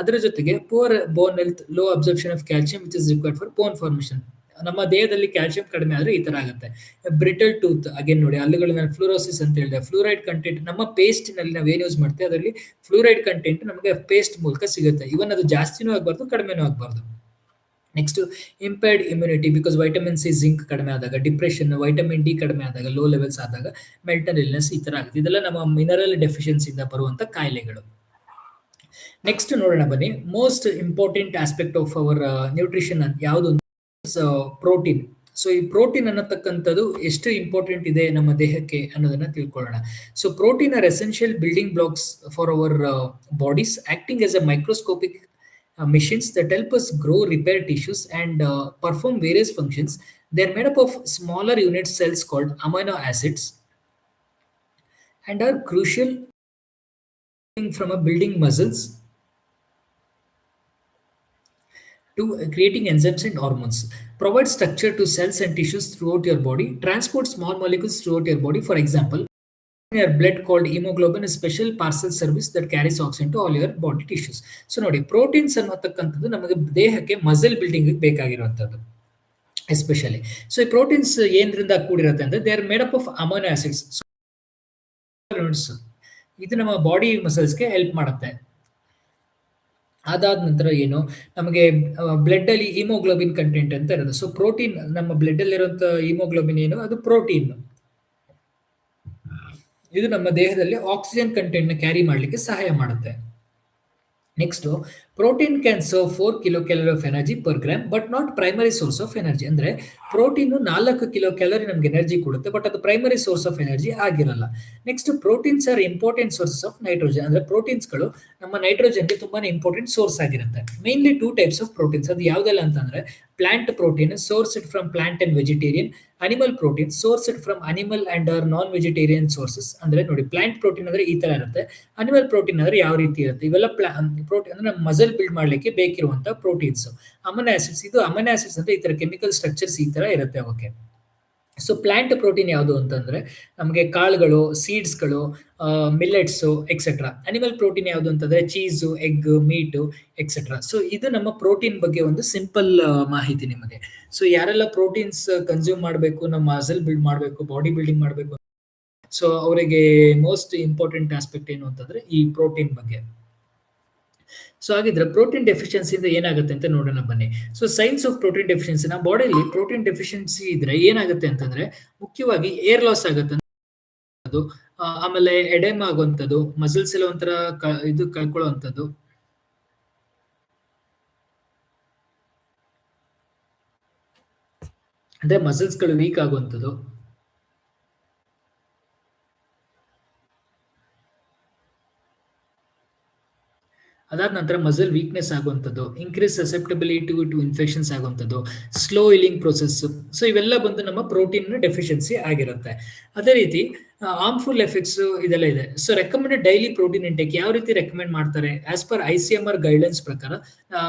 A: ಅದರ ಜೊತೆಗೆ poor bone health, low absorption of calcium which is required for bone formation. ನಮ್ಮ ದೇಹದಲ್ಲಿ ಕ್ಯಾಲ್ಸಿಯಂ ಕಡಿಮೆ ಆದ್ರೆ ಈ ತರ ಆಗುತ್ತೆ. ಬ್ರಿಟಲ್ ಟೂತ್, ಅಗೇನ್ ನೋಡಿ, ಹಲ್ಲುಗಳ ಫ್ಲೂರೋಸಿಸ್ ಅಂತ ಹೇಳಿದೆ. ಫ್ಲೂರೈಡ್ ಕಂಟೆಂಟ್ ನಮ್ಮ ಪೇಸ್ಟ್ ನಲ್ಲಿ ನಾವೇನ್ ಯೂಸ್ ಮಾಡ್ತೀವಿ ಅದರಲ್ಲಿ ಫ್ಲೂರೈಡ್ ಕಂಟೆಂಟ್ ನಮಗೆ ಪೇಸ್ಟ್ ಮೂಲಕ ಸಿಗುತ್ತೆ. ಇವನ್ ಅದು ಜಾಸ್ತಿನೂ ಆಗಬಾರ್ದು, ಕಡಿಮೆನೂ ಆಗಬಾರ್ದು. Next impaired immunity, because vitamin C, zinc ಕಡಿಮೆ ಆದಾಗ, ಡಿಪ್ರೆಷನ್, ವೈಟಮಿನ್ ಡಿ ಕಡಿಮೆ ಆದಾಗ, ಲೋ ಲೆವೆಲ್ಸ್ ಆದಾಗ ಮೆಂಟಲ್ ಇಲ್ನೆಸ್ ಈ ತರ ಆಗುತ್ತೆ. ಇದೆಲ್ಲ ನಮ್ಮ ಮಿನರಲ್ ಡೆಫಿಷಿಯನ್ಸಿಯಿಂದ ಬರುವಂತ ಕಾಯಿಲೆಗಳು. ನೆಕ್ಸ್ಟ್ ನೋಡೋಣ ಬನ್ನಿ. Most important aspect of our nutrition ಯಾವುದು? ಪ್ರೋಟೀನ್. ಸೊ ಈ ಪ್ರೋಟೀನ್ ಅನ್ನತಕ್ಕಂಥದ್ದು ಎಷ್ಟು ಇಂಪಾರ್ಟೆಂಟ್ ಇದೆ ನಮ್ಮ ದೇಹಕ್ಕೆ ಅನ್ನೋದನ್ನ ತಿಳ್ಕೊಳ್ಳೋಣ. So protein are essential building blocks for our bodies, acting as a microscopic machines that help us grow, repair tissues, and perform various functions. They are made up of smaller unit cells called amino acids and are crucial from a building muscles to creating enzymes and hormones, provide structure to cells and tissues throughout your body, transport small molecules throughout your body. For example, in your blood called hemoglobin, a special parcel service that carries oxygen to all your body tissues. So ನೋಡಿ, proteins ಅನ್ನತಕ್ಕಂಥದ್ದು ನಮಗೆ ದೇಹಕ್ಕೆ muscle building ಬೇಕಾಗಿರುವಂಥದ್ದು especially. So ಈ proteins ಏನರಿಂದ ಕೂಡಿರುತ್ತೆ ಅಂದ್ರೆ they are made up of amino acids. ಇದು ನಮ್ಮ body ಮಸಲ್ಸ್ಗೆ help ಮಾಡುತ್ತೆ. ಅದಾದ ನಂತರ ಏನು, ನಮಗೆ ಬ್ಲಡ್ ಅಲ್ಲಿ ಹಿಮೋಗ್ಲೋಬಿನ್ ಕಂಟೆಂಟ್ ಅಂತ ಇರುತ್ತೆ. ಸೊ ಪ್ರೋಟೀನ್, ನಮ್ಮ ಬ್ಲಡ್ ಅಲ್ಲಿ ಇರುವಂತ ಹಿಮೋಗ್ಲೋಬಿನ್ ಏನು, ಅದು ಪ್ರೋಟೀನ್. ಇದು ನಮ್ಮ ದೇಹದಲ್ಲಿ ಆಕ್ಸಿಜನ್ ಕಂಟೆಂಟ್ ನ ಕ್ಯಾರಿ ಮಾಡಲಿಕ್ಕೆ ಸಹಾಯ ಮಾಡುತ್ತೆ. Next, protein can serve 4 kilocalorie of energy per gram but not primary source of energy. ಅಂದ್ರೆ ಪ್ರೋಟೀನ್ 4 ಕಿಲೋ ಕ್ಯಾಲರಿ ನಮ್ಗೆ ಎನರ್ಜಿ ಕೊಡುತ್ತೆ, ಬಟ್ ಅದು ಪ್ರೈಮರಿ ಸೋರ್ಸ್ ಆಫ್ ಎನರ್ಜಿ ಆಗಿರಲ್ಲ. Next, proteins are important sources of nitrogen. ಅಂದ್ರೆ ಪ್ರೋಟೀನ್ಸ್ಗಳು ನಮ್ಮ ನೈಟ್ರೋಜನ್ಗೆ ತುಂಬಾನೇ ಇಂಪಾರ್ಟೆಂಟ್ ಸೋರ್ಸ್ ಆಗಿರುತ್ತೆ. Mainly 2 types of proteins. ಅದು ಯಾವ್ದೆಲ್ಲ ಅಂತಂದ್ರೆ plant protein sourced from plant and vegetarian, animal protein sourced from animal and or non vegetarian sources. ಅಂದ್ರೆ ನೋಡಿ, ಪ್ಲಾಂಟ್ ಪ್ರೋಟೀನ್ ಅಂದ್ರೆ ಈ ತರ ಇರುತ್ತೆ, ಅನಿಮಲ್ ಪ್ರೋಟೀನ್ ಅಂದ್ರೆ ಯಾವ ರೀತಿ ಇರುತ್ತೆ. ಇವೆಲ್ಲ ಪ್ರೋಟೀನ್ ಅಂದ್ರೆ ನಮ್ಮ ಮಸಲ್ ಬಿಲ್ಡ್ ಮಾಡ್ಲಿಕ್ಕೆ ಬೇಕಿರುವಂತ ಪ್ರೋಟೀನ್ಸ್. ಅಮೈನೋ ಆಸಿಡ್ಸ್, ಇದು ಅಮೈನೋ ಆಸಿಡ್ಸ್ ಅಂದ್ರೆ ಈ ತರ ಕೆಮಿಕಲ್ ಸ್ಟ್ರಕ್ಚರ್ಸ್ ಈ ತರ ಇರುತ್ತೆ. ಓಕೆ. ಸೊ ಪ್ಲಾಂಟ್ ಪ್ರೋಟೀನ್ ಯಾವುದು ಅಂತಂದ್ರೆ ನಮಗೆ ಕಾಳುಗಳು, ಸೀಡ್ಸ್ಗಳು, ಮಿಲ್ಲೆಟ್ಸು ಎಕ್ಸೆಟ್ರಾ. ಅನಿಮಲ್ ಪ್ರೋಟೀನ್ ಯಾವುದು ಅಂತಂದ್ರೆ cheese, egg, meat etcetera. So ಇದು ನಮ್ಮ ಪ್ರೋಟೀನ್ ಬಗ್ಗೆ ಒಂದು ಸಿಂಪಲ್ ಮಾಹಿತಿ ನಿಮಗೆ. ಸೊ ಯಾರೆಲ್ಲ ಪ್ರೋಟೀನ್ಸ್ ಕನ್ಸ್ಯೂಮ್ ಮಾಡಬೇಕು, ನಮ್ಮ ಮಸಲ್ ಬಿಲ್ಡ್ ಮಾಡಬೇಕು, ಬಾಡಿ ಬಿಲ್ಡಿಂಗ್ ಮಾಡಬೇಕು, ಸೊ ಅವರಿಗೆ ಮೋಸ್ಟ್ ಇಂಪಾರ್ಟೆಂಟ್ ಆಸ್ಪೆಕ್ಟ್ ಏನು ಅಂತಂದ್ರೆ ಈ ಪ್ರೋಟೀನ್ ಬಗ್ಗೆ. ಸೊ ಹಾಗಿದ್ರೆ ಪ್ರೋಟೀನ್ ಡೆಫಿಷಿಯನ್ಸಿಯಿಂದ ಏನಾಗುತ್ತೆ ಅಂತ ನೋಡೋಣ ಬನ್ನಿ. So science of protein deficiency, ನಮ್ಮ ಬಾಡಿಯಲ್ಲಿ ಪ್ರೋಟೀನ್ ಡೆಫಿಷಿಯನ್ಸಿ ಇದ್ರೆ ಏನಾಗುತ್ತೆ ಅಂತಂದ್ರೆ ಮುಖ್ಯವಾಗಿ ಏರ್ ಲಾಸ್ ಆಗುತ್ತೆ. ಅದು ಆಮೇಲೆ ಎಡೆಮ್ ಆಗುವಂಥದ್ದು, ಮಸಲ್ಸ್ ಎಲ್ಲ ಒಂಥರ ಇದು ಕಳ್ಕೊಳ್ಳುವಂಥದ್ದು, ಅಂದ್ರೆ ಮಸಲ್ಸ್ಗಳು ವೀಕ್ ಆಗುವಂಥದ್ದು. ಅದಾದ ನಂತರ ಮಸಲ್ ವೀಕ್ನೆಸ್ ಆಗುವಂಥದ್ದು, ಇನ್ಕ್ರೀಸ್ ಸಸೆಪ್ಟಬಿಲಿಟಿ ಟು ಇನ್ಫೆಕ್ಷನ್ಸ್ ಆಗುವಂಥದ್ದು, ಸ್ಲೋ ಇಲಿಂಗ್ ಪ್ರೊಸೆಸ್. ಸೊ ಇವೆಲ್ಲ ಬಂದು ನಮ್ಮ ಪ್ರೋಟೀನ್ ಡೆಫಿಷಿಯನ್ಸಿ ಆಗಿರುತ್ತೆ. ಅದೇ ರೀತಿ ಹಾರ್ಮ್ಫುಲ್ ಎಫೆಕ್ಟ್ಸ್ ಇದೆಲ್ಲ ಇದೆ. So recommended daily protein intake ಯಾವ ರೀತಿ ರೆಕಮೆಂಡ್ ಮಾಡ್ತಾರೆ ಆಸ್ ಪರ್ ICMR ಗೈಡ್ಲೈನ್ಸ್ ಪ್ರಕಾರ.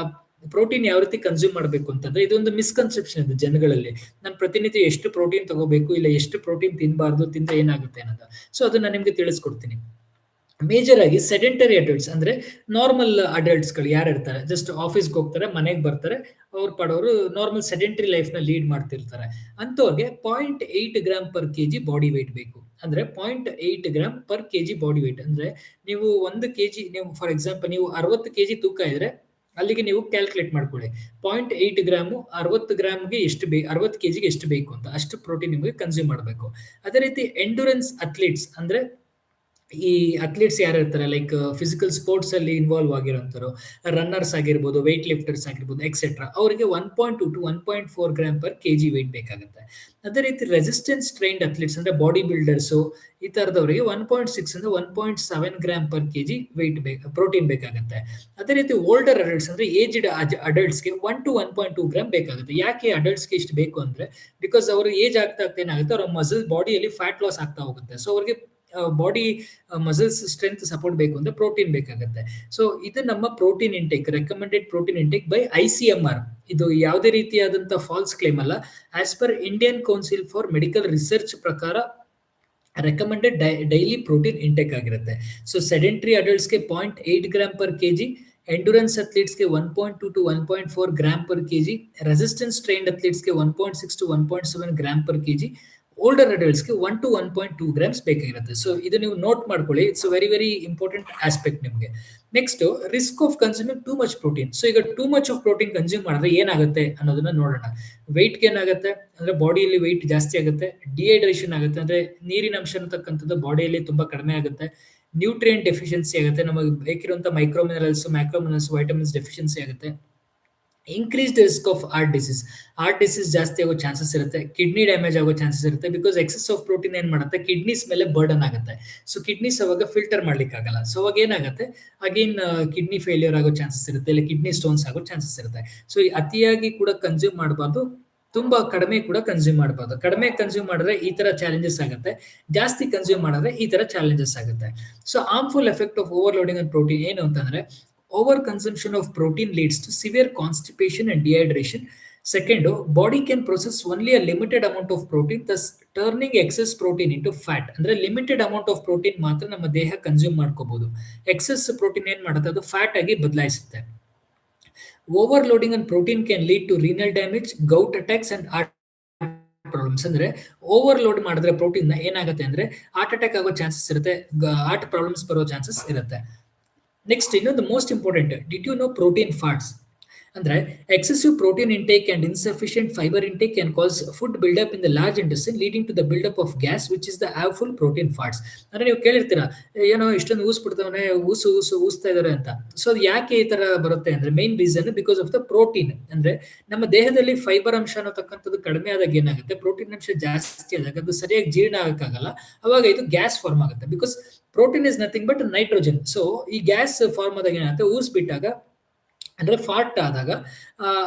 A: ಪ್ರೋಟೀನ್ ಯಾವ ರೀತಿ ಕನ್ಸ್ಯೂಮ್ ಮಾಡಬೇಕು ಅಂತಂದ್ರೆ ಇದೊಂದು ಮಿಸ್ಕನ್ಸೆಪ್ಷನ್ ಇದೆ ಜನಗಳಲ್ಲಿ. ನಾನು ಪ್ರತಿನಿತ್ಯ ಎಷ್ಟು ಪ್ರೋಟೀನ್ ತಗೋಬೇಕು, ಇಲ್ಲ ಎಷ್ಟು ಪ್ರೋಟೀನ್ ತಿನ್ನಬಾರ್ದು, ತಿಂದ್ರೆ ಏನಾಗುತ್ತೆ ಅನ್ನೋದು. ಸೊ ಅದನ್ನ ನಿಮ್ಗೆ ತಿಳಿಸ್ಕೊಡ್ತೀನಿ. ಮೇಜರ್ ಆಗಿ ಸೆಡೆಂಟರಿ ಅಡಲ್ಟ್ಸ್ ಅಂದ್ರೆ ನಾರ್ಮಲ್ ಅಡಲ್ಟ್ಸ್ಗಳು ಯಾರು ಇರ್ತಾರೆ, ಜಸ್ಟ್ ಆಫೀಸ್ಗೆ ಹೋಗ್ತಾರೆ, ಮನೆಗೆ ಬರ್ತಾರೆ, ಅವ್ರ ಪಡೋರು ನಾರ್ಮಲ್ ಸೆಡೆಂಟರಿ ಲೈಫ್ ನ ಲೀಡ್ ಮಾಡ್ತಿರ್ತಾರೆ. ಅಂತವ್ರಿಗೆ 0.8 gram per KG body weight ಬೇಕು. ಅಂದ್ರೆ 0.8 gram per KG body weight ಅಂದ್ರೆ ನೀವು 1 ಕೆಜಿ, ನೀವು ಫಾರ್ ಎಕ್ಸಾಂಪಲ್ ನೀವು 60 ಕೆಜಿ ತೂಕ ಇದ್ರೆ ಅಲ್ಲಿಗೆ ನೀವು ಕ್ಯಾಲ್ಕುಲೇಟ್ ಮಾಡ್ಕೊಳ್ಳಿ 0.8 ಗ್ರಾಮು 60 ಗ್ರಾಮ್ಗೆ ಎಷ್ಟು ಬೇಕು, 60 ಕೆಜಿಗೆ ಎಷ್ಟು ಬೇಕು ಅಂತ, ಅಷ್ಟು ಪ್ರೋಟೀನ್ ನಿಮಗೆ ಕನ್ಸ್ಯೂಮ್ ಮಾಡಬೇಕು. ಅದೇ ರೀತಿ ಎಂಡ್ಯೂರೆನ್ಸ್ ಅಥ್ಲೀಟ್ಸ್ ಅಂದ್ರೆ ಈ ಅಥ್ಲೀಟ್ಸ್ ಯಾರು ಇರ್ತಾರೆ, ಲೈಕ್ ಫಿಸಿಕಲ್ ಸ್ಪೋರ್ಟ್ಸ್ ಅಲ್ಲಿ ಇನ್ವಾಲ್ವ್ ಆಗಿರೋಂಥವ್ರು, ರನ್ನರ್ಸ್ ಆಗಿರ್ಬೋದು, weight ಲಿಫ್ಟರ್ಸ್ ಆಗಿರ್ಬೋದು ಎಕ್ಸೆಟ್ರಾ, ಅವರಿಗೆ 1.2 to 1.4 gram per KG weight ಬೇಕಾಗುತ್ತೆ. ಅದೇ ರೀತಿ ರೆಸಿಸ್ಟೆನ್ಸ್ ಟ್ರೈನ್ಡ್ ಅಥ್ಲೀಟ್ಸ್ ಅಂದ್ರೆ ಬಾಡಿ ಬಿಲ್ಡರ್ಸ್ ಈ ತರದವರಿಗೆ 1.6 ಇಂದ 1.7 gram per KG weight protein ಬೇಕಾಗುತ್ತೆ. ಅದೇ ರೀತಿ ಓಲ್ಡರ್ ಅಡಲ್ಟ್ಸ್ ಅಂದ್ರೆ ಏಜ್ಡ್ ಅಡಲ್ಟ್ಸ್ಗೆ 1 to 1.2 ಗ್ರಾಮ್ ಬೇಕಾಗುತ್ತೆ. ಯಾಕೆ ಅಡಲ್ಟ್ಸ್ಗೆ ಇಷ್ಟು ಬೇಕು ಅಂದ್ರೆ ಬಿಕಾಸ್ ಅವರು ಏಜ್ ಆಗ್ತಾ ಆಗ್ತಾ ಏನಾಗುತ್ತೆ, ಅವ್ರ ಮಸಲ್ ಬಾಡಿಯಲ್ಲಿ ಫ್ಯಾಟ್ ಲಾಸ್ ಆಗ್ತಾ ಹೋಗುತ್ತೆ. ಸೊ ಅವ್ರಿಗೆ ಬಾಡಿ ಮಸಲ್ಸ್ ಸ್ಟ್ರೆಂತ್ ಸಪೋರ್ಟ್ ಬೇಕು ಅಂದ್ರೆ ಪ್ರೋಟೀನ್ ಬೇಕಾಗುತ್ತೆ. ಸೊ ಇದು ನಮ್ಮ protein intake, recommended protein intake by ICMR. ಇದು ಯಾವುದೇ ರೀತಿಯಾದಂತಹ ಫಾಲ್ಸ್ ಕ್ಲೇಮ್ ಅಲ್ಲ. As per Indian council for medical research ಪ್ರಕಾರ ರೆಕಮೆಂಡೆಡ್ ಡೈಲಿ ಪ್ರೋಟೀನ್ ಇಂಟೇಕ್ ಆಗಿರುತ್ತೆ. ಸೊ ಸೆಡೆಂಟರಿ ಅಡಲ್ಟ್ಸ್ಗೆ 0.8 ಗ್ರಾಮ್ ಪರ್ ಕೆಜಿ, ಎಂಡ್ಯೂರೆನ್ಸ್ ಅಥ್ಲೀಟ್ಸ್ಗೆ 1.2 to 1.4 gram per KG, resistance trained ಅಥ್ಲೀಟ್ಸ್ಗೆ 1.6 to 1.7 gram per KG, older ಅಡಲ್ಟ್ಸ್ಗೆ 1 to 1.2 ಗ್ರಾಮ್ಸ್ ಬೇಕಾಗಿರುತ್ತೆ. So ಇದು ನೀವು note ಮಾಡ್ಕೊಳ್ಳಿ, it's very very important aspect ನಿಮಗೆ. Next, risk of consuming too much protein. So ಈಗ too much of protein consume ಮಾಡಿದ್ರೆ ಏನಾಗುತ್ತೆ ಅನ್ನೋದನ್ನ ನೋಡೋಣ. ವೆಯ್ಟ್ ಗೇನ್ ಆಗುತ್ತೆ, ಅಂದ್ರೆ ಬಾಡಿಯಲ್ಲಿ ವೆಯ್ಟ್ ಜಾಸ್ತಿ ಆಗುತ್ತೆ. ಡಿಹೈಡ್ರೇಷನ್ ಆಗುತ್ತೆ, ಅಂದ್ರೆ ನೀರಿನ ಅಂಶ ಅಂತಕ್ಕಂಥದ್ದು ಬಾಡಿಯಲ್ಲಿ ತುಂಬಾ ಕಡಿಮೆ ಆಗುತ್ತೆ. ನ್ಯೂಟ್ರಿಯೆಂಟ್ ಡೆಫಿಷಿಯನ್ಸಿ ಆಗುತ್ತೆ, ನಮಗೆ ಬೇಕಿರುವಂಥ micro minerals, macro minerals, vitamins deficiency ಆಗುತ್ತೆ. Increased risk of heart disease ಜಾಸ್ತಿ ಆಗೋ ಚಾನ್ಸಸ್ ಇರುತ್ತೆ, ಕಿಡ್ನಿ ಡ್ಯಾಮೇಜ್ ಆಗೋ ಚಾನ್ಸಸ್ ಇರುತ್ತೆ. ಬಿಕಾಸ್ ಎಕ್ಸೆಸ್ ಆಫ್ ಪ್ರೋಟೀನ್ ಏನ್ ಮಾಡುತ್ತೆ, ಕಿಡ್ನೀಸ್ ಮೇಲೆ ಬರ್ಡನ್ ಆಗುತ್ತೆ. ಸೊ ಕಿಡ್ನೀಸ್ ಅವಾಗ ಫಿಲ್ಟರ್ ಮಾಡ್ಲಿಕ್ಕೆ ಆಗಲ್ಲ. ಸೊ ಅವಾಗ ಏನಾಗುತ್ತೆ, ಅಗೇನ್ ಕಿಡ್ನಿ ಫೇಲ್ಯೂರ್ ಆಗೋ ಚಾನ್ಸಸ್ ಇರುತ್ತೆ, ಇಲ್ಲ ಕಿಡ್ನಿ ಸ್ಟೋನ್ಸ್ ಆಗೋ ಚಾನ್ಸಸ್ ಇರುತ್ತೆ. ಸೊ ಅತಿಯಾಗಿ ಕೂಡ ಕನ್ಸ್ಯೂಮ್ ಮಾಡಬಾರ್ದು, ತುಂಬಾ ಕಡಿಮೆ ಕೂಡ ಕನ್ಸ್ಯೂಮ್ ಮಾಡಬಾರ್ದು. ಕಡಿಮೆ ಕನ್ಸ್ಯೂಮ್ ಮಾಡಿದ್ರೆ ಈ ತರ ಚಾಲೆಂಜಸ್ ಆಗುತ್ತೆ, ಜಾಸ್ತಿ ಕನ್ಸ್ಯೂಮ್ ಮಾಡಿದ್ರೆ ಈ ತರ ಚಾಲೆಂಜಸ್ ಆಗುತ್ತೆ. So harmful effect of overloading on protein ಏನು ಅಂತಂದ್ರೆ, over consumption of protein leads to severe constipation and dehydration. Second, body can process only a limited amount of protein, thus turning excess protein into fat. ಅಂದ್ರೆ limited amount of protein ಮಾತ್ರ ನಮ್ಮ ದೇಹ consume ಮಾಡ್ಕೋಬಹುದು. Excess protein ಏನ್ ಮಾಡುತ್ತೆ, ಅದು fat ಆಗಿ ಬದಲಾಯಿಸುತ್ತೆ. Overloading on protein can lead to renal damage, gout attacks and heart problems. ಅಂದ್ರೆ ಓವರ್ಲೋಡ್ ಮಾಡಿದ್ರೆ ಪ್ರೋಟೀನ್ ಏನಾಗುತ್ತೆ ಅಂದ್ರೆ ಹಾರ್ಟ್ ಅಟ್ಯಾಕ್ ಆಗೋ ಚಾನ್ಸಸ್ ಇರುತ್ತೆ, ಹಾರ್ಟ್ ಪ್ರಾಬ್ಲಮ್ಸ್ ಬರೋ ಚಾನ್ಸಸ್ ಇರುತ್ತೆ. ನೆಕ್ಸ್ಟ್ ಇನ್ನೊಂದು most important, did you know protein farts ಅಂದ್ರೆ excessive protein intake and insufficient fibre intake can cause food buildup in the large intestine leading to the buildup of gas which is the harmful protein farts. ಅಂದ್ರೆ ನೀವು ಕೇಳಿರ್ತೀರಾ, ಏನೋ ಇಷ್ಟೊಂದು ಬಿಡ್ತಾವನೆ, ಊಸ್ತಾ ಇದಾರೆ ಅಂತ. So ಅದು ಯಾಕೆ ಈ ತರ ಬರುತ್ತೆ ಅಂದ್ರೆ, main reason because of the protein. ಅಂದ್ರೆ ನಮ್ಮ ದೇಹದಲ್ಲಿ ಫೈಬರ್ ಅಂಶ ಅನ್ನತಕ್ಕಂಥದ್ದು ಕಡಿಮೆ ಆದಾಗ ಏನಾಗುತ್ತೆ, ಪ್ರೋಟೀನ್ ಅಂಶ ಜಾಸ್ತಿ ಆದಾಗ ಅದು ಸರಿಯಾಗಿ ಜೀರ್ಣ ಆಗಕ್ಕಾಗಲ್ಲ, ಅವಾಗ ಇದು ಗ್ಯಾಸ್ ಫಾರ್ಮ್ ಆಗುತ್ತೆ. Because protein is nothing but nitrogen. So ಈ ಗ್ಯಾಸ್ ಫಾರ್ಮ್ ಆದಾಗ ಏನಾಗುತ್ತೆ, ಊಸ್ಬಿಟ್ಟಾಗ ಅಂದ್ರೆ ಫಾಟ್ ಆದಾಗ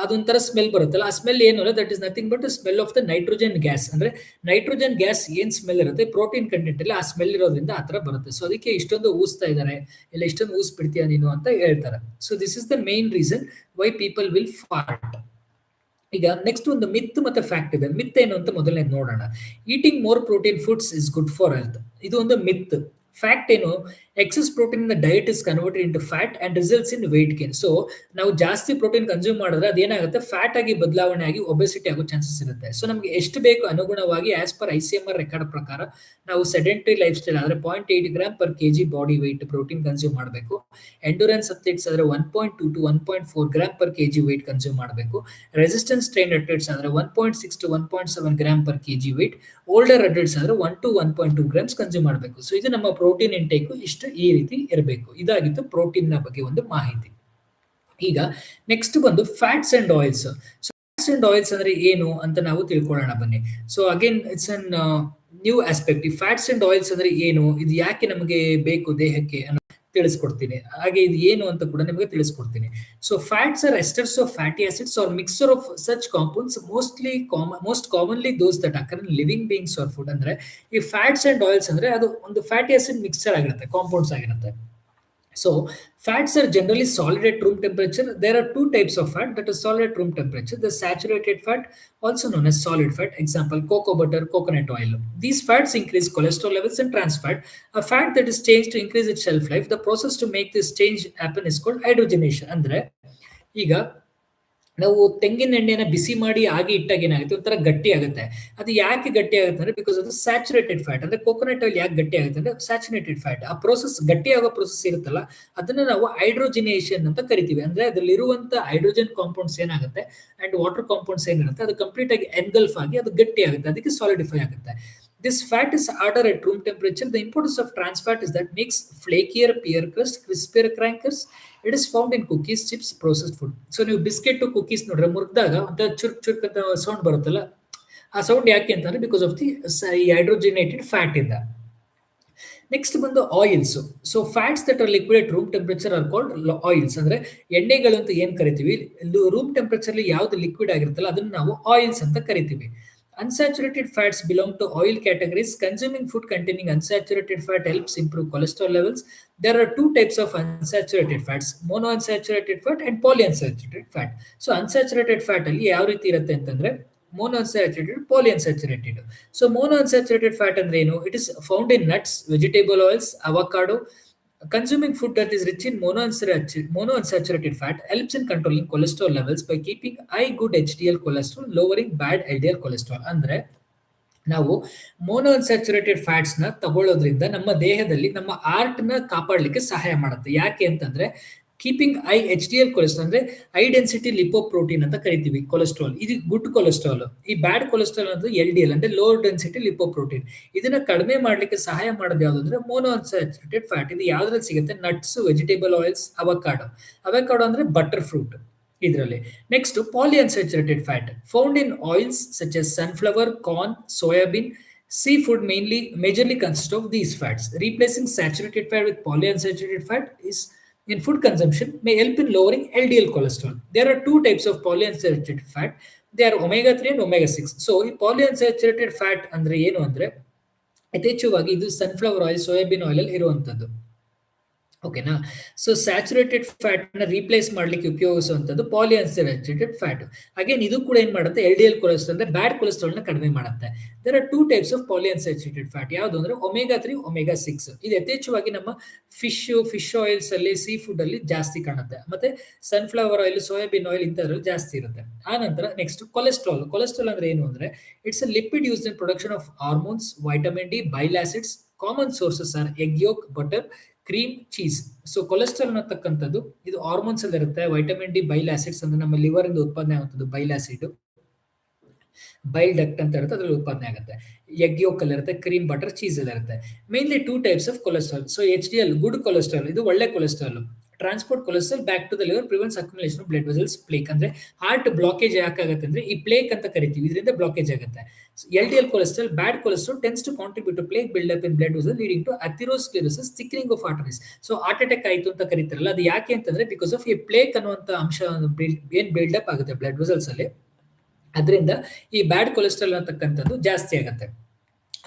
A: ಅದೊಂಥರ ಸ್ಮೆಲ್ ಬರುತ್ತಲ್ಲ, ಆ ಸ್ಮೆಲ್ ಏನು, that is nothing but smell of the nitrogen gas. ಅಂದ್ರೆ ನೈಟ್ರೋಜನ್ ಗ್ಯಾಸ್ ಏನ್ ಸ್ಮೆಲ್ ಇರುತ್ತೆ ಪ್ರೋಟೀನ್ ಕಂಟೆಂಟ್ ಅಲ್ಲಿ, ಆ ಸ್ಮೆಲ್ ಇರೋದ್ರಿಂದ ಆ ತರ ಬರುತ್ತೆ. ಸೊ ಅದಕ್ಕೆ ಇಷ್ಟೊಂದು ಊಸ್ತಾ ಇದಾರೆ, ಇಲ್ಲ ಇಷ್ಟೊಂದು ಬಿಡ್ತೀಯ ನೀನು ಅಂತ ಹೇಳ್ತಾರೆ. So this is the main reason why people will fart. ಈಗ ನೆಕ್ಸ್ಟ್ ಒಂದು ಮಿತ್ ಮತ್ತೆ ಫ್ಯಾಕ್ಟ್ ಇದೆ. ಮಿತ್ ಏನು ಅಂತ ಮೊದಲನೇ ನೋಡೋಣ. Eating more protein foods is good for health, ಇದು ಒಂದು ಮಿತ್. ಫ್ಯಾಕ್ಟ್ ಏನು, excess protein in the diet is converted into fat and results in weight gain. So ನಾವು ಜಾಸ್ತಿ ಪ್ರೋಟೀನ್ ಕನ್ಸ್ಯೂಮ್ ಮಾಡಿದ್ರೆ ಅದೇನಾಗುತ್ತೆ, ಫ್ಯಾಟ್ ಆಗಿ ಬದಲಾವಣೆ ಆಗಿ ಒಬೆಸಿಟಿ ಆಗೋ ಚಾನ್ಸಸ್ ಇರುತ್ತೆ. ಸೊ ನಮಗೆ ಎಷ್ಟು ಬೇಕು ಅನುಗುಣವಾಗಿ ಆಸ್ ಪರ್ ICMR ರೆಕಾರ್ಡ್ ಪ್ರಕಾರ ನಾವು ಸೆಡೆಂಟರಿ ಲೈಫ್ ಸ್ಟೈಲ್ ಆದ್ರೆ 0.8 gram per kg body weight protein consume ಮಾಡಬೇಕು. ಎಂಡ್ಯೂರೆನ್ಸ್ ಅಥ್ಲೀಟ್ಸ್ ಆದ್ರೆ 1.2 to 1.4 gram per kg weight consume ಮಾಡಬೇಕು. ರೆಸಿಸ್ಟೆನ್ಸ್ ಟ್ರೈನ್ ಅಥ್ಲೀಟ್ಸ್ ಆದ್ರೆ 1.6 to 1.7 gram per kg weight. Older adults ಆದ್ರೆ 1 to 1.2 grams consume ಮಾಡಬೇಕು. So ಇದು ನಮ್ಮ protein intake ಇಷ್ಟು ಈ ರೀತಿ ಇರಬೇಕು. ಇದಾಗಿತ್ತು ಪ್ರೋಟೀನ್ ನ ಬಗ್ಗೆ ಒಂದು ಮಾಹಿತಿ. ಈಗ ನೆಕ್ಸ್ಟ್ ಬಂದು fats and oils. So fats and oils ಅಂದ್ರೆ ಏನು ಅಂತ ನಾವು ತಿಳ್ಕೊಳ್ಳೋಣ ಬನ್ನಿ. So again it's an new aspect. ಈ ಫ್ಯಾಟ್ಸ್ ಅಂಡ್ ಆಯಿಲ್ಸ್ ಅಂದ್ರೆ ಏನು, ಇದು ಯಾಕೆ ನಮಗೆ ಬೇಕು ದೇಹಕ್ಕೆ ಅನ್ನೋ ತಿಳಿಸ್ಕೊಡ್ತೀನಿ. ಹಾಗೆ ಇದು ಏನು ಅಂತ ಕೂಡ ನಿಮಗೆ ತಿಳಿಸ್ಕೊಡ್ತೀನಿ. So fats are esters of fatty acids or mixture of such compounds most commonly those that occur in living beings or food. ಅಂದ್ರೆ ಈ ಫ್ಯಾಟ್ಸ್ ಅಂಡ್ ಆಯಿಲ್ಸ್ ಅಂದ್ರೆ ಅದು ಒಂದು ಫ್ಯಾಟಿ ಆಸಿಡ್ ಮಿಕ್ಸ್ಚರ್ ಆಗಿರುತ್ತೆ, ಕಾಂಪೌಂಡ್ಸ್ ಆಗಿರುತ್ತೆ. So fats are generally solid at room temperature. There are two types of fat that is solid at room temperature. The saturated fat, also known as solid fat, example cocoa butter, coconut oil. These fats increase cholesterol levels, and trans fat, a fat that is changed to increase its shelf life. The process to make this change happen is called hydrogenation. ಅಂದ್ರೆ ಈಗ ನಾವು ತೆಂಗಿನ ಎಣ್ಣೆನ ಬಿಸಿ ಮಾಡಿ ಆಗಿ ಇಟ್ಟಾಗ ಏನಾಗುತ್ತೆ, ಒಂಥರ ಗಟ್ಟಿ ಆಗುತ್ತೆ. ಅದು ಯಾಕೆ ಗಟ್ಟಿ ಆಗುತ್ತೆ ಅಂದ್ರೆ ಬಿಕಾಸ್ ಅದು ಸ್ಯಾಚುರೇಟೆಡ್ ಫ್ಯಾಟ್. ಅಂದ್ರೆ ಕೋಕೋನಟ್ ಆಯಿಲ್ ಯಾಕೆ ಗಟ್ಟಿ ಆಗುತ್ತೆ ಅಂದ್ರೆ ಸ್ಯಾಚುರೇಟೆಡ್ ಫ್ಯಾಟ್. ಆ ಪ್ರೋಸೆಸ್ ಗಟ್ಟಿ ಆಗೋ ಪ್ರೋಸೆಸ್ ಇರುತ್ತಲ್ಲ, ಅದನ್ನ ನಾವು ಹೈಡ್ರೋಜಿನೇಷನ್ ಅಂತ ಕರಿತೀವಿ. ಅಂದ್ರೆ ಅದರಲ್ಲಿರುವಂತ ಹೈಡ್ರೋಜನ್ ಕಾಂಪೌಂಡ್ಸ್ ಏನಾಗುತ್ತೆ ಅಂಡ್ ವಾಟರ್ ಕಾಂಪೌಂಡ್ಸ್ ಏನಿರುತ್ತೆ ಅದು ಕಂಪ್ಲೀಟ್ ಆಗಿ ಎನ್ಗಲ್ಫ್ ಆಗಿ ಅದು ಗಟ್ಟಿ ಆಗುತ್ತೆ, ಅದಕ್ಕೆ ಸಾಲಿಡಿಫೈ ಆಗುತ್ತೆ. This fat is harder at room temperature. The importance of trans fat is that makes flakier pear crust, crispier crackers. It is found in cookies, chips, processed food. So ನೀವು biscuit cookies ನೋಡ್ರೆ ಮುರಿದಾಗ ಅಂತ ಚುರ್ಕ್ ಚುರ್ಕ್ ಅಂತ sound ಬರುತ್ತಲ್ಲ, ಆ sound ಯಾಕೆ ಅಂತಂದ್ರೆ because of the ಹೈಡ್ರೋಜಿನೇಟೆಡ್ fat ಇಂದ. Next ಬಂದು oils. So fats that are liquid at room temperature are called oils. ಅಂದ್ರೆ ಎಣ್ಣೆಗಳು ಅಂತ ಏನ್ ಕರಿತೀವಿ, ರೂಮ್ ಟೆಂಪರೇಚರ್ ಯಾವ್ದು ಲಿಕ್ವಿಡ್ ಆಗಿರುತ್ತಲ್ಲ ಅದನ್ನ ನಾವು ಆಯಿಲ್ಸ್ ಅಂತ ಕರಿತೀವಿ. Unsaturated fats belong to oil categories. Consuming food containing unsaturated fat helps improve cholesterol levels. There are two types of unsaturated fats, monounsaturated fat and polyunsaturated fat. So unsaturated fat ಅಲ್ಲಿ ಯಾವ ರೀತಿ ಇರುತ್ತೆ ಅಂತಂದ್ರೆ monounsaturated, polyunsaturated. So monounsaturated fat ಅಂದ್ರೆ ಏನು, it is found in nuts, vegetable oils, avocado. Consuming food that is rich in monounsaturated fat helps in controlling cholesterol levels by keeping high good HDL cholesterol, lowering bad LDL cholesterol. ಅಂದ್ರೆ ನಾವು ಮೋನೋಅನ್ಸ್ಯಾಚುರೇಟೆಡ್ fats ನ ತಗೊಳ್ಳೋದ್ರಿಂದ ನಮ್ಮ ದೇಹದಲ್ಲಿ ನಮ್ಮ heart ನ ಕಾಪಾಡಲಿಕ್ಕೆ ಸಹಾಯ ಮಾಡುತ್ತೆ. ಯಾಕೆ ಅಂತಂದ್ರೆ keeping I H D L cholesterol ಅಂದ್ರೆ ಹೈ ಡೆನ್ಸಿಟಿ ಲಿಪೋಪ್ರೋಟೀನ್ ಅಂತ ಕರಿತೀವಿ ಕೊಲೆಸ್ಟ್ರಾಲ್. ಇದು ಗುಡ್ ಕೊಲೆಸ್ಟ್ರಾಲ್. ಈ ಬ್ಯಾಡ್ ಕೊಲೆಸ್ಟ್ರಾಲ್ ಅಂದ್ರೆ ಎಲ್ ಡಿ ಎಲ್ ಅಂದ್ರೆ ಲೋ ಡೆನ್ಸಿಟಿ ಲಿಪೋಪ್ರೋಟೀನ್. ಇದನ್ನ ಕಡಿಮೆ ಮಾಡ್ಲಿಕ್ಕೆ ಸಹಾಯ ಮಾಡೋದು ಯಾವ್ದು ಅಂದ್ರೆ ಮೋನೋ ಅನ್ಸ್ಯಾಚುರೇಟೆಡ್ ಫ್ಯಾಟ್. ಇದು ಯಾವ್ದ್ರಲ್ಲಿ ಸಿಗುತ್ತೆ? Nuts, vegetable oils, avocado. Avocado ಅಂದ್ರೆ ಬಟರ್ ಫ್ರೂಟ್ ಇದರಲ್ಲಿ. Next polyunsaturated fat found in oils such as sunflower, corn, soybean. Seafood majorly consists of these fats. Replacing saturated fat with polyunsaturated fat is in food consumption may help in lowering LDL cholesterol. There are two types of polyunsaturated fat. They are omega 3 and omega 6. So ಈ polyunsaturated fat ಅಂದ್ರೆ ಏನು ಅಂದ್ರೆ ಯಥೇಚ್ಛವಾಗಿ ಇದು sunflower oil, soybean oil ಅಲ್ಲಿ ಇರುವಂತದ್ದು. ಓಕೆನಾ? So saturated fat ನ ರೀಪ್ಲೇಸ್ ಮಾಡ್ಲಿಕ್ಕೆ ಉಪಯೋಗಿಸುವಂತದ್ದು ಪಾಲಿ ಅನ್ಸ್ಯಾಚುರೇಟೆಡ್ ಫ್ಯಾಟ್. ಅಗೇನ್ ಇದು ಕೂಡ ಏನ್ ಮಾಡುತ್ತೆ? ಎಲ್ ಡಿ ಎಲ್ ಕೊಲೆಸ್ಟ್ರಾಲ್ ಅಂದ್ರೆ ಬ್ಯಾಡ್ ಕೊಲೆಸ್ಟ್ರಾಲ್ ನ ಕಡಿಮೆ ಮಾಡುತ್ತೆ. There are two types of polyunsaturated fat. ಯಾವುದು ಅಂದ್ರೆ ಒಮೆಗಾ 3, ಒಮೆಗಾ 6. ಇದು ಯಥೇಚ್ಛವಾಗಿ ನಮ್ಮ ಫಿಶ್ ಆಯಿಲ್ಸ್ ಅಲ್ಲಿ, ಸೀ ಫುಡ್ ಅಲ್ಲಿ ಜಾಸ್ತಿ ಕಾಣುತ್ತೆ. ಮತ್ತೆ ಸನ್ಫ್ಲವರ್ ಆಯಿಲ್, ಸೋಯಾಬೀನ್ ಆಯಿಲ್ ಇಂಥದ್ರಲ್ಲಿ ಜಾಸ್ತಿ ಇರುತ್ತೆ. ಆ ನಂತರ ನೆಕ್ಸ್ಟ್ ಕೊಲೆಸ್ಟ್ರಾಲ್. ಕೊಲೆಸ್ಟ್ರಾಲ್ ಅಂದ್ರೆ ಏನು ಅಂದ್ರೆ it's a lipid used in production of hormones, vitamin D, bile acids. Common sources are egg yolk, butter, cream, cheese. So cholesterol ಅನ್ನತಕ್ಕಂಥದ್ದು ಇದು ಹಾರ್ಮೋನ್ಸ್ ಅಲ್ಲಿ ಇರುತ್ತೆ. ವೈಟಮಿನ್ ಡಿ, ಬೈಲ್ ಆಸಿಡ್ಸ್ ಅಂದ್ರೆ ನಮ್ಮ ಲಿವರ್ ಇಂದ ಉತ್ಪಾದನೆ ಆಗುತ್ತದೆ ಬೈಲ್ ಆಸಿಡ್. ಬೈಲ್ ಡಕ್ಟ್ ಅಂತ ಇರುತ್ತೆ, ಅದ್ರಲ್ಲಿ ಉತ್ಪಾದನೆ ಆಗುತ್ತೆ. ಎಗ್ ಯೋಕ್ ಅಲ್ಲಿ ಇರುತ್ತೆ, ಕ್ರೀಮ್, ಬಟರ್, ಚೀಸ್ ಅಲ್ಲಿ ಇರುತ್ತೆ. Mainly two types of cholesterol. So H D L good cholesterol, ಇದು ಒಳ್ಳೆ cholesterol. Transport cholesterol back to the liver, prevents accumulation of blood vessels, plaque. ಅಂದ್ರೆ ಹಾರ್ಟ್ ಬ್ಲಾಕೇಜ್ ಯಾಕಾಗುತ್ತೆ ಅಂದ್ರೆ ಈ ಪ್ಲೇಕ್ ಅಂತ ಕರಿತೀವಿ, ಇದರಿಂದ ಬ್ಲಾಕೇಜ್ ಆಗುತ್ತೆ. L D L cholesterol, bad cholesterol tends to contribute to plaque build in blood vessel leading to atherosclerosis, thickening of arteries. So heart attack ಆಯ್ತು ಅಂತ ಕರೀತಾರಲ್ಲ, ಅದು ಯಾಕೆ ಅಂತಂದ್ರೆ ಬಿಕಾಸ್ ಆಫ್ ಈ ಪ್ಲೇಕ್ ಅನ್ನುವಂತ ಅಂಶ ಏನ್ ಬಿಲ್ಡ್ ಅಪ್ ಆಗುತ್ತೆ ಬ್ಲಡ್ ವೆಸಲ್ಸ್ ಅಲ್ಲಿ, ಅದರಿಂದ ಈ ಬ್ಯಾಡ್ ಕೊಲೆಸ್ಟ್ರಾಲ್ ಅಂತಕ್ಕಂಥದ್ದು ಜಾಸ್ತಿ ಆಗುತ್ತೆ.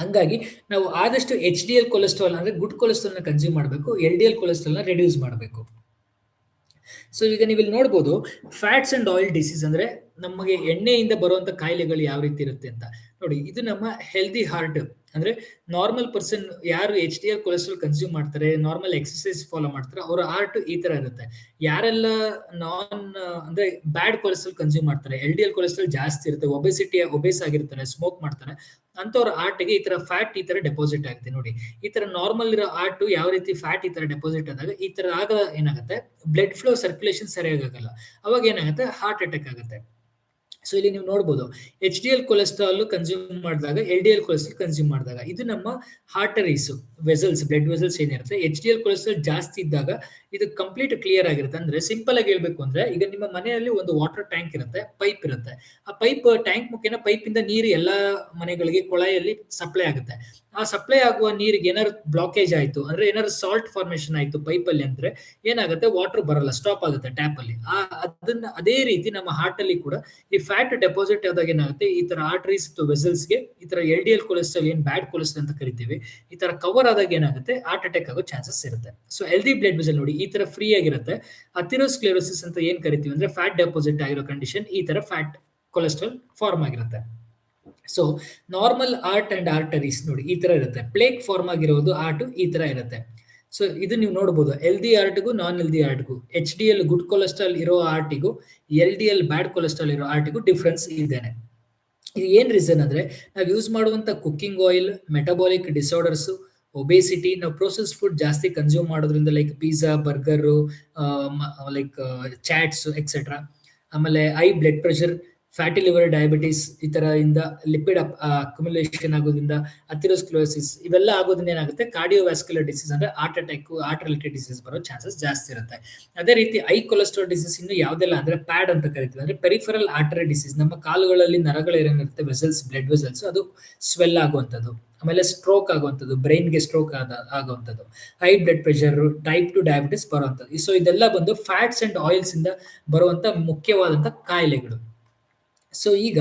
A: ಹಂಗಾಗಿ ನಾವು ಆದಷ್ಟು ಎಚ್ ಡಿ ಎಲ್ ಕೊಲೆಸ್ಟ್ರಾಲ್ ಅಂದ್ರೆ ಗುಡ್ ಕೊಲೆಸ್ಟ್ರಾಲ್ ನ ಕನ್ಸ್ಯೂಮ್ ಮಾಡಬೇಕು, ಎಲ್ ಡಿ ಎಲ್ ಕೊಲೆಸ್ಟ್ರಾಲ್ ನ ರೆಡ್ಯೂಸ್ ಮಾಡಬೇಕು. ಸೊ ಈಗ ನೀವು ಇಲ್ಲಿ ನೋಡಬಹುದು ಫ್ಯಾಟ್ಸ್ ಅಂಡ್ ಆಯಿಲ್ ಡಿಸೀಸ್ ಅಂದ್ರೆ ನಮಗೆ ಎಣ್ಣೆಯಿಂದ ಬರುವಂತ ಕಾಯಿಲೆಗಳು ಯಾವ ರೀತಿ ಇರುತ್ತೆ ಅಂತ ನೋಡಿ. ಇದು ನಮ್ಮ ಹೆಲ್ದಿ ಹಾರ್ಟ್ ಅಂದ್ರೆ ನಾರ್ಮಲ್ ಪರ್ಸನ್ ಯಾರು H D L cholesterol consume ಮಾಡ್ತಾರೆ, ನಾರ್ಮಲ್ ಎಕ್ಸರ್ಸೈಸ್ ಫಾಲೋ ಮಾಡ್ತಾರೆ, ಅವರ ಹಾರ್ಟ್ ಈ ತರ ಇರುತ್ತೆ. ಯಾರೆಲ್ಲ ನಾನ್ ಅಂದ್ರೆ ಬ್ಯಾಡ್ ಕೊಲೆಸ್ಟ್ರಾಲ್ ಕನ್ಸ್ಯೂಮ್ ಮಾಡ್ತಾರೆ, ಎಲ್ ಡಿ ಎಲ್ ಕೊಲೆಸ್ಟ್ರಾಲ್ ಜಾಸ್ತಿ ಇರುತ್ತೆ, ಒಬೇಸ್ ಆಗಿರ್ತಾರೆ, ಸ್ಮೋಕ್ ಮಾಡ್ತಾರೆ, ಅಂತವ್ರ ಹಾರ್ಟ್ಗೆ ಈ ತರ ಫ್ಯಾಟ್ ಈ ತರ ಡೆಪಾಸಿಟ್ ಆಗುತ್ತೆ. ನೋಡಿ ಈ ತರ ನಾರ್ಮಲ್ ಇರೋ ಹಾರ್ಟ್ ಯಾವ ರೀತಿ ಫ್ಯಾಟ್ ಈ ತರ ಡೆಪಾಸಿಟ್ ಆದಾಗ ಈ ತರ ಆಗ ಏನಾಗುತ್ತೆ, ಬ್ಲಡ್ ಫ್ಲೋ ಸರ್ಕ್ಯುಲೇಷನ್ ಸರಿಯಾಗಿ ಆಗಲ್ಲ. ಅವಾಗ ಏನಾಗುತ್ತೆ, ಹಾರ್ಟ್ ಅಟ್ಯಾಕ್ ಆಗುತ್ತೆ. ಸೊ ಇಲ್ಲಿ ನೀವು ನೋಡಬಹುದು H D L cholesterol consume ಮಾಡಿದಾಗ, L D L cholesterol consume ಮಾಡಿದಾಗ ಇದು ನಮ್ಮ ಆರ್ಟರೀಸ್, ವೆಸಲ್ಸ್, ಬ್ಲಡ್ ವೆಸಲ್ಸ್ ಏನಿರುತ್ತೆ, ಎಚ್ ಡಿ ಎಲ್ ಕೊಲೆಸ್ಟ್ರಾಲ್ ಜಾಸ್ತಿ ಇದ್ದಾಗ ಇದು ಕಂಪ್ಲೀಟ್ ಕ್ಲಿಯರ್ ಆಗಿರುತ್ತೆ. ಅಂದ್ರೆ ಸಿಂಪಲ್ ಆಗಿ ಹೇಳ್ಬೇಕು ಅಂದ್ರೆ ಈಗ ನಿಮ್ಮ ಮನೆಯಲ್ಲಿ ಒಂದು ವಾಟರ್ ಟ್ಯಾಂಕ್ ಇರುತ್ತೆ, ಪೈಪ್ ಇರುತ್ತೆ. ಆ ಪೈಪ್ ಟ್ಯಾಂಕ್ ಮುಖೇನ ಪೈಪ್ ಇಂದ ನೀರು ಎಲ್ಲಾ ಮನೆಗಳಿಗೆ ಕೊಳಾಯಲ್ಲಿ ಸಪ್ಲೈ ಆಗುತ್ತೆ. ಆ ಸಪ್ಲೈ ಆಗುವ ನೀರಿಗೆ ಏನಾದ್ರು ಬ್ಲಾಕೇಜ್ ಆಯ್ತು ಅಂದ್ರೆ ಏನಾದ್ರು ಸಾಲ್ಟ್ ಫಾರ್ಮೇಶನ್ ಆಯ್ತು ಪೈಪ್ ಅಲ್ಲಿ ಅಂದ್ರೆ ಏನಾಗುತ್ತೆ, ವಾಟರ್ ಬರಲ್ಲ, ಸ್ಟಾಪ್ ಆಗುತ್ತೆ ಟ್ಯಾಪ್ ಅಲ್ಲಿ. ಅದನ್ನ ಅದೇ ರೀತಿ ನಮ್ಮ ಹಾರ್ಟ್ ಅಲ್ಲಿ ಕೂಡ ಈ ಫ್ಯಾಟ್ ಡೆಪಾಸಿಟ್ ಆದಾಗ ಏನಾಗುತ್ತೆ, ಈ ತರ ಆರ್ಟರೀಸ್ ವೆಸಲ್ಸ್ಗೆ ಈ ತರ ಎಲ್ ಡಿ ಎಲ್ ಕೊಲೆಸ್ಟ್ರಾಲ್ ಏನ್ ಬ್ಯಾಡ್ ಕೊಲೆಸ್ಟ್ರಾಲ್ ಅಂತ ಕರಿತೀವಿ, ಈ ತರ ಕವರ್ ಆದಾಗ ಏನಾಗುತ್ತೆ, ಹಾರ್ಟ್ ಅಟ್ಯಾಕ್ ಆಗೋ ಚಾನ್ಸಸ್ ಇರುತ್ತೆ. ಸೊ ಹೆಲ್ದಿ ಬ್ಲಡ್ ವೆಸಲ್ ನೋಡಿ ಈ ತರ ಫ್ರೀ ಆಗಿರುತ್ತೆ. ಅಥೆರೋಸ್ಕ್ಲೆರೋಸಿಸ್ ಅಂತ ಏನ್ ಕರಿತೀವಿ ಅಂದ್ರೆ ಫ್ಯಾಟ್ ಡೆಪಾಸಿಟ್ ಆಗಿರೋ ಕಂಡೀಷನ್, ಈ ತರ ಫ್ಯಾಟ್ ಕೊಲೆಸ್ಟ್ರಾಲ್ ಫಾರ್ಮ್ ಆಗಿರುತ್ತೆ. So normal heart and arteries ನೋಡಿ ಈ ತರ ಇರುತ್ತೆ. ಪ್ಲೇಕ್ ಫಾರ್ಮ್ ಆಗಿರೋದು ಹಾರ್ಟ್ ಈ ತರ ಇರುತ್ತೆ. ಸೊ ಇದು ನೀವು ನೋಡಬಹುದು ಹೆಲ್ದಿ ಹಾರ್ಟ್ಗೂ ನಾನ್ ಹೆಲ್ದಿ ಹಾರ್ಟ್ಗೂ, H D L good cholesterol ಇರೋ ಹಾರ್ಟಿಗೂ, L D L bad cholesterol ಇರೋ ಹಾರ್ಟಿಗೂ ಡಿಫ್ರೆನ್ಸ್ ಇದೇನೆ. ಇದು ಏನ್ ರೀಸನ್ ಅಂದ್ರೆ ನಾವು ಯೂಸ್ ಮಾಡುವಂತ cooking oil, metabolic disorders, obesity, ನಾವು ಪ್ರೊಸೆಸ್ ಫುಡ್ ಜಾಸ್ತಿ ಕನ್ಸ್ಯೂಮ್ ಮಾಡೋದ್ರಿಂದ like pizza, burger, like chaats etcetera. ಆಮೇಲೆ high blood pressure, fatty liver diabetes ಈ ತರ ಇಂದ ಲಿಪಿಡ್ ಅಕ್ಯುಮುಲೇಷನ್ ಆಗೋದ್ರಿಂದ, ಅಥೆರೋಸ್ಕ್ಲೆರೋಸಿಸ್ ಇವೆಲ್ಲ ಆಗೋದ್ರಿಂದ ಏನಾಗುತ್ತೆ, ಕಾರ್ಡಿಯೋವ್ಯಾಸ್ಕ್ಯುಲರ್ ಡಿಸೀಸ್ ಅಂದ್ರೆ heart attack, heart related disease ಬರೋ ಚಾನ್ಸಸ್ ಜಾಸ್ತಿ ಇರುತ್ತೆ. ಅದೇ ರೀತಿ ಹೈ ಕೊಲೆಸ್ಟ್ರಾಲ್ ಡಿಸೀಸ್ ಇನ್ನು ಯಾವ್ದೆಲ್ಲ ಅಂದ್ರೆ ಪ್ಯಾಡ್ ಅಂತ ಕರಿತೀವಿ, ಅಂದ್ರೆ ಪೆರಿಫೆರಲ್ ಆರ್ಟರಿ ಡಿಸೀಸ್. ನಮ್ಮ ಕಾಲುಗಳಲ್ಲಿ ನರಗಳು ಏನಿರುತ್ತೆ ವೆಸಲ್ಸ್, ಬ್ಲಡ್ ವೆಸಲ್ಸ್, ಅದು ಸ್ವೆಲ್ ಆಗುವಂಥದ್ದು. ಆಮೇಲೆ ಸ್ಟ್ರೋಕ್ ಆಗುವಂಥದ್ದು, ಬ್ರೈನ್ಗೆ ಸ್ಟ್ರೋಕ್ ಆಗುವಂಥದ್ದು, high blood pressure, type 2 diabetes ಬರುವಂಥದ್ದು. ಸೊ ಇದೆಲ್ಲ ಬಂದು ಫ್ಯಾಟ್ಸ್ ಅಂಡ್ ಆಯಿಲ್ಸ್ ಇಂದ ಬರುವಂತ ಮುಖ್ಯವಾದಂತ ಕಾಯಿಲೆಗಳು. ಸೊ ಈಗ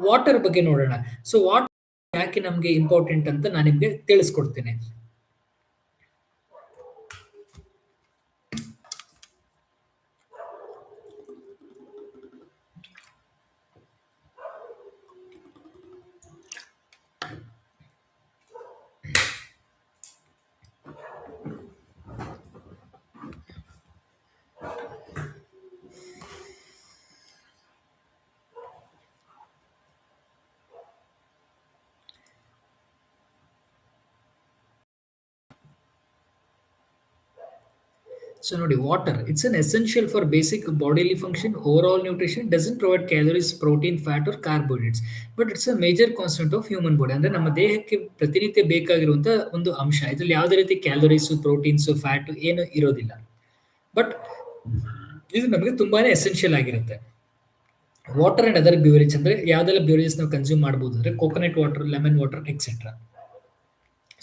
A: ವಾಟರ್ ಬಗ್ಗೆ ನೋಡೋಣ. ಸೊ ವಾಟರ್ ಯಾಕೆ ನಮ್ಗೆ ಇಂಪಾರ್ಟೆಂಟ್ ಅಂತ ನಾನು ನಿಮ್ಗೆ ತಿಳಿಸ್ಕೊಡ್ತೀನಿ. So ನೋಡಿ water, it's an essential for basic bodily function, overall nutrition, doesn't provide calories, protein, fat or carbohydrates, but it's a major constant of human body. ಅಂದ್ರೆ ನಮ್ಮ ದೇಹಕ್ಕೆ ಪ್ರತಿನಿತ್ಯ ಬೇಕಾಗಿರುವಂತ ಒಂದು ಅಂಶ. ಇದ್ರಲ್ಲಿ ಯಾವುದೇ ರೀತಿ ಕ್ಯಾಲೋರೀಸ್, ಪ್ರೋಟೀನ್ಸ್, ಫ್ಯಾಟ್ ಏನು ಇರೋದಿಲ್ಲ. ಬಟ್ ಇದು ನಮಗೆ ತುಂಬಾನೇ ಎಸೆನ್ಷಿಯಲ್ ಆಗಿರುತ್ತೆ. ವಾಟರ್ ಅಂಡ್ ಅದರ್ ಬ್ಯೂರೇಜ್ ಅಂದ್ರೆ ಯಾವ್ದೆಲ್ಲ ಬ್ಯೂರೇಜಸ್ ನಾವು ಕನ್ಸ್ಯೂಮ್ ಮಾಡಬಹುದು ಅಂದ್ರೆ coconut water, lemon water etcetera.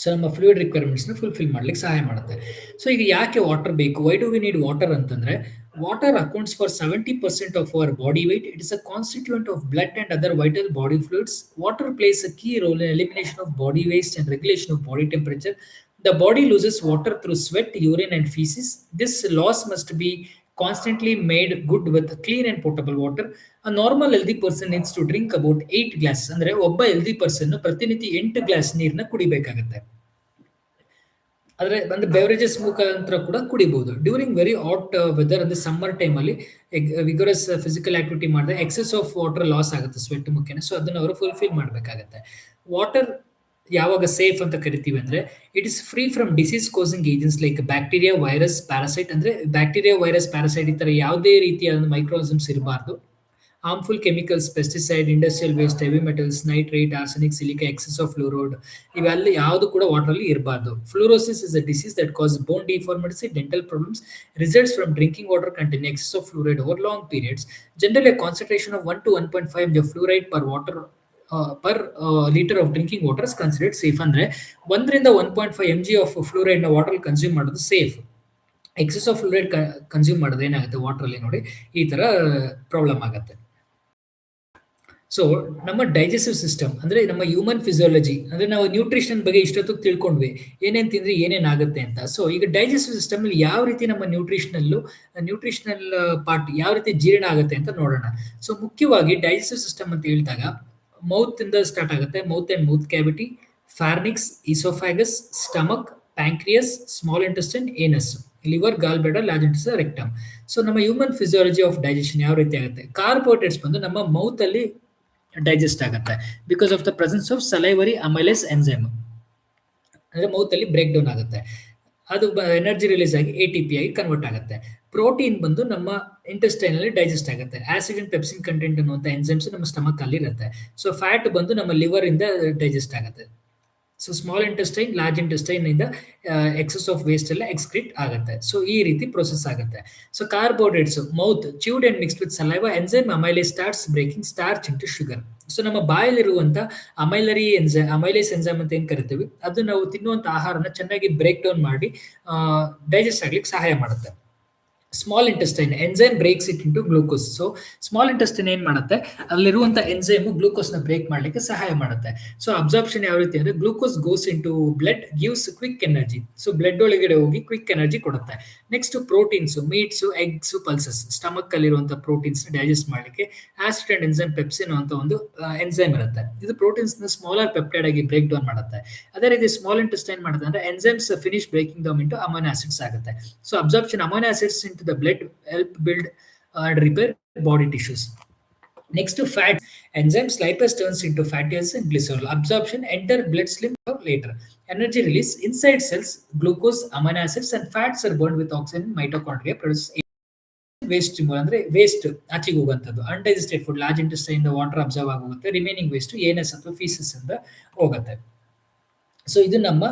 A: So ನಮ್ಮ ಫ್ಲೂಯಿಡ್ ರಿಕ್ವೈರ್ಮೆಂಟ್ಸ್ನ ಫುಲ್ಫಿಲ್ ಮಾಡ್ಲಿಕ್ಕೆ ಸಹಾಯ ಮಾಡುತ್ತೆ. ಸೊ ಈಗ ಯಾಕೆ ವಾಟರ್ ಬೇಕು, why do we need water ಅಂತಂದ್ರೆ, water accounts for 70% of our body weight. It is a constituent of blood and other vital body fluids. Water plays a key role in elimination of body waste and regulation of body temperature. The body loses water through sweat, urine and feces. This loss must be constantly made good with clean and potable water. A normal healthy person needs to drink about 8 glasses. ಅಂದ್ರೆ ಒಬ್ಬ healthy person ಪ್ರತಿನಿತ್ಯ 8 glass ನೀರನ್ನ ಕುಡಿಬೇಕಾಗುತ್ತೆ. ಆದರೆ ಒಂದು beverages ಮುಖಾಂತರ ಕೂಡ ಕುಡಿಬಹುದು. During very hot weather ಅಂದ್ರೆ summer ಟೈಮಲ್ಲಿ ವಿಗರಸ್ ಫಿಸಿಕಲ್ ಆಕ್ಟಿವಿಟಿ ಮಾಡಿದ್ರೆ ಎಕ್ಸೆಸ್ ಆಫ್ ವಾಟರ್ ಲಾಸ್ ಆಗುತ್ತೆ ಸ್ವೆಟ್ ಮುಖೇನ. ಸೊ ಅದನ್ನ ಅವರು ಫುಲ್ಫಿಲ್ ಮಾಡಬೇಕಾಗತ್ತೆ. ವಾಟರ್ ಯಾವಾಗ ಸೇಫ್ ಅಂತ ಕರಿತೀವಿ ಅಂದ್ರೆ, it is free from disease causing agents like bacteria, virus, parasite. ಅಂದ್ರೆ ಬ್ಯಾಕ್ಟೀರಿಯಾ, ವೈರಸ್, ಪ್ಯಾರಾಸೈಟ್ ಈ ತರ ಯಾವುದೇ ರೀತಿಯ ಮೈಕ್ರೋನಿಸಮ್ಸ್ ಇರಬಾರ್ದು. Harmful chemicals, pesticide, industrial waste, heavy metals, nitrate, arsenic, silica, excess of fluoride ಇವೆಲ್ಲ ಯಾವುದು ಕೂಡ ವಾಟರ್ ಅಲ್ಲಿ ಇರಬಾರ್ದು. Fluorosis is a disease that cause bone deformities, dental problems, results from drinking water containing excess of fluoride over long periods. Generally a concentration of 1 to 1.5 mg of fluoride per water per liter of drinking water is considered safe. ಅಂದ್ರೆ 1ರಿಂದ 1.5 mg of fluoride ನ water consume ಮಾಡೋದು safe. Excess of fluoride consume ಮಾಡೋದು ಏನಾಗುತ್ತೆ water ಅಲ್ಲಿ ನೋಡಿ ಈ ತರ ಪ್ರಾಬ್ಲಮ್ ಆಗುತ್ತೆ. ಸೊ ನಮ್ಮ ಡೈಜೆಸ್ಟಿವ್ ಸಿಸ್ಟಮ್ ಅಂದ್ರೆ ನಮ್ಮ ಹ್ಯೂಮನ್ ಫಿಸಿಯಾಲಜಿ ಅಂದ್ರೆ ನಾವು ನ್ಯೂಟ್ರಿಷನ್ ಬಗ್ಗೆ ಇಷ್ಟೊತ್ತು ತಿಳ್ಕೊಂಡ್ವಿ, ಏನೇನ್ ತಿಂದ್ರೆ ಏನೇನಾಗುತ್ತೆ ಅಂತ. ಸೊ ಈಗ ಡೈಜೆಸ್ಟಿವ್ ಸಿಸ್ಟಮ್ ಅಲ್ಲಿ ಯಾವ ರೀತಿ ನಮ್ಮ ನ್ಯೂಟ್ರಿಷನಲ್ ಪಾರ್ಟ್ ಯಾವ ರೀತಿ ಜೀರ್ಣ ಆಗುತ್ತೆ ಅಂತ ನೋಡೋಣ. ಸೊ ಮುಖ್ಯವಾಗಿ ಡೈಜೆಸ್ಟಿವ್ ಸಿಸ್ಟಮ್ ಅಂತ ಹೇಳಿದಾಗ ಮೌತ್ ಇಂದ ಸ್ಟಾರ್ಟ್ ಆಗುತ್ತೆ. Mouth and mouth cavity, pharynx, oesophagus, stomach, pancreas, small intestine, anus, liver, gall bladder, large intestine, rectum. So ನಮ್ಮ ಹ್ಯೂಮನ್ ಫಿಸಿಯಾಲಜಿ ಆಫ್ ಡೈಜೆಷನ್ ಯಾವ ರೀತಿ ಆಗುತ್ತೆ, ಕಾರ್ಬೋಹೈಡ್ರೇಟ್ಸ್ ಬಂದು ನಮ್ಮ ಮೌತ್ ಅಲ್ಲಿ ಡೈಜೆಸ್ಟ್ ಆಗುತ್ತೆ because of the presence of salivary amylase enzyme. ಅಂದ್ರೆ mouth ಅಲ್ಲಿ ಬ್ರೇಕ್ ಡೌನ್ ಆಗುತ್ತೆ, ಅದು ಎನರ್ಜಿ ರಿಲೀಸ್ ಆಗಿ ATP ಆಗಿ ಕನ್ವರ್ಟ್ ಆಗುತ್ತೆ. ಪ್ರೋಟೀನ್ ಬಂದು ನಮ್ಮ ಇಂಟೆಸ್ಟೈನ್ ಅಲ್ಲಿ ಡೈಜೆಸ್ಟ್ ಆಗುತ್ತೆ. ಆಸಿಡ್ ಅಂಡ್ ಪೆಪ್ಸಿನ್ ಕಂಟೆಂಟ್ ಅನ್ನುವಂಥ ಎನ್ಸೈಮ್ಸ್ ನಮ್ಮ ಸ್ಟಮಕ್ ಅಲ್ಲಿ ಇರುತ್ತೆ. ಸೊ ಫ್ಯಾಟ್ ಬಂದು ನಮ್ಮ ಲಿವರ್ ಇಂದ ಡೈಜೆಸ್ಟ್ ಆಗುತ್ತೆ. So small intestine, large intestine ಇಂದ ಎಕ್ಸೆಸ್ ಆಫ್ ವೇಸ್ಟ್ ಎಲ್ಲ ಎಕ್ಸ್ಕ್ರೀಟ್ ಆಗುತ್ತೆ. ಸೊ ಈ ರೀತಿ ಪ್ರೊಸೆಸ್ ಆಗುತ್ತೆ. So carbohydrates mouth chewed and mixed with saliva enzyme amylase starts breaking starch into sugar. So ನಮ್ಮ ಬಾಯಲ್ಲಿರುವಂತ ಅಮೈಲೇಸ್ ಎನ್ಸೈಮ್ ಅಂತ ಏನ್ ಕರಿತೀವಿ, ಅದು ನಾವು ತಿನ್ನುವಂತ ಆಹಾರನ ಚೆನ್ನಾಗಿ ಬ್ರೇಕ್ ಡೌನ್ ಮಾಡಿ ಡೈಜೆಸ್ಟ್ ಆಗ್ಲಿಕ್ಕೆ ಸಹಾಯ ಮಾಡುತ್ತೆ. Small intestine enzyme breaks it into glucose. So small intestine ಏನ್ ಮಾಡುತ್ತೆ, ಅಲ್ಲಿರುವಂತ ಎನ್ಸೈಮ್ ಗ್ಲೂಕೋಸ್ ನ ಬ್ರೇಕ್ ಮಾಡ್ಲಿಕ್ಕೆ ಸಹಾಯ ಮಾಡುತ್ತೆ. ಸೊ ಅಬ್ಸಾರ್ಪ್ಷನ್ ಯಾವ ರೀತಿ ಅಂದ್ರೆ, glucose goes into blood, gives quick energy. So blood ಒಳಗಡೆ ಹೋಗಿ ಕ್ವಿಕ್ ಎನರ್ಜಿ ಕೊಡುತ್ತೆ. Next proteins, meats, eggs, pulses, stomach ಅಲ್ಲಿರುವಂತಹ ಪ್ರೋಟೀನ್ಸ್ ಡೈಜೆಸ್ಟ್ ಮಾಡ್ಲಿಕ್ಕೆ ಆಸಿಡ್ ಅಂಡ್ ಎನ್ಸೈಮ್ ಪೆಪ್ಸಿನ್ ಅಂತ ಒಂದು ಎನ್ಸೈಮ್ ಇರುತ್ತೆ. ಇದು ಪ್ರೋಟೀನ್ಸ್ ನ ಸ್ಮಾಲರ್ ಪೆಪ್ಟೈಡ್ ಆಗಿ ಬ್ರೇಕ್ ಡೌನ್ ಮಾಡುತ್ತೆ. ಅದೇ ರೀತಿ ಸ್ಮಾಲ್ ಇಂಟೆಸ್ಟೈನ್ ಮಾಡುತ್ತೆ ಅಂದ್ರೆ enzymes finish breaking down into amino acids ಆಗುತ್ತೆ. So absorption amino acids into the blood help build and repair body tissues. Next to fat, enzymes lipase turns into fatty acids and glycerol. Absorption enter bloodstream later. Energy release inside cells, glucose, amino acids and fats are burned with oxygen in mitochondria produce waste removal. ಅಂದ್ರೆ waste ಆಚೆಗೆ ಹೋಗುವಂಥದ್ದು. Undigested food large intestine ಇಂದ water observe ಆಗೋಗುತ್ತೆ. Remaining waste anus ಅಥವಾ ಫೀಸಸ್ ಇಂದ ಹೋಗುತ್ತೆ. So ಇದು ನಮ್ಮ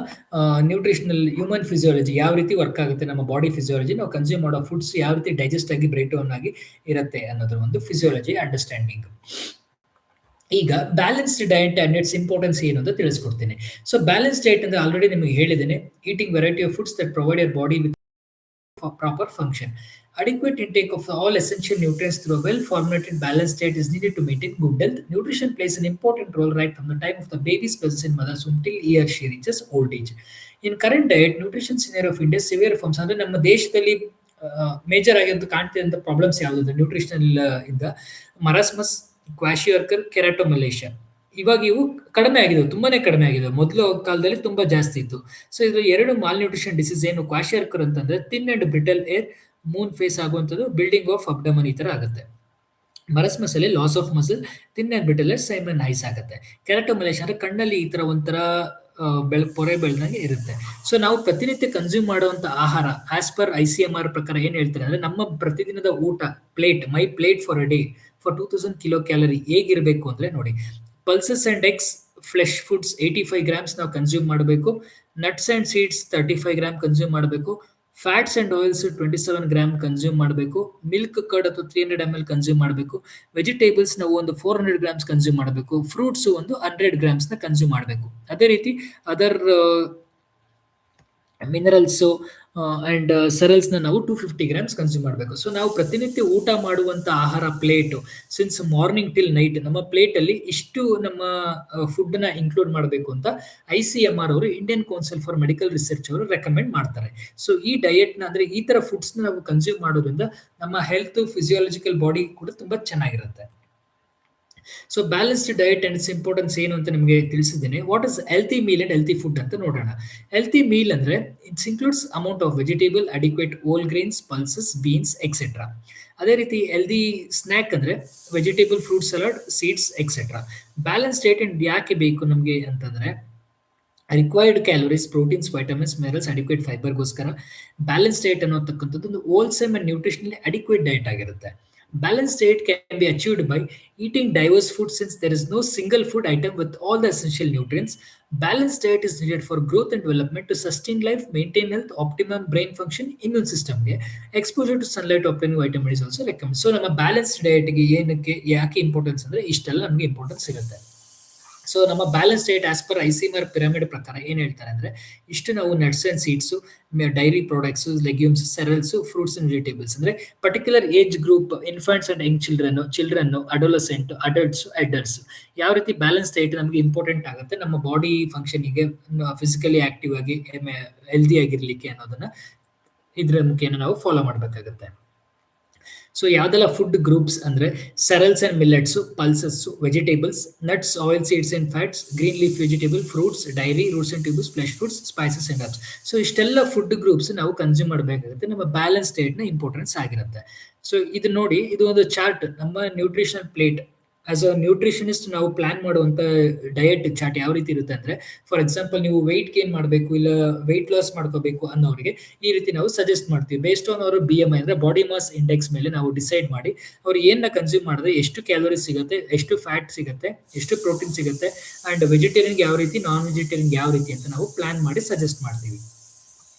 A: ನ್ಯೂಟ್ರಿಷನಲ್ ಹ್ಯೂಮನ್ ಫಿಸಿಯಾಲಜಿ ಯಾವ ರೀತಿ ವರ್ಕ್ ಆಗುತ್ತೆ, ನಮ್ಮ ಬಾಡಿ ಫಿಸಿಯಾಲಜಿ, ನಾವು ಕನ್ಸ್ಯೂಮ್ ಮಾಡೋ ಫುಡ್ಸ್ ಯಾವ ರೀತಿ ಡೈಜೆಸ್ಟ್ ಆಗಿ ಬ್ರೇಕ್ ಡೌನ್ ಆಗಿ ಇರುತ್ತೆ ಅನ್ನೋದ್ರ ಒಂದು ಫಿಸಿಯಾಲಜಿ ಅಂಡರ್ಸ್ಟ್ಯಾಂಡಿಂಗ್. ಈಗ balanced diet and its importance ಏನು ಅಂತ ತಿಳಿಸ್ಕೊಡ್ತೀನಿ. ಸೊ ಬ್ಯಾಲೆನ್ಸ್ ಡಯಟ್ ಅಂದ್ರೆ ಆಲ್ರೆಡಿ ನಿಮಗೆ ಹೇಳಿದ್ದೇನೆ, eating variety of foods that provide your body with proper function. Adequate intake of all essential nutrients through a well-formulated balanced diet is needed to maintain good health. Nutrition plays an important role right from the time of the baby's presence in mother's womb till he or she reaches old age. In current diet, nutrition scenario of India severe forms ಅಂದ್ರೆ ನಮ್ಮ ದೇಶದಲ್ಲಿ major ಆಗಿದ್ದು ಕಾಣ್ತಿದ್ದಂಥ problems ಯಾವುದು nutritional ಇಂದ ಮರಾಸ್ಮಸ್, ಕ್ವಾಶಿಯರ್ಕರ್, ಕೆರಾಟೋಮಲೇಷಿಯಾ. ಇವಾಗ ಇವು ಕಡಿಮೆ ಆಗಿದೆ, ತುಂಬಾನೇ ಕಡಿಮೆ ಆಗಿದೆ. ಮೊದಲು ಕಾಲದಲ್ಲಿ ತುಂಬಾ ಜಾಸ್ತಿ ಇತ್ತು. ಸೊ ಇದು ಎರಡು ಮಾಲ್ ನ್ಯೂಟ್ರಿಷನ್ ಡಿಸೀಸ್ ಏನು ಕ್ವಾಶಿಯರ್ಕರ್ ಅಂತಂದ್ರೆ thin and brittle hair, moon face ಆಗುವಂಥದ್ದು, ಬಿಲ್ಡಿಂಗ್ ಆಫ್ ಅಬ್ಡಮನ್ ಈ ತರ ಆಗುತ್ತೆ. ಮರಸ್ಮಸ್ ಅಲ್ಲಿ loss of muscle, thin and brittle hair, ಸೈಮನ್ ಐಸ್ ಆಗುತ್ತೆ. ಕೆರಾಟೋಮಲೇಷಿಯಾ ಅಂದ್ರೆ ಕಣ್ಣಲ್ಲಿ ಈ ತರ ಒಂಥರ ಪೊರೆ ಬೆಳ್ದಂಗೆ ಇರುತ್ತೆ. ಸೊ ನಾವು ಪ್ರತಿನಿತ್ಯ ಕನ್ಸ್ಯೂಮ್ ಮಾಡುವಂತ ಆಹಾರ ಆಸ್ ಪರ್ ICMR ಪ್ರಕಾರ ಏನ್ ಹೇಳ್ತಾರೆ ಅಂದ್ರೆ ನಮ್ಮ ಪ್ರತಿದಿನದ ಊಟ my plate for a day for 2000 kilo calorie ಹೇಗಿರ್ಬೇಕು ಅಂದ್ರೆ ನೋಡಿ, pulses and eggs flesh foods 85 grams ನಾವು ಕನ್ಸ್ಯೂಮ್ ಮಾಡಬೇಕು. Nuts and seeds 35 gram consume ಮಾಡಬೇಕು. Fats and oils 27 gram consume ಮಾಡಬೇಕು. ಮಿಲ್ಕ್ ಕರ್ಡ್ ಅಥವಾ 300 ml ಕನ್ಸ್ಯೂಮ್ ಮಾಡಬೇಕು. ವೆಜಿಟೇಬಲ್ಸ್ ನಾವು ಒಂದು 400 ಗ್ರಾಮ್ಸ್ ಕನ್ಸ್ಯೂಮ್ ಮಾಡಬೇಕು. ಫ್ರೂಟ್ಸ್ ಒಂದು 100 ಗ್ರಾಮ್ಸ್ ನ ಕನ್ಸ್ಯೂಮ್ ಮಾಡಬೇಕು. ಅದೇ ರೀತಿ ಅದರ್ ಮಿನರಲ್ಸು ಅಂಡ್ ಸೆರಲ್ಸ್ನ ನಾವು 250 ಗ್ರಾಮ್ಸ್ ಕನ್ಸ್ಯೂಮ್ ಮಾಡಬೇಕು. ಸೊ ನಾವು ಪ್ರತಿನಿತ್ಯ ಊಟ ಮಾಡುವಂತ ಆಹಾರ plate since morning till night ನಮ್ಮ ಪ್ಲೇಟ್ ಅಲ್ಲಿ ಇಷ್ಟು ನಮ್ಮ ಫುಡ್ ನ ಇನ್ಕ್ಲೂಡ್ ಮಾಡಬೇಕು ಅಂತ ICMR ಅವರು, Indian council for medical research ಅವರು ರೆಕಮೆಂಡ್ ಮಾಡ್ತಾರೆ. ಸೊ ಈ ಡಯಟ್ ನ ಅಂದ್ರೆ ಈ ತರ ಫುಡ್ಸ್ ನಾವು ಕನ್ಸ್ಯೂಮ್ ಮಾಡೋದ್ರಿಂದ ನಮ್ಮ ಹೆಲ್ತ್ ಫಿಸಿಯಾಲಜಿಕಲ್ ಬಾಡಿ ಕೂಡ ತುಂಬಾ ಚೆನ್ನಾಗಿರುತ್ತೆ. So balanced diet and its importance ಏನು ಅಂತ ನಿಮಗೆ ತಿಳಿಸಿದ್ದೇನೆ. What is healthy meal and healthy food ಅಂತ ನೋಡೋಣ. ಹೆಲ್ತಿ ಮೀಲ್ ಅಂದ್ರೆ it's includes amount of vegetable, adequate whole grains, pulses, beans etcetera. ಅದೇ ರೀತಿ ಹೆಲ್ದಿ ಸ್ನ್ಯಾಕ್ ಅಂದ್ರೆ vegetable, fruit salad, seeds etcetera. Balance diet and ಯಾಕೆ ಬೇಕು ನಮಗೆ ಅಂತಂದ್ರೆ required calories, proteins, vitamins, minerals, adequate ಫೈಬರ್ಗೋಸ್ಕರ ಬ್ಯಾಲೆನ್ಸ್ ಡಯಟ್ ಅನ್ನೋತಕ್ಕಂಥದ್ದು ಒಂದು wholesome and nutritionally adequate diet ಆಗಿರುತ್ತೆ. Balanced diet can be achieved by eating diverse food since there is no single food item with all the essential nutrients. Balanced diet is needed for growth and development to sustain life, maintain health, optimum brain function, immune system. Exposure to sunlight obtaining vitamin D is also recommended. So ನಮ್ಮ balanced ಡಯಟ್ಗೆ ಏನಕ್ಕೆ ಯಾಕೆ importance ಅಂದ್ರೆ ಇಷ್ಟೆಲ್ಲ ನಮಗೆ importance ಸಿಗುತ್ತೆ. So ನಮ್ಮ balance diet as per ICMR pyramid ಪ್ರಕಾರ ಏನ್ ಹೇಳ್ತಾರೆ ಅಂದ್ರೆ ಇಷ್ಟು ನಾವು nuts and seeds, dairy products, legumes, cereals, fruits and vegetables ಅಂದ್ರೆ particular age group infants and young children, adolescent, adults ಯಾವ ರೀತಿ ಬ್ಯಾಲೆನ್ಸ್ ಡಯಟ್ ನಮಗೆ ಇಂಪಾರ್ಟೆಂಟ್ ಆಗುತ್ತೆ ನಮ್ಮ ಬಾಡಿ ಫಂಕ್ಷನಿಗೆ, ಫಿಸಿಕಲಿ ಆಕ್ಟಿವ್ ಆಗಿ ಹೆಲ್ದಿ ಆಗಿರ್ಲಿಕ್ಕೆ ಅನ್ನೋದನ್ನ ಇದ್ರ ಮುಖೇನ ನಾವು ಫಾಲೋ ಮಾಡಬೇಕಾಗುತ್ತೆ. ಸೊ ಯಾವ್ದೆಲ್ಲ ಫುಡ್ ಗ್ರೂಪ್ಸ್ ಅಂದ್ರೆ cereals and millets, pulses, vegetables, nuts, oil, seeds and fats, green leaf vegetable, fruits, dairy, roots and tubers, flesh foods, spices and herbs. So ಇಷ್ಟೆಲ್ಲ food groups ನಾವು consume ಮಾಡಬೇಕಾಗುತ್ತೆ. ನಮ್ಮ balance diet ನ importance ಆಗಿರುತ್ತೆ. So ಇದು ನೋಡಿ, ಇದು ಒಂದು ಚಾರ್ಟ್ ನಮ್ಮ nutritional plate. As a nutritionist ನಾವು ಪ್ಲಾನ್ ಮಾಡುವಂತ ಡಯಟ್ ಚಾರ್ಟ್ ಯಾವ ರೀತಿ ಇರುತ್ತೆ ಅಂದ್ರೆ, ಫಾರ್ ಎಕ್ಸಾಂಪಲ್ ನೀವು ವೆಯ್ಟ್ ಗೇನ್ ಮಾಡಬೇಕು ಇಲ್ಲ ವೆಯ್ಟ್ ಲಾಸ್ ಮಾಡ್ಕೋಬೇಕು ಅನ್ನೋರಿಗೆ ಈ ರೀತಿ ನಾವು ಸಜೆಸ್ಟ್ ಮಾಡ್ತೀವಿ. ಬೇಸ್ಡ್ ಆನ್ ಅವರ BMI ಅಂದ್ರೆ ಬಾಡಿ ಮಾಸ್ ಇಂಡೆಕ್ಸ್ ಮೇಲೆ ನಾವು ಡಿಸೈಡ್ ಮಾಡಿ ಅವ್ರು ಏನ ಕನ್ಸ್ಯೂಮ್ ಮಾಡಿದ್ರೆ ಎಷ್ಟು ಕ್ಯಾಲೋರೀಸ್ ಸಿಗುತ್ತೆ, ಎಷ್ಟು ಫ್ಯಾಟ್ ಸಿಗುತ್ತೆ, ಎಷ್ಟು ಪ್ರೋಟೀನ್ ಸಿಗುತ್ತೆ, ಅಂಡ್ ವೆಜಿಟೇರಿಯನ್ ಯಾವ ರೀತಿ, ನಾನ್ ವೆಜಿಟೇರಿಯನ್ ಯಾವ ರೀತಿ ಅಂತ ನಾವು ಪ್ಲಾನ್ ಮಾಡಿ ಸಜೆಸ್ಟ್ ಮಾಡ್ತೀವಿ.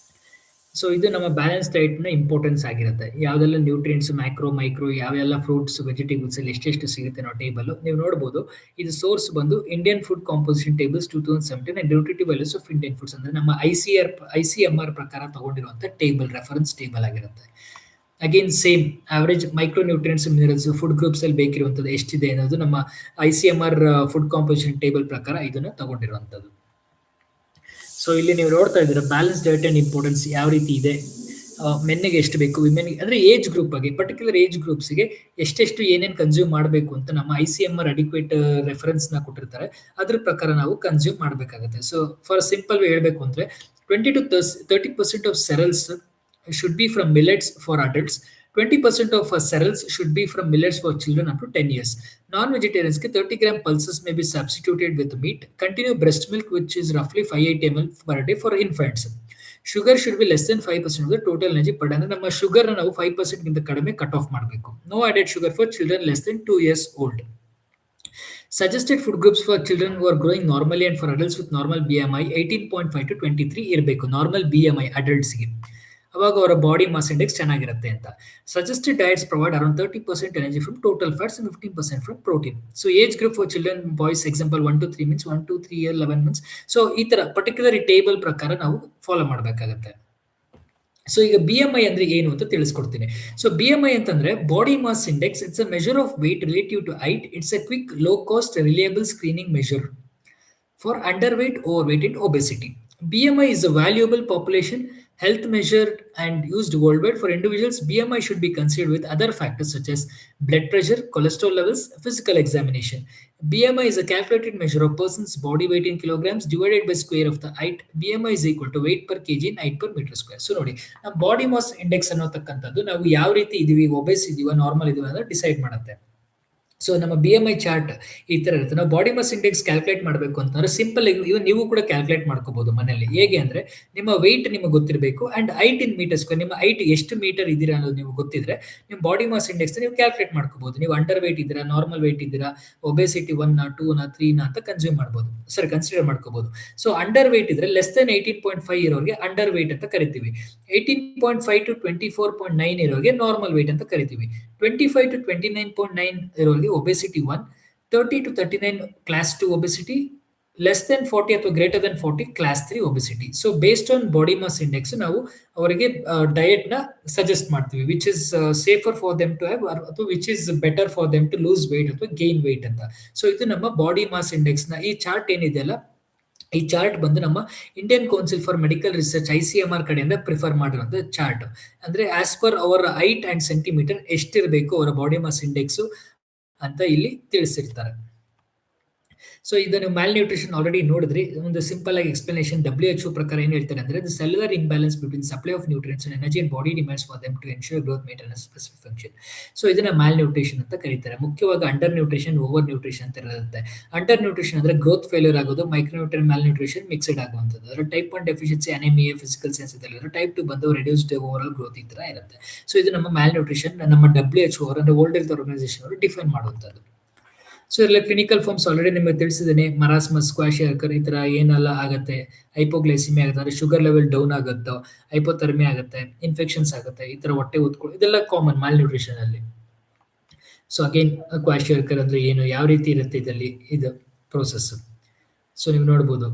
A: ಸೊ ಇದು ನಮ್ಮ ಬ್ಯಾಲೆನ್ಸ್ ಡಯಟ್ ನ ಇಂಪಾರ್ಟೆನ್ಸ್ ಆಗಿರುತ್ತೆ. ಯಾವ್ದೆಲ್ಲ ನ್ಯೂಟ್ರಿಯೆಂಟ್ಸ್, ಮೈಕ್ರೋ ಯಾವೆಲ್ಲ ಫ್ರೂಟ್ಸ್, ವೆಜಿಟೇಬಲ್ಸ್ ಅಲ್ಲಿ ಎಷ್ಟೆಷ್ಟು ಸಿಗುತ್ತೆ ನಾವು ಟೇಬಲ್ ನೀವು ನೋಡಬಹುದು. ಇದು ಸೋರ್ಸ್ ಬಂದು Indian food composition tables 2017 and nutritive values of Indian foods ಅಂದ್ರೆ ನಮ್ಮ ICMR ಪ್ರಕಾರ ತಗೊಂಡಿರುವಂತ ಟೇಬಲ್, ರೆಫರೆನ್ಸ್ ಟೇಬಲ್ ಆಗಿರುತ್ತೆ. Again same average micro nutrients, minerals food groups ಅಲ್ಲಿ ಬೇಕಿರುವಂತದ್ದು ಎಷ್ಟಿದೆ ಅನ್ನೋದು ನಮ್ಮ ICMR ಫುಡ್ ಕಾಂಪೋಸಿಷನ್ ಟೇಬಲ್ ಪ್ರಕಾರ ಇದನ್ನ ತಗೊಂಡಿರುವಂತದ್ದು. ಸೊ ಇಲ್ಲಿ ನೀವು ನೋಡ್ತಾ ಇದ್ದೀರಾ ಬ್ಯಾಲೆನ್ಸ್ ಡಯಟ್ ಅಂಡ್ ಇಂಪಾರ್ಟೆನ್ಸ್ ಯಾವ ರೀತಿ ಇದೆ. ಮೆನ್ನಿಗೆ ಎಷ್ಟು ಬೇಕು, ವಿಮೆನ್ಗೆ ಅಂದ್ರೆ ಏಜ್ ಗ್ರೂಪ್ ಆಗಿ ಪರ್ಟಿಕ್ಯುಲರ್ ಏಜ್ ಗ್ರೂಪ್ಸ್ಗೆ ಎಷ್ಟೆಷ್ಟು ಏನೇನು ಕನ್ಸ್ಯೂಮ್ ಮಾಡಬೇಕು ಅಂತ ನಮ್ಮ ICMR ಅಡಿಕ್ವೇಟ್ ರೆಫರೆನ್ಸ್ ನ ಕೊಟ್ಟಿರ್ತಾರೆ. ಅದ್ರ ಪ್ರಕಾರ ನಾವು ಕನ್ಸ್ಯೂಮ್ ಮಾಡಬೇಕಾಗುತ್ತೆ. ಸೊ ಫಾರ್ ಸಿಂಪಲ್ ಹೇಳ್ಬೇಕು ಅಂದ್ರೆ 20 to 30% of cereals should be from millets for adults. 20% of cereals should be from millets for children up to 10 years. Non-vegetarians ke 30 gram pulses may be substituted with meat. Continue breast milk, which is roughly 58 ml per day for infants. Sugar should be less than 5% of the total energy per day. ನಮ್ಮ sugar ನಾವು 5% ಗಿಂತ ಕಡಿಮೆ cut off ಮಾಡಬೇಕು. No added sugar for children less than 2 years old. Suggested food groups for children who are growing normally and for adults with normal BMI 18.5 to 23 ಇರಬೇಕು. Normal BMI ಅಡಲ್ಟ್ಸ್ಗೆ, ಅವಾಗ ಅವರ body mass index ಚೆನ್ನಾಗಿರುತ್ತೆ ಅಂತ. Suggested diets provide around 30% energy from total fats and 15% from protein. So age group for children boys example 1 to 3 means 1 to 3 year 11 months. So ಈ ತರ particular table ಪ್ರಕಾರ ನಾವು follow ಮಾಡಬೇಕಾಗುತ್ತೆ. So ಈಗ BMI ಅಂದ್ರೆ ಏನು ಅಂತ ತಿಳಿಸ್ಕೊಡ್ತೀನಿ. ಸೊ BMI ಅಂತಂದ್ರೆ body mass index. It's a measure of weight relative to height. It's a quick, low cost, reliable screening measure for underweight, overweight and obesity. BMI is a valuable population health measure and used worldwide. For individuals, BMI should be considered with other factors such as blood pressure, cholesterol levels, physical examination. BMI is a calculated measure of person's body weight in kilograms divided by square of the height. BMI is equal to weight per kg in height per meter square. So ನೋಡಿ, ನಮ್ಮ body mass index ಅನ್ನೋತಕ್ಕಂಥದ್ದು ನಾವು ಯಾವ ರೀತಿ ಇದೀವಿ, ಒಬೆಸ್ ಇದೀವ, normal ಇದೀವ ಅಂತ decide ಮಾಡುತ್ತೆ. So ನಮ್ಮ BMI chart ಈ ತರ ಇರುತ್ತೆ. ನಾವು ಬಾಡಿ ಮಾಸ್ ಇಂಡೆಕ್ಸ್ ಕ್ಯಾಲ್ಕುಲೇಟ್ ಮಾಡಬೇಕು ಅಂತಂದ್ರೆ ಸಿಂಪಲ್ ಆಗಿ ಇವನ್ ನೀವು ಕೂಡ ಕ್ಯಾಲ್ಕುಲೇಟ್ ಮಾಡ್ಕೋಬಹುದು ಮನೆಯಲ್ಲಿ. ಹೇಗೆ ಅಂದ್ರೆ ನಿಮ್ಮ ವೆಯ್ಟ್ ನಿಮಗೆ ಗೊತ್ತಿರಬೇಕು and height in metre square. ನಿಮ್ಮ ಹೈಟ್ ಎಷ್ಟು ಮೀಟರ್ ಇದ್ದೀರಾ ಅನ್ನೋದು ನೀವು ಗೊತ್ತಿದ್ರೆ ನಿಮ್ಮ ಬಾಡಿ ಮಾಸ್ ಇಂಡೆಕ್ಸ್ ನೀವು ಕ್ಯಾಲ್ಕುಲೇಟ್ ಮಾಡ್ಕೋಬಹುದು. ನೀವು ಅಂಡರ್ ವೆಯ್ಟ್ ಇದ್ದೀರಾ, ನಾರ್ಮಲ್ ವೆಯ್ಟ್ ಇದ್ದೀರಾ, ಒಬೆಸಿಟಿ 1 2 3 ಅಂತ ಕನ್ಸ್ಯೂಮ್ ಮಾಡಬಹುದು, ಸರಿ ಕನ್ಸಿಡರ್ ಮಾಡ್ಕೋಬಹುದು. ಸೊ ಅಂಡರ್ ವೆಯ್ಟ್ ಇದ್ರೆ ಲೆಸ್ ದನ್ 18.5 ಇರೋರಿಗೆ ಅಂಡರ್ ವೆಯ್ಟ್ ಅಂತ ಕರಿತೀವಿ. 18.5 ಟು 24.9 ಇರೋರಿಗೆ ನಾರ್ಮಲ್ ವೆಯ್ಟ್ ಅಂತ ಕರಿತೀವಿ. 25 to 29.9 ಇರೋರಿಗೆ obesity 1, 30 to 39 class 2 obesity, less than 40 ಅಥವಾ greater than 40 class 3 obesity. So based on body mass index ನಾವು ಅವರಿಗೆ ಡಯಟ್ ನ ಸಜೆಸ್ಟ್ ಮಾಡ್ತೀವಿ, which is safer for them to have ಅಥವಾ which is better for them to lose weight ಅಥವಾ gain weight ಅಂತ. So ಇದು ನಮ್ಮ ಬಾಡಿ ಮಾಸ್ ಇಂಡೆಕ್ಸ್ ನ ಈ ಚಾರ್ಟ್ ಏನಿದೆಯಲ್ಲ, ಈ ಚಾರ್ಟ್ ಬಂದು ನಮ್ಮ Indian council for medical research ICMR ಕಡೆಯಿಂದ ಪ್ರಿಫರ್ ಮಾಡಿರುವಂತ ಚಾರ್ಟ್. ಅಂದ್ರೆ as per our height and centimetre ಎಷ್ಟಿರಬೇಕು ಅವರ ಬಾಡಿ ಮಾಸ್ ಇಂಡೆಕ್ಸ್ ಅಂತ ಇಲ್ಲಿ ತಿಳಿಸಿರ್ತಾರೆ. ಸೊ ಇದನ್ನು ಮ್ಯಾಲ್ ನ್ಯೂಟ್ರಿಷನ್ ಆಲ್ರೆಡಿ ನೋಡಿದ್ರಿ. ಒಂದು ಸಿಂಪಲ್ ಆಗಿ ಎಕ್ಸ್ಪ್ಲನೇಷನ್ WHO ಪ್ರಕಾರ ಏನ್ ಹೇಳ್ತಾರೆ ಅಂದ್ರೆ the cellular imbalance between supply of nutrients and energy and body demands for them to ensure growth maintenance specific function. So ಇದನ್ನ ಮ್ಯಾಲ್ ನ್ಯೂಟ್ರಿಷನ್ ಅಂತ ಕರೀತಾರೆ. ಮುಖ್ಯವಾಗಿ ಅಂಡರ್ ನ್ಯೂಟ್ರಿಷನ್, ಓವರ್ ನ್ಯೂಟ್ರಿಷನ್ ಅಂತ ಇರುತ್ತೆ. ಅಂಡರ್ ನ್ಯೂಟ್ರಿಷನ್ ಅಂದ್ರೆ ಗ್ರೋತ್ ಫೇಲ್ಯೂರ್ ಆಗೋದು, ಮೈಕ್ರೋನ್ಯೂಟ್ರಿಯನ್ ಮ್ಯಾಲ್ ನ್ಯೂಟ್ರಿಷನ್ ಮಿಕ್ಸ್ಡ್ ಆಗುವಂಥದ್ದು. ಅದರ type 1 deficiency, anaemia, physical sensitivity. Type 2 ಬಂದು ರೆಡ್ಯೂಸ್ಡ್ ಓವರ್ ಗ್ರೋತ್ ಈ ತರ ಇರುತ್ತೆ. ಸೊ ಇದು ನಮ್ಮ ಮ್ಯಾಲ್ ನ್ಯೂಟ್ರಿಷನ್ ನಮ್ಮ WHO ಅವರು ಅಂದ್ರೆ ವರ್ಲ್ಡ್ ಹೆಲ್ತ್ ಆರ್ಗನೈಸೇಷನ್ ಅವರು ಡಿಫೈನ್ ಮಾಡುವಂಥದ್ದು. ಸೊ ಇಲ್ಲ ಕ್ಲಿನಿಕಲ್ ಫಾರ್ಮ್ಸ್ ಆಲ್ರೆಡಿ ನಿಮಗೆ ತಿಳಿಸಿದ್ದೇನೆ. ಮರಾಸ್ಮಸ್, ಕ್ವಾಶಿಯಾಕರ್ ಈ ತರ ಏನೆಲ್ಲ ಆಗುತ್ತೆ, ಹೈಪೋಗ್ಲೈಸಿಮಿ ಆಗುತ್ತೆ ಅಂದ್ರೆ ಶುಗರ್ ಲೆವೆಲ್ ಡೌನ್ ಆಗುತ್ತೋ, ಹೈಪೋಥರ್ಮಿ ಆಗುತ್ತೆ, ಇನ್ಫೆಕ್ಷನ್ಸ್ ಆಗುತ್ತೆ, ಈ ತರ ಹೊಟ್ಟೆ ಉತ್ಕೊಳ್ಳಿ, ಇದೆಲ್ಲ ಕಾಮನ್ ಮ್ಯಾಲ್ ನ್ಯೂಟ್ರಿಷನ್ ಅಲ್ಲಿ. ಸೊ ಅಗೇನ್ ಕ್ವಾಶಿಯಾಕರ್ ಅಂದ್ರೆ ಏನು, ಯಾವ ರೀತಿ ಇರುತ್ತೆ ಇದರಲ್ಲಿ ಇದು ಪ್ರೋಸೆಸ್. ಸೊ ನೀವು ನೋಡ್ಬೋದು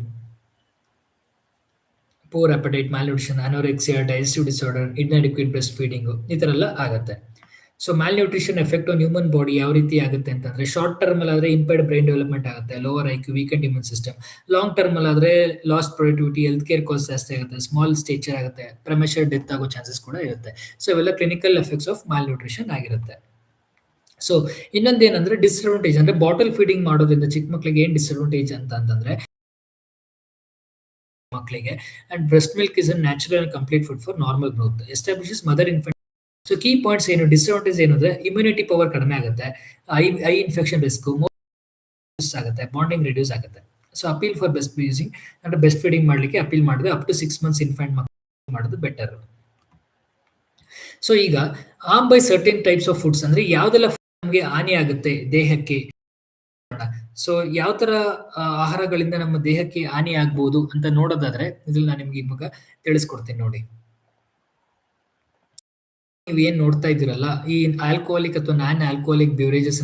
A: poor appetite, malnutrition, anorexia, digestive disorder, inadequate breast feeding ಈ ತರ ಎಲ್ಲ ಆಗುತ್ತೆ. So malnutrition effect on human body ಯಾವ ರೀತಿ ಆಗುತ್ತೆ ಅಂತಂದ್ರೆ, ಶಾರ್ಟ್ ಟರ್ಮ್ ಅಲ್ಲಿ ಆದ್ರೆ ಇಂಪೈರ್ಡ್ ಬ್ರೈನ್ ಡೆವಲಪ್ಮೆಂಟ್ ಆಗುತ್ತೆ, lower IQ, weakened immune system. Long term ಅಲ್ಲಿ ಆದ್ರೆ lost productivity, health care cost ಜಾಸ್ತಿ ಆಗುತ್ತೆ, ಸ್ಮಾಲ್ ಸ್ಟೇಚರ್ ಆಗುತ್ತೆ, ಪ್ರೆಮೆಚರ್ ಡೆತ್ ಆಗೋ ಚಾನ್ಸಸ್ ಕೂಡ ಇರುತ್ತೆ. ಸೊ ಇವೆಲ್ಲ ಕ್ಲಿನಿಕಲ್ ಎಫೆಕ್ಟ್ಸ್ ಆಫ್ ಮ್ಯಾಲ್ ನ್ಯೂಟ್ರಿಷನ್ ಆಗಿರುತ್ತೆ. ಸೊ ಇನ್ನೊಂದೇನಂದ್ರೆ ಡಿಸ್ಅಡ್ವಾಂಟೇಜ್ ಅಂದ್ರೆ ಬಾಟಲ್ ಫೀಡಿಂಗ್ ಮಾಡೋದ್ರಿಂದ ಚಿಕ್ಕ ಮಕ್ಕಳಿಗೆ ಏನ್ ಡಿಸ್ಅಡ್ವಾಂಟೇಜ್ ಅಂತಂದ್ರೆ ಮಕ್ಕಳಿಗೆ and breast milk is a natural and complete food for normal growth, establishes mother infant. So key points ಏನು, ಡಿಸ್ಅಡ್ವಾಂಟೇಜ್ ಏನು ಅಂದ್ರೆ ಇಮ್ಯುನಿಟಿ ಪವರ್ ಕಡಿಮೆ ಆಗುತ್ತೆ, ಐ ಇನ್ಫೆಕ್ಷನ್ ರಿಸ್ಕ್ ಆಗುತ್ತೆ, ಬಾಂಡಿಂಗ್ ರಿಡ್ಯೂಸ್ ಆಗುತ್ತೆ. So appeal for best using ಅಂದ್ರೆ best feeding ಮಾಡ್ಲಿಕ್ಕೆ appeal ಮಾಡಿದ್ರೆ ಅಪ್ ಟು 6 ಮಂತ್ಸ್ ಇನ್ಫೆಂಟ್ ಮಾಡೋದು ಬೆಟರ್. ಸೊ ಈಗ am by certain types of foods ಅಂದ್ರೆ ಯಾವ್ದೆಲ್ಲ ನಮಗೆ ಹಾನಿ ಆಗುತ್ತೆ ದೇಹಕ್ಕೆ. ಸೊ ಯಾವ ತರ ಆಹಾರಗಳಿಂದ ನಮ್ಮ ದೇಹಕ್ಕೆ ಹಾನಿ ಆಗ್ಬಹುದು ಅಂತ ನೋಡೋದಾದ್ರೆ ಇದ್ರಲ್ಲಿ ನಾನು ನಿಮ್ಗೆ ಇವಾಗ ತಿಳಿಸ್ಕೊಡ್ತೀನಿ ನೋಡಿ. ನೀವು ಏನ್ ನೋಡ್ತಾ ಇದ್ದೀರಲ್ಲ, ಈ ಆಲ್ಕೋಹಾಲಿಕ್ ಅಥವಾ ನಾನ್ ಆಲ್ಕೋಹಾಲಿಕ್ ಬಿವರೇಜಸ್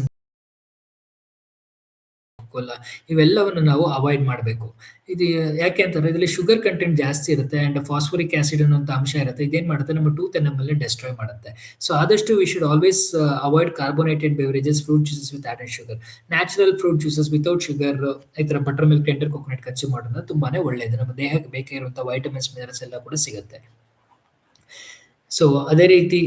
A: ಇವೆಲ್ಲವನ್ನು ನಾವು ಅವಾಯ್ಡ್ ಮಾಡಬೇಕು. ಇದು ಯಾಕೆ ಅಂತಂದ್ರೆ ಇದರಲ್ಲಿ ಶುಗರ್ ಕಂಟೆಂಟ್ ಜಾಸ್ತಿ ಇರುತ್ತೆ ಅಂಡ್ ಫಾಸ್ಫರಿಕ್ ಆಸಿಡ್ ಅನ್ನುವಂತ ಅಂಶ ಇರುತ್ತೆ. ಇದೇನ್ ಮಾಡುತ್ತೆ, ನಮ್ಮ ಟೂತ್ ಎನಮಲ್ ಡೆಸ್ಟ್ರಾಯ್ ಮಾಡುತ್ತೆ. ಸೊ ಆದಷ್ಟು we should always avoid carbonated beverages, fruit juices with added sugar, natural fruit juices without sugar, ಈ ತರ butter milk, tender coconut consume ಮಾಡೋದು ತುಂಬಾನೇ ಒಳ್ಳೆಯದು. ನಮ್ಮ ದೇಹಕ್ಕೆ ಬೇಕಾಗಿರುವಂತಹ ವೈಟಮಿನ್ಸ್, ಮಿನರಲ್ಸ್ ಎಲ್ಲ ಕೂಡ ಸಿಗುತ್ತೆ. ಸೊ ಅದೇ ರೀತಿ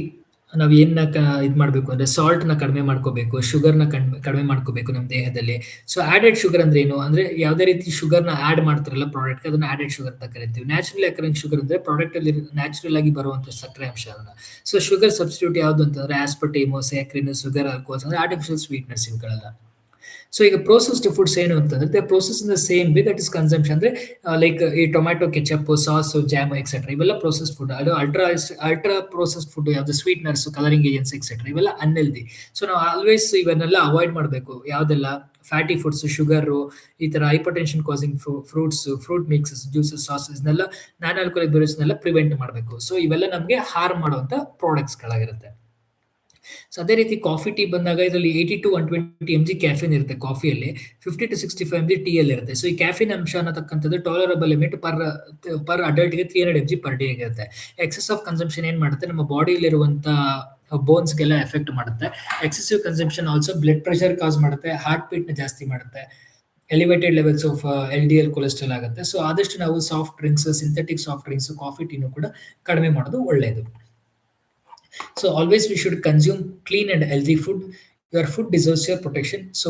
A: ನಾವು ಏನ ಇದು ಮಾಡಬೇಕು ಅಂದ್ರೆ ಸಾಲ್ಟ್ ನ ಕಡಿಮೆ ಮಾಡ್ಕೋಬೇಕು, ಶುಗರ್ ನ ಕಡಿಮೆ ಮಾಡ್ಕೋಬೇಕು ನಮ್ಮ ದೇಹದಲ್ಲಿ. ಸೊ ಆಡೆಡ್ ಶುಗರ್ ಅಂದ್ರೆ ಏನು ಅಂದ್ರೆ ಯಾವುದೇ ರೀತಿ ಶುಗರ್ ನ ಆಡ್ ಮಾಡ್ತಾರಲ್ಲ ಪ್ರಾಡಕ್ಟ್, ಅದನ್ನ ಆಡೆಡ್ ಶುಗರ್ ಅಂತ ಕರಿತೀವಿ. ನ್ಯಾಚುರಲ್ ಅಕರಿಂಗ್ ಶುಗರ್ ಅಂದ್ರೆ ಪ್ರಾಡಕ್ಟ್ ಅಲ್ಲಿ ನ್ಯಾಚುರಲ್ ಆಗಿ ಬರುವಂತ ಸಕ್ಕರೆ ಅಂಶ ಅದನ್ನ. ಸೊ ಶುಗರ್ ಸಬ್ಸ್ಟಿಟ್ಯೂಟ್ ಯಾವ್ದು ಅಂತಂದ್ರೆ ಆಸ್ಪರ್ಟೇಮೋ, ಸ್ಯಾಕ್ರಿನ್, ಶುಗರ್, ಆಲ್ಕೋಹಾಲ್ಸ್ ಅಂದ್ರೆ ಆರ್ಟಿಫಿಷಿಯಲ್ ಸ್ವೀಟ್ನರ್ಸ್ ಇವುಗಳೆಲ್ಲ. ಸೊ ಈಗ ಪ್ರೋಸೆಸ್ಡ್ ಫುಡ್ಸ್ ಏನು ಅಂತಂದ್ರೆ they process in the same way that is consumption. ಅಂದ್ರೆ ಲೈಕ್ ಈ tomato ketchup, sauce, jam etcetera ಇವೆಲ್ಲ ಪ್ರೋಸೆಸ್ ಫುಡ್. ಅದು ಅಲ್ಟ್ರಾ ಪ್ರೋಸೆಸ್ಡ್ ಫುಡ್ ಯಾವ್ದು ಸ್ವೀಟ್ನರ್ಸ್, ಕಲರಿಂಗ್ ಏಜೆಂಟ್ಸ್ ಎಕ್ಸೆಟ್ರಾ ಇವೆಲ್ಲ ಅನ್ಹೆಲ್ದಿ. ಸೊ ನಾವು ಆಲ್ವೇಸ್ ಇವನ್ನೆಲ್ಲ ಅವಾಯ್ಡ್ ಮಾಡಬೇಕು. ಯಾವ್ದೆಲ್ಲ ಫ್ಯಾಟಿ ಫುಡ್ಸ್, ಶುಗರ್, ಈ ತರ hypertension causing fruits, fruit mixes, juices, ಸಾಸಸ್ನೆಲ್ಲ, ನಾನ್ ಆಲ್ಕೋಹಾಲಿಕ್ ಬೆವರೇಜ್ನೆಲ್ಲ ಪ್ರಿವೆಂಟ್ ಮಾಡಬೇಕು. ಸೊ ಇವೆಲ್ಲ ನಮಗೆ ಹಾರ್ಮ್ ಮಾಡುವಂತ ಪ್ರಾಡಕ್ಟ್ಸ್ ಗಳಾಗಿರುತ್ತೆ. ಸೊ ಅದೇ ರೀತಿ ಕಾಫಿ, ಟೀ ಬಂದಾಗ ಇದರಲ್ಲಿ 80 to 120 mg ಕ್ಯಾಫಿನ್ ಇರುತ್ತೆ ಕಾಫಿಯಲ್ಲಿ, 50 to 65 mg ಟೀ ಅಲ್ಲಿ ಇರುತ್ತೆ. ಸೊ ಈ ಕ್ಯಾಫಿನ್ ಅಂಶ ಅನ್ನತಕ್ಕಂಥದ್ದು ಟಾಲರಬಲ್ ಲಿಮಿಟ್ ಪರ್ ಅಡಲ್ಟ್ಗೆ 300 mg ಪರ್ ಡೇ ಆಗಿರುತ್ತೆ. ಎಕ್ಸೆಸ್ ಆಫ್ ಕನ್ಸಂಪ್ಷನ್ ಏನ್ ಮಾಡುತ್ತೆ, ನಮ್ಮ ಬಾಡಿಲಿರುವಂತ ಬೋನ್ಸ್ಗೆಲ್ಲ ಎಫೆಕ್ಟ್ ಮಾಡುತ್ತೆ. Excessive consumption also blood pressure cause ಮಾಡುತ್ತೆ, ಹಾರ್ಟ್ ಬೀಟ್ ನ ಜಾಸ್ತಿ ಮಾಡುತ್ತೆ, elevated levels of LDL cholesterol ಆಗುತ್ತೆ. ಸೊ ಆದಷ್ಟು ನಾವು soft drinks, synthetic soft drinks, coffee, ಟೀನು ಕೂಡ ಕಡಿಮೆ ಮಾಡೋದು ಒಳ್ಳೆಯದು. So always we should consume clean and healthy food. Your food deserves your protection. So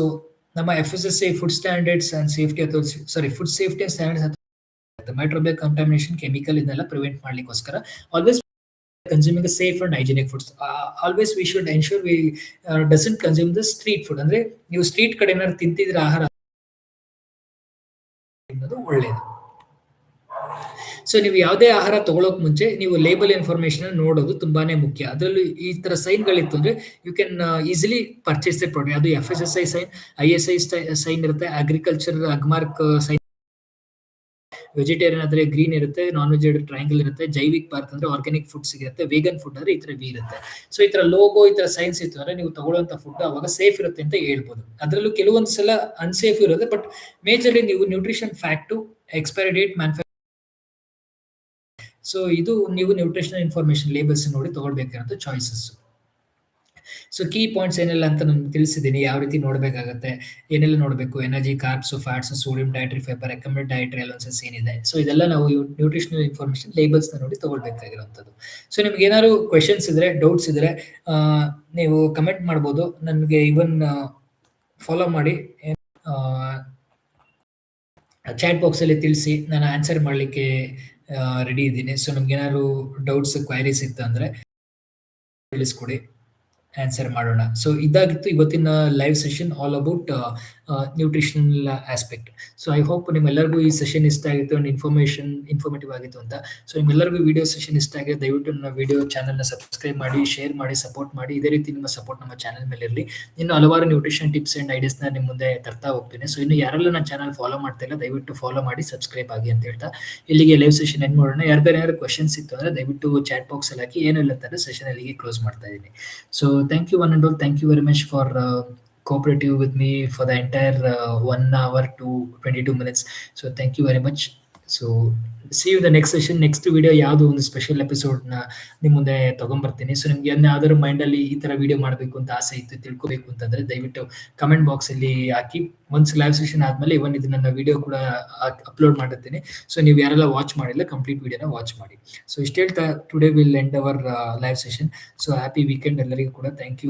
A: ನಮ್ಮ FSSAI food standards and safety ಅಥವಾ food safety and standards microbial contamination, chemical ಇದನ್ನೆಲ್ಲ prevent ಮಾಡ್ಲಿಕ್ಕೋಸ್ಕರ always consuming a safe and hygienic foods. Always we should ensure we doesn't consume the street food. ಅಂದ್ರೆ ನೀವು street ಕಡೆ ಏನಾದ್ರು ತಿಂತಿದ್ರೆ ಆಹಾರ ಅನ್ನೋದು ಒಳ್ಳೆಯದು. ಸೊ ನೀವು ಯಾವುದೇ ಆಹಾರ ತಗೊಳ್ಳೋಕ್ ಮುಂಚೆ ನೀವು ಲೇಬಲ್ ಇನ್ಫಾರ್ಮೇಶನ್ ನೋಡೋದು ತುಂಬಾನೇ ಮುಖ್ಯ. ಅದರಲ್ಲೂ ಈ ತರ ಸೈನ್ಗಳಿತ್ತು ಅಂದ್ರೆ you can easily purchase the product. ಅದು FSSI ಸೈನ್, ISI ಸೈನ್ ಇರುತ್ತೆ, ಅಗ್ರಿಕಲ್ಚರ್ ಅಗ್ಮಾರ್ಕ್ ಸೈನ್, ವೆಜಿಟೇರಿಯನ್ ಆದ್ರೆ ಗ್ರೀನ್ ಇರುತ್ತೆ, ನಾನ್ ವೆಜ್ ಟ್ರಯಾಂಗಲ್ ಇರುತ್ತೆ, ಜೈವಿಕ್ ಭಾರತ್ ಅಂದ್ರೆ ಆರ್ಗ್ಯಾನಿಕ್ ಫುಡ್ಸ್ ಇರುತ್ತೆ, ವೇಗನ್ ಫುಡ್ ಅಂದ್ರೆ ಈ ತರ ವಿ ಇರುತ್ತೆ. ಸೊ ಈ ತರ ಲೋಗೋ, ಈ ತರ ಸೈನ್ಸ್ ಇತ್ತು ಅಂದ್ರೆ ನೀವು ತಗೊಳ್ಳುವಂತ ಫುಡ್ ಅವಾಗ ಸೇಫ್ ಇರುತ್ತೆ ಅಂತ ಹೇಳ್ಬೋದು. ಅದರಲ್ಲೂ ಕೆಲವೊಂದು ಸಲ ಅನ್ಸೇಫ್ ಇರುತ್ತೆ, ಬಟ್ ಮೇಜರ್ಲಿ ನೀವು nutrition fact, expiry date, manufacture, so ಇದು ನೀವು ನ್ಯೂಟ್ರಿಷನಲ್ ಇನ್ಫಾರ್ಮೇಶನ್ ಲೇಬಲ್ಸ್ ನೋಡಿ ತಗೊಳ್ಬೇಕಾದಂತ ಚಾಯ್ಸಸ್. ಸೊ ಕೀ ಪಾಯಿಂಟ್ಸ್ ಏನೆಲ್ಲ ಅಂತ ನಾನು ತಿಳಿಸಿದ್ದೀನಿ, ಯಾವ ರೀತಿ ನೋಡಬೇಕಾಗತ್ತೆ, ಏನೆಲ್ಲ ನೋಡಬೇಕು, energy, carbs, fats, sodium, dietary fibre, recommend dietary ಅಲೋನ್ಸಸ್ ಏನಿದೆ, ಸೊ ಇದೆಲ್ಲ ನಾವು ನ್ಯೂಟ್ರಿಷನಲ್ ಇನ್ಫಾರ್ಮೇಶನ್ ಲೇಬಲ್ಸ್ ನೋಡಿ ತಗೊಳ್ಬೇಕಾಗಿರುವಂಥದ್ದು. ಸೊ ನಿಮ್ಗೆ ಏನಾದ್ರು ಕ್ವೆಶನ್ಸ್ ಇದ್ರೆ, ಡೌಟ್ಸ್ ಇದ್ರೆ ನೀವು ಕಮೆಂಟ್ ಮಾಡ್ಬೋದು. ನನಗೆ ಇವನ್ ಫಾಲೋ ಮಾಡಿ ಚಾಟ್ ಬಾಕ್ಸ್ ಅಲ್ಲಿ ತಿಳಿಸಿ, ನಾನು ಆನ್ಸರ್ ಮಾಡಲಿಕ್ಕೆ ರೆಡಿ ಇದ್ದೀನಿ. ಸೊ ನಮ್ಗೆ ಏನಾದ್ರು ಡೌಟ್ಸ್, ಕ್ವೈರೀಸ್ ಇತ್ತು ಅಂದ್ರೆ ತಿಳಿಸ್ಕೊಡಿ, ಆನ್ಸರ್ ಮಾಡೋಣ. ಸೊ ಇದಾಗಿತ್ತು ಇವತ್ತಿನ live session all about nutritional aspect. So I hope ನಿಮ್ಮೆಲ್ಲರಿಗೂ ಈ ಸೆಷನ್ ಇಷ್ಟ ಆಗಿತ್ತು ಅಂಡ್ ಇನ್ಫಾರ್ಮೇಟಿವ್ ಆಗಿತ್ತು ಅಂತ. ಸೊ ನಿಮ್ಮೆಲ್ಲರಿಗೂ ವಿಡಿಯೋ ಸೆಷನ್ ಇಷ್ಟ ಆಗಿದೆ, ದಯವಿಟ್ಟು ನನ್ನ ವಿಡಿಯೋ ಚಾನಲ್ನ ಸಬ್ಸ್ಕ್ರೈಬ್ ಮಾಡಿ, ಶೇರ್ ಮಾಡಿ, ಸಪೋರ್ಟ್ ಮಾಡಿ. ಇದೇ ರೀತಿ ನಿಮ್ಮ ಸಪೋರ್ಟ್ ನಮ್ಮ ಚಾನಲ್ ಮೇಲೆ ಇರಲಿ. ಇನ್ನು ಹಲವಾರು ನ್ಯೂಟ್ರಿಷನ್ ಟಿಪ್ಸ್ ಅಂಡ್ ಐಡಿಯಾಸ್ನ ನಿಮ್ಮ ಮುಂದೆ ತರ್ತಾ ಹೋಗ್ತೀನಿ. ಸೊ ಇನ್ನು ಯಾರೆಲ್ಲ ನನ್ನ ಚಾನಲ್ ಫಾಲೋ ಮಾಡ್ತಾ ಇಲ್ಲ ದಯವಿಟ್ಟು ಫಾಲೋ ಮಾಡಿ, ಸಬ್ಸ್ಕ್ರೈಬ್ ಆಗಿ ಅಂತ ಹೇಳ್ತಾ ಇಲ್ಲಿಗೆ ಲೈವ್ ಸೆಷನ್ ಎಂಡ್ ಮಾಡೋಣ. ಯಾರಿಗಾರು ಕ್ವಶನ್ಸ್ ಇತ್ತು ಅಂದ್ರೆ ದಯವಿಟ್ಟು ಚಾಟ್ ಬಾಕ್ಸ್ ಅಲ್ಲಿ ಹಾಕಿ, ಏನಿಲ್ಲ ಅಂತಂದ್ರೆ ಸೆಷನ್ ಅಲ್ಲಿಗೆ ಕ್ಲೋಸ್ ಮಾಡ್ತಾ ಇದ್ದೀನಿ. So thank you one and all. Thank you very much for cooperative with me for the entire 1 hour to 22 minutes. So thank you very much. So see you in the next session. Next video ಯಾವುದು ಒಂದು special episode ನ ನಿಮ್ಮ ಮುಂದೆ ತಗೊಂಡ್ಬರ್ತೀನಿ. So ನಿಮ್ಗೆ ಯಾವ್ದಾದ್ರು mind ಅಲ್ಲಿ ಈ ತರ ವಿಡಿಯೋ ಮಾಡಬೇಕು ಅಂತ ಆಸೆ ಇತ್ತು, ತಿಳ್ಕೊಬೇಕು ಅಂತಂದ್ರೆ ದಯವಿಟ್ಟು ಕಮೆಂಟ್ ಬಾಕ್ಸ್ ಅಲ್ಲಿ ಹಾಕಿ. ಒನ್ಸ್ ಲೈವ್ ಸೆಷನ್ ಆದ್ಮೇಲೆ ಇವನ್ ಇದು ನನ್ನ ವಿಡಿಯೋ ಕೂಡ ಅಪ್ಲೋಡ್ ಮಾಡಿರ್ತೀನಿ. ಸೊ ನೀವು ಯಾರೆಲ್ಲ ವಾಚ್ ಮಾಡಿಲ್ಲ ಕಂಪ್ಲೀಟ್ ವಿಡಿಯೋನ ವಾಚ್ ಮಾಡಿ. ಸೊ ಇಷ್ಟು ಹೇಳ್ತಾ today will end our live session. So happy weekend ಎಲ್ಲರಿಗೂ ಕೂಡ. Thank you.